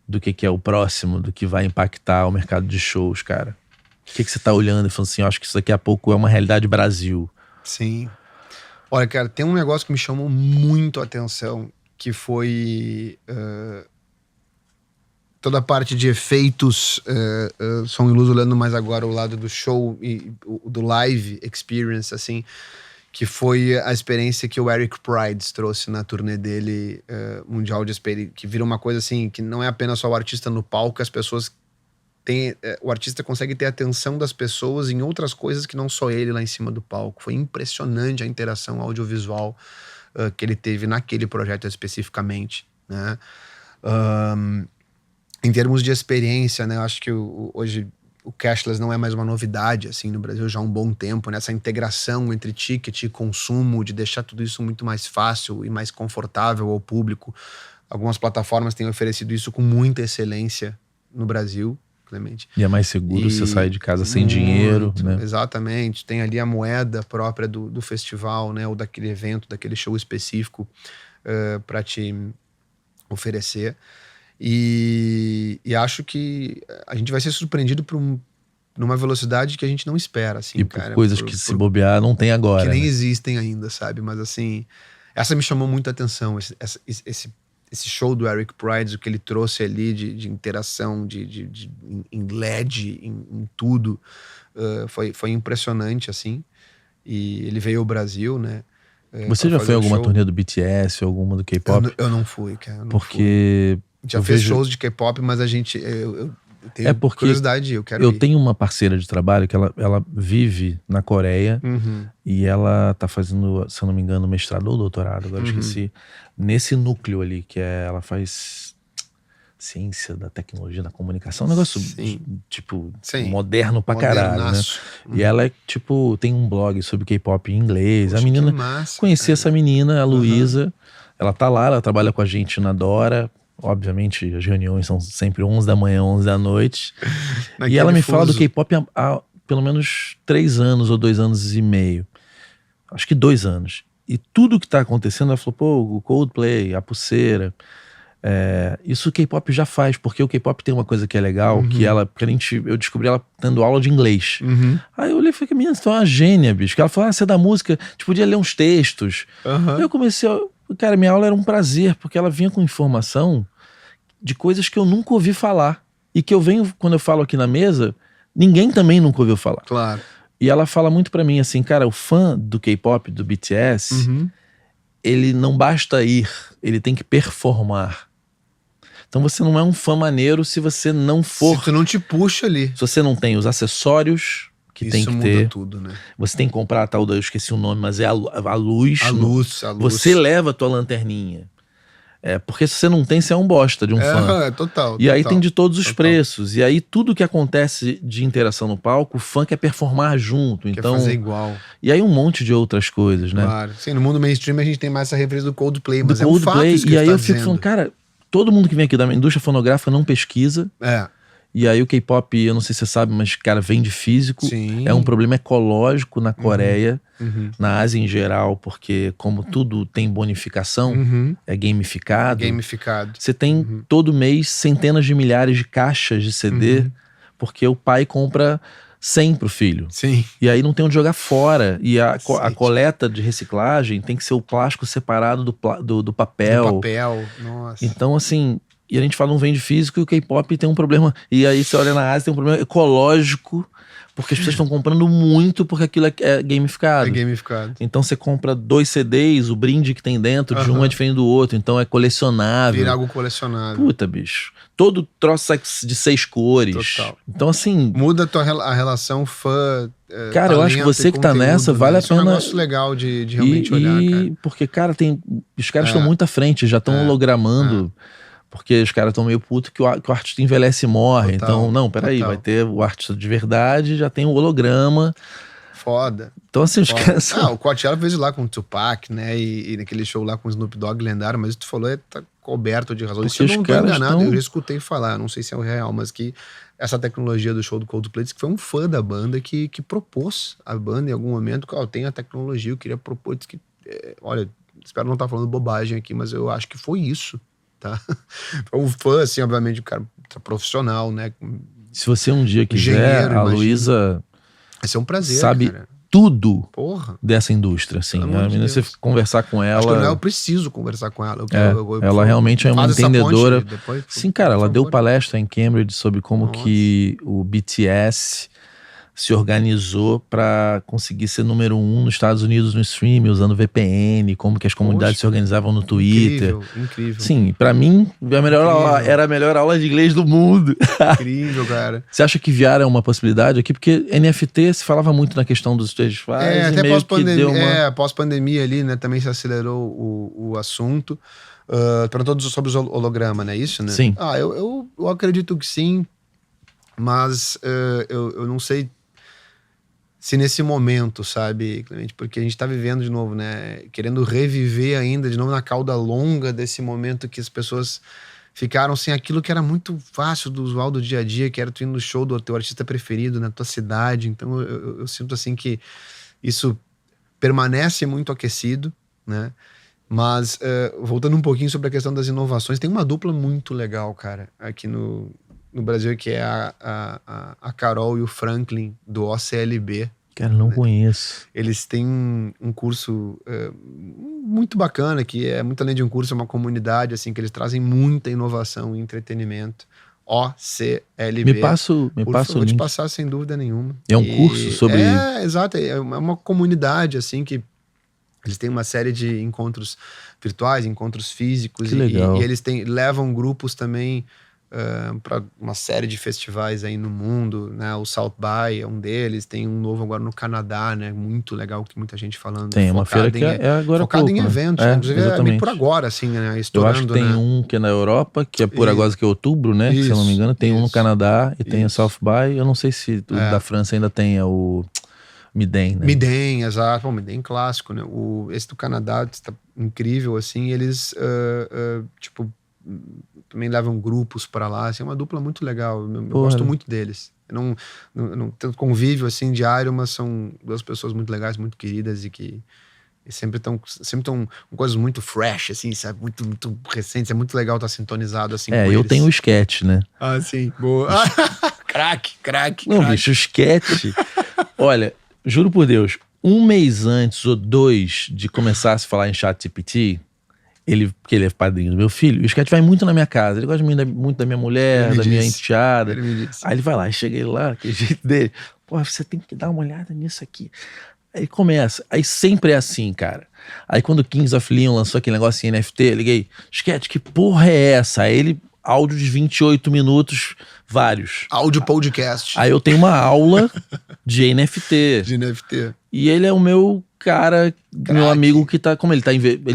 do que é o próximo, do que vai impactar o mercado de shows, cara. O que você tá olhando e falando assim, eu acho que isso daqui a pouco é uma realidade Brasil. Sim. Olha, cara, tem um negócio que me chamou muito a atenção, que foi toda a parte de efeitos, som e luz, olhando mais agora o lado do show e do live experience, assim, que foi a experiência que o Eric Prydz trouxe na turnê dele mundial de experiência, que vira uma coisa assim, que não é apenas só o artista no palco, as pessoas têm, o artista consegue ter a atenção das pessoas em outras coisas que não só ele lá em cima do palco. Foi impressionante a interação audiovisual que ele teve naquele projeto especificamente, né? Em termos de experiência, né, eu acho que hoje o cashless não é mais uma novidade assim no Brasil já há um bom tempo, né? Essa integração entre ticket e consumo, de deixar tudo isso muito mais fácil e mais confortável ao público. Algumas plataformas têm oferecido isso com muita excelência no Brasil, Clemente. E é mais seguro você sair de casa sem dinheiro, né? Exatamente. Tem ali a moeda própria do festival, né? Ou daquele evento, daquele show específico para te oferecer. E acho que a gente vai ser surpreendido numa velocidade que a gente não espera, assim, e por coisas que se bobear não tem agora. Que nem existem ainda, sabe? Mas assim, essa me chamou muita atenção, esse show do Eric Prydz, o que ele trouxe ali de interação, em LED, em tudo, foi impressionante, assim. E ele veio ao Brasil, né? Você já foi em alguma turnê do BTS, alguma do K-pop? Eu não fui, cara. Porque... Já fez shows de K-pop, mas a gente... Eu tenho É porque curiosidade, eu quero eu ir. tenho uma parceira de trabalho que ela vive na Coreia e ela tá fazendo, se eu não me engano, mestrado ou doutorado, agora eu esqueci, nesse núcleo ali, que ela faz ciência da tecnologia da comunicação, um negócio tipo moderno pra caralho, né? E ela é tipo, tem um blog sobre K-pop em inglês. Poxa, a menina, que massa, conheci cara. essa menina, a Luísa, ela tá lá, ela trabalha com a gente na Dora. Obviamente, as reuniões são sempre 11 da manhã, 11 da noite. E ela me fala do K-pop há pelo menos 3 anos ou 2 anos e meio. Acho que 2 anos. E tudo que tá acontecendo, ela falou, pô, o Coldplay, a Pulseira. Isso o K-pop já faz, porque o K-pop tem uma coisa que é legal, eu descobri ela tendo aula de inglês. Aí eu olhei e falei, menina, você é uma gênia, bicho. Que ela falou, você é da música, a gente podia ler uns textos. Aí eu comecei cara, minha aula era um prazer, porque ela vinha com informação de coisas que eu nunca ouvi falar. E que eu venho, quando eu falo aqui na mesa, ninguém também nunca ouviu falar. Claro. E ela fala muito pra mim assim, cara, o fã do K-pop, do BTS, ele não basta ir, ele tem que performar. Então você não é um fã maneiro se você não for... Se tu não te puxa ali. Se você não tem os acessórios que tem que ter. Isso muda tudo, né? Você tem que comprar a tal da... Eu esqueci o nome, mas é a luz. A luz. Você leva a tua lanterninha. Porque se você não tem, você é um bosta de um fã. Total. E aí tem de todos os preços. E aí tudo que acontece de interação no palco, o fã quer performar junto. Quer então fazer igual. E aí um monte de outras coisas, né? Claro. Sim, no mundo mainstream a gente tem mais essa referência do Coldplay, mas é um Coldplay, fato isso que e aí tá eu fico falando, cara, todo mundo que vem aqui da indústria fonográfica não pesquisa. E aí o K-pop, eu não sei se você sabe, mas, cara, vem de físico. Sim. É um problema ecológico na Coreia, na Ásia em geral, porque como tudo tem bonificação, é gamificado. Você tem todo mês centenas de milhares de caixas de CD, porque o pai compra 100 pro filho. Sim. E aí não tem onde jogar fora. E a coleta de reciclagem tem que ser o plástico separado do papel. Do papel, nossa. Então, assim... E a gente fala, não vende físico, e o K-pop tem um problema. E aí você olha na Ásia, tem um problema ecológico, porque as pessoas estão comprando muito porque aquilo é gamificado. É gamificado. Então você compra 2 CDs, o brinde que tem dentro de um é diferente do outro, então é colecionável. Vira algo colecionável. Puta, bicho. Todo troço de 6 cores. Total. Então, assim... Muda a relação fã... Cara, eu acho que você que tá nessa, vale a pena... É um negócio legal de realmente olhar, cara. Porque, cara, os caras estão muito à frente, já estão hologramando... Porque os caras estão meio putos que o artista envelhece e morre. Então, não, peraí, vai ter o artista de verdade, já tem o holograma. Foda. Então, assim, os caras... O Coachella fez lá com o Tupac, né? E naquele show lá com o Snoop Dogg lendário, mas tu falou, tá coberto de razões. Porque eu não tô enganado, eu já escutei falar, não sei se é o real, mas que essa tecnologia do show do Coldplay, que foi um fã da banda que propôs a banda em algum momento, eu tenho a tecnologia, eu queria propor, disse que, olha, espero não estar falando bobagem aqui, mas eu acho que foi isso. Tá? Um fã, assim, obviamente, um cara profissional, né? Se você um dia quiser, a Luísa vai ser um prazer, sabe, cara. Tudo dessa indústria, assim. A menina, você conversar com ela... Acho que não eu preciso conversar com ela. Ela realmente é uma entendedora. Depois, sim, cara, ela deu palestra em Cambridge sobre como que o BTS se organizou para conseguir ser número 1 nos Estados Unidos no streaming, usando VPN, como que as comunidades se organizavam no Twitter. Incrível. Sim, para mim, era a melhor aula de inglês do mundo. Incrível, cara. Você acha que VR é uma possibilidade aqui? Porque NFT se falava muito na questão dos stage files. Até pós-pandemia, pós-pandemia ali, né, também se acelerou o assunto. Para todos sobre os holograma, né? Isso, né? Sim. Eu acredito que sim, mas eu não sei se nesse momento, sabe, Clemente, porque a gente tá vivendo de novo, né, querendo reviver ainda de novo na cauda longa desse momento que as pessoas ficaram sem aquilo que era muito fácil do usual do dia a dia, que era tu ir no show do teu artista preferido na tua cidade. Então eu sinto assim que isso permanece muito aquecido, né, mas voltando um pouquinho sobre a questão das inovações, tem uma dupla muito legal, cara, aqui no Brasil, que é a Carol e o Franklin do OCLB. Cara, não conheço. Eles têm um curso muito bacana, que é muito além de um curso, é uma comunidade, assim, que eles trazem muita inovação e entretenimento. OCLB. Me passa o Vou link. te passar sem dúvida nenhuma. É um curso sobre... Exato. É uma comunidade, assim, que eles têm uma série de encontros virtuais, encontros físicos. Que legal. E eles levam grupos também para uma série de festivais aí no mundo, né? O South By é um deles, tem um novo agora no Canadá, né? Muito legal, que muita gente falando. Tem uma feira que é agora focado pouco, em né? eventos, inclusive é meio por agora, assim, né? Estourando, eu acho que tem um que é na Europa, que é por agora, que é outubro, né? Se eu não me engano, tem um no Canadá e tem a South By. Eu não sei se o da França ainda tem o Midem, né? Midem, exato. Bom, Midem clássico, né? Esse do Canadá está incrível, assim. Eles, tipo, também levam grupos para lá. Assim, é uma dupla muito legal. Eu gosto muito deles. Eu não tenho convívio, assim, diário, mas são duas pessoas muito legais, muito queridas e que sempre estão com coisas muito fresh, assim, sabe? Muito recentes. É muito legal estar sintonizado, assim, com eu eles. tenho o sketch, né? Ah, sim. Boa. Craque. Não, bicho, o sketch... Olha... Juro por Deus, 1 mês antes ou 2 de começar a se falar em ChatGPT, porque ele é padrinho do meu filho, o sketch vai muito na minha casa. Ele gosta muito da minha mulher, da minha enteada. Aí ele vai lá, chega ele lá, aquele jeito dele. Pô, você tem que dar uma olhada nisso aqui. Aí começa. Aí sempre é assim, cara. Aí quando o Kings of Leon lançou aquele negócio em NFT, eu liguei, sketch, que porra é essa? Aí ele... áudio de 28 minutos, vários. Áudio podcast. Aí eu tenho uma aula de NFT. E ele é o meu cara, meu amigo que tá... Como ele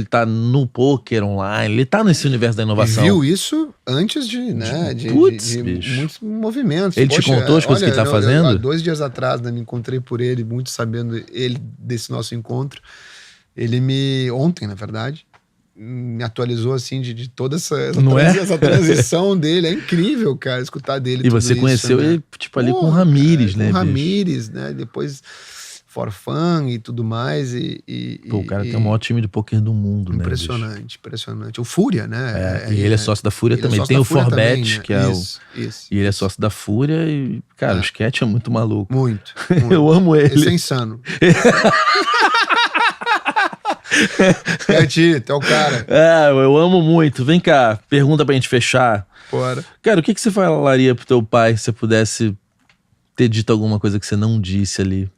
tá no poker online, ele tá nesse universo da inovação. E viu isso antes de muitos movimentos. Ele te contou as coisas que ele tá fazendo? Há 2 dias atrás, né, me encontrei por ele, muito sabendo desse nosso encontro. Ontem, na verdade, me atualizou, assim, de toda essa transição dele. É incrível, cara, escutar dele. E você conheceu ele, tipo, ali com o Ramires, né? Com o Ramires, né? Depois For Fun e tudo mais. Pô, o cara tem o maior time de pôquer do mundo, impressionante, né? Impressionante. O Fúria, né? E ele é sócio da Fúria também. Tem o Forbet, né? Que é e ele é sócio da Fúria e, cara, o sketch é muito maluco. Muito. Eu amo ele. Esse é insano. É o cara. Eu amo muito. Vem cá, pergunta pra gente fechar. Bora. Cara, o que você falaria pro teu pai se você pudesse ter dito alguma coisa que você não disse ali?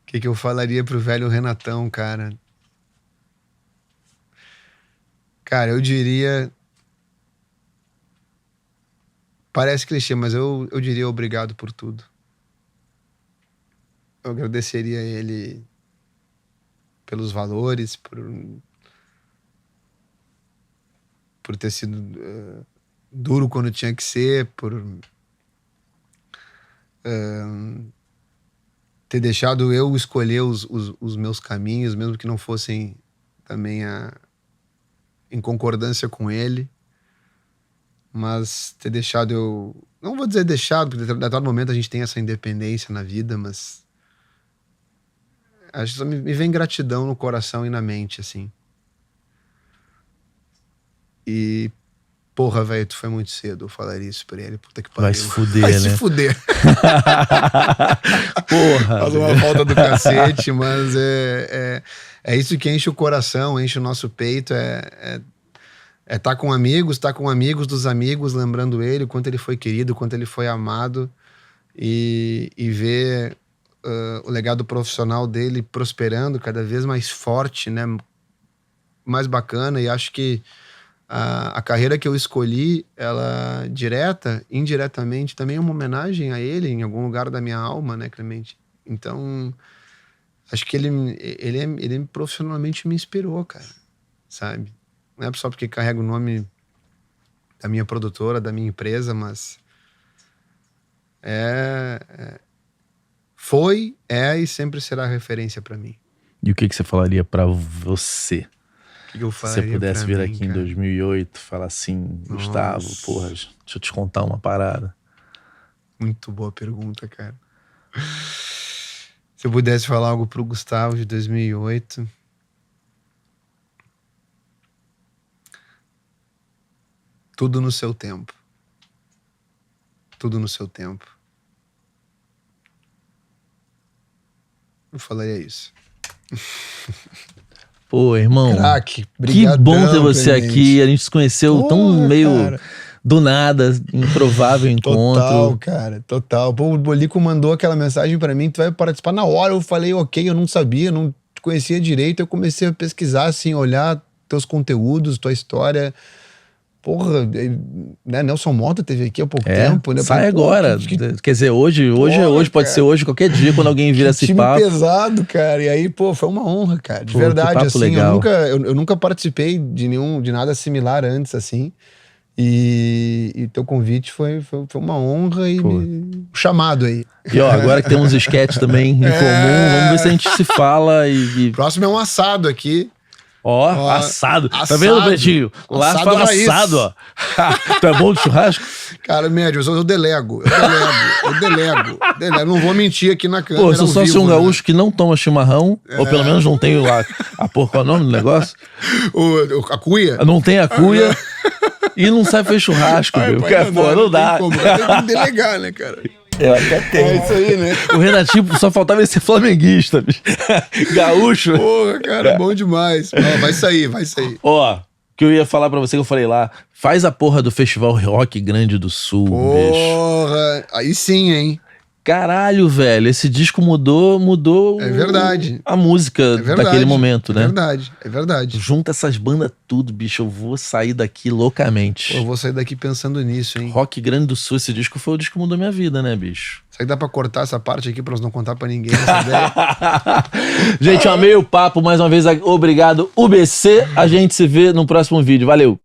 O que eu falaria pro velho Renatão, cara? Cara, eu diria... Parece clichê, mas eu diria obrigado por tudo. Eu agradeceria a ele pelos valores, por ter sido duro quando tinha que ser, por ter deixado eu escolher os meus caminhos, mesmo que não fossem também em concordância com ele, mas ter deixado eu... Não vou dizer deixado, porque em determinado momento a gente tem essa independência na vida, mas acho que só me vem gratidão no coração e na mente, assim. E, porra, velho, tu foi muito cedo, eu falaria isso pra ele. Puta que pariu. Vai se fuder, Vai né? se fuder. Porra. Faz uma falta do cacete, mas é isso que enche o coração, enche o nosso peito, tá com amigos dos amigos, lembrando ele, o quanto ele foi querido, o quanto ele foi amado, e ver o legado profissional dele prosperando cada vez mais forte, né? Mais bacana. E acho que a carreira que eu escolhi, ela indiretamente, também é uma homenagem a ele, em algum lugar da minha alma, né, Clemente? Então, acho que ele profissionalmente me inspirou, cara, sabe? Não é só porque carrega o nome da minha produtora, da minha empresa, mas foi, e sempre será referência pra mim. E o que você falaria pra você? O que eu falaria? Se você pudesse vir aqui em 2008, falar assim, Gustavo, porra, deixa eu te contar uma parada. Muito boa pergunta, cara. Se eu pudesse falar algo pro Gustavo de 2008... Tudo no seu tempo. Tudo no seu tempo. Eu falaria isso. Pô, irmão. Craque, que bom ter você aqui. A gente se conheceu tão meio do nada, improvável encontro. Total, cara, total. Pô, o Bolico mandou aquela mensagem pra mim, tu vai participar na hora. Eu falei, ok, eu não sabia, não te conhecia direito. Eu comecei a pesquisar, assim, olhar teus conteúdos, tua história. Porra, né? Nelson Mota teve aqui há pouco tempo, né? Sai agora. Quer dizer, hoje pode ser hoje, qualquer dia, quando alguém vira esse papo. Time pesado, cara. E aí, pô, foi uma honra, cara. De verdade, assim. Legal. Eu nunca participei de nada similar antes, assim. E teu convite foi uma honra e chamado aí. E ó, agora que tem uns sketches também em comum, vamos ver se a gente se fala e... Próximo é um assado aqui. Ó, assado. Tá vendo, Betinho? Lá assado fala raiz. assado, ó. Tu é bom de churrasco? Cara, médio, eu delego. Não vou mentir aqui na câmera. Pô, eu sou só um gaúcho, né? que não toma chimarrão, ou pelo menos não tem a porra, qual é o nome do negócio? A cuia? Não tem a cuia e não sabe fazer churrasco, meu. Não dá. Tem que delegar, né, cara? Eu até tenho. É isso aí, né? O Renatinho só faltava ele ser flamenguista, bicho. Gaúcho. Porra, cara, bom demais. Ó, vai sair. Ó, que eu ia falar pra você, que eu falei lá, faz a porra do Festival Rock Grande do Sul, bicho. Porra, aí sim, hein? Caralho, velho, esse disco mudou É verdade. a música daquele momento, né? É verdade. Junta essas bandas tudo, bicho, eu vou sair daqui loucamente. Pô, eu vou sair daqui pensando nisso, hein? Rock Grande do Sul, esse disco foi o disco que mudou minha vida, né, bicho? Será que dá pra cortar essa parte aqui pra nós não contar pra ninguém essa ideia? Gente, amei o papo, mais uma vez, obrigado, UBC, a gente se vê no próximo vídeo, valeu!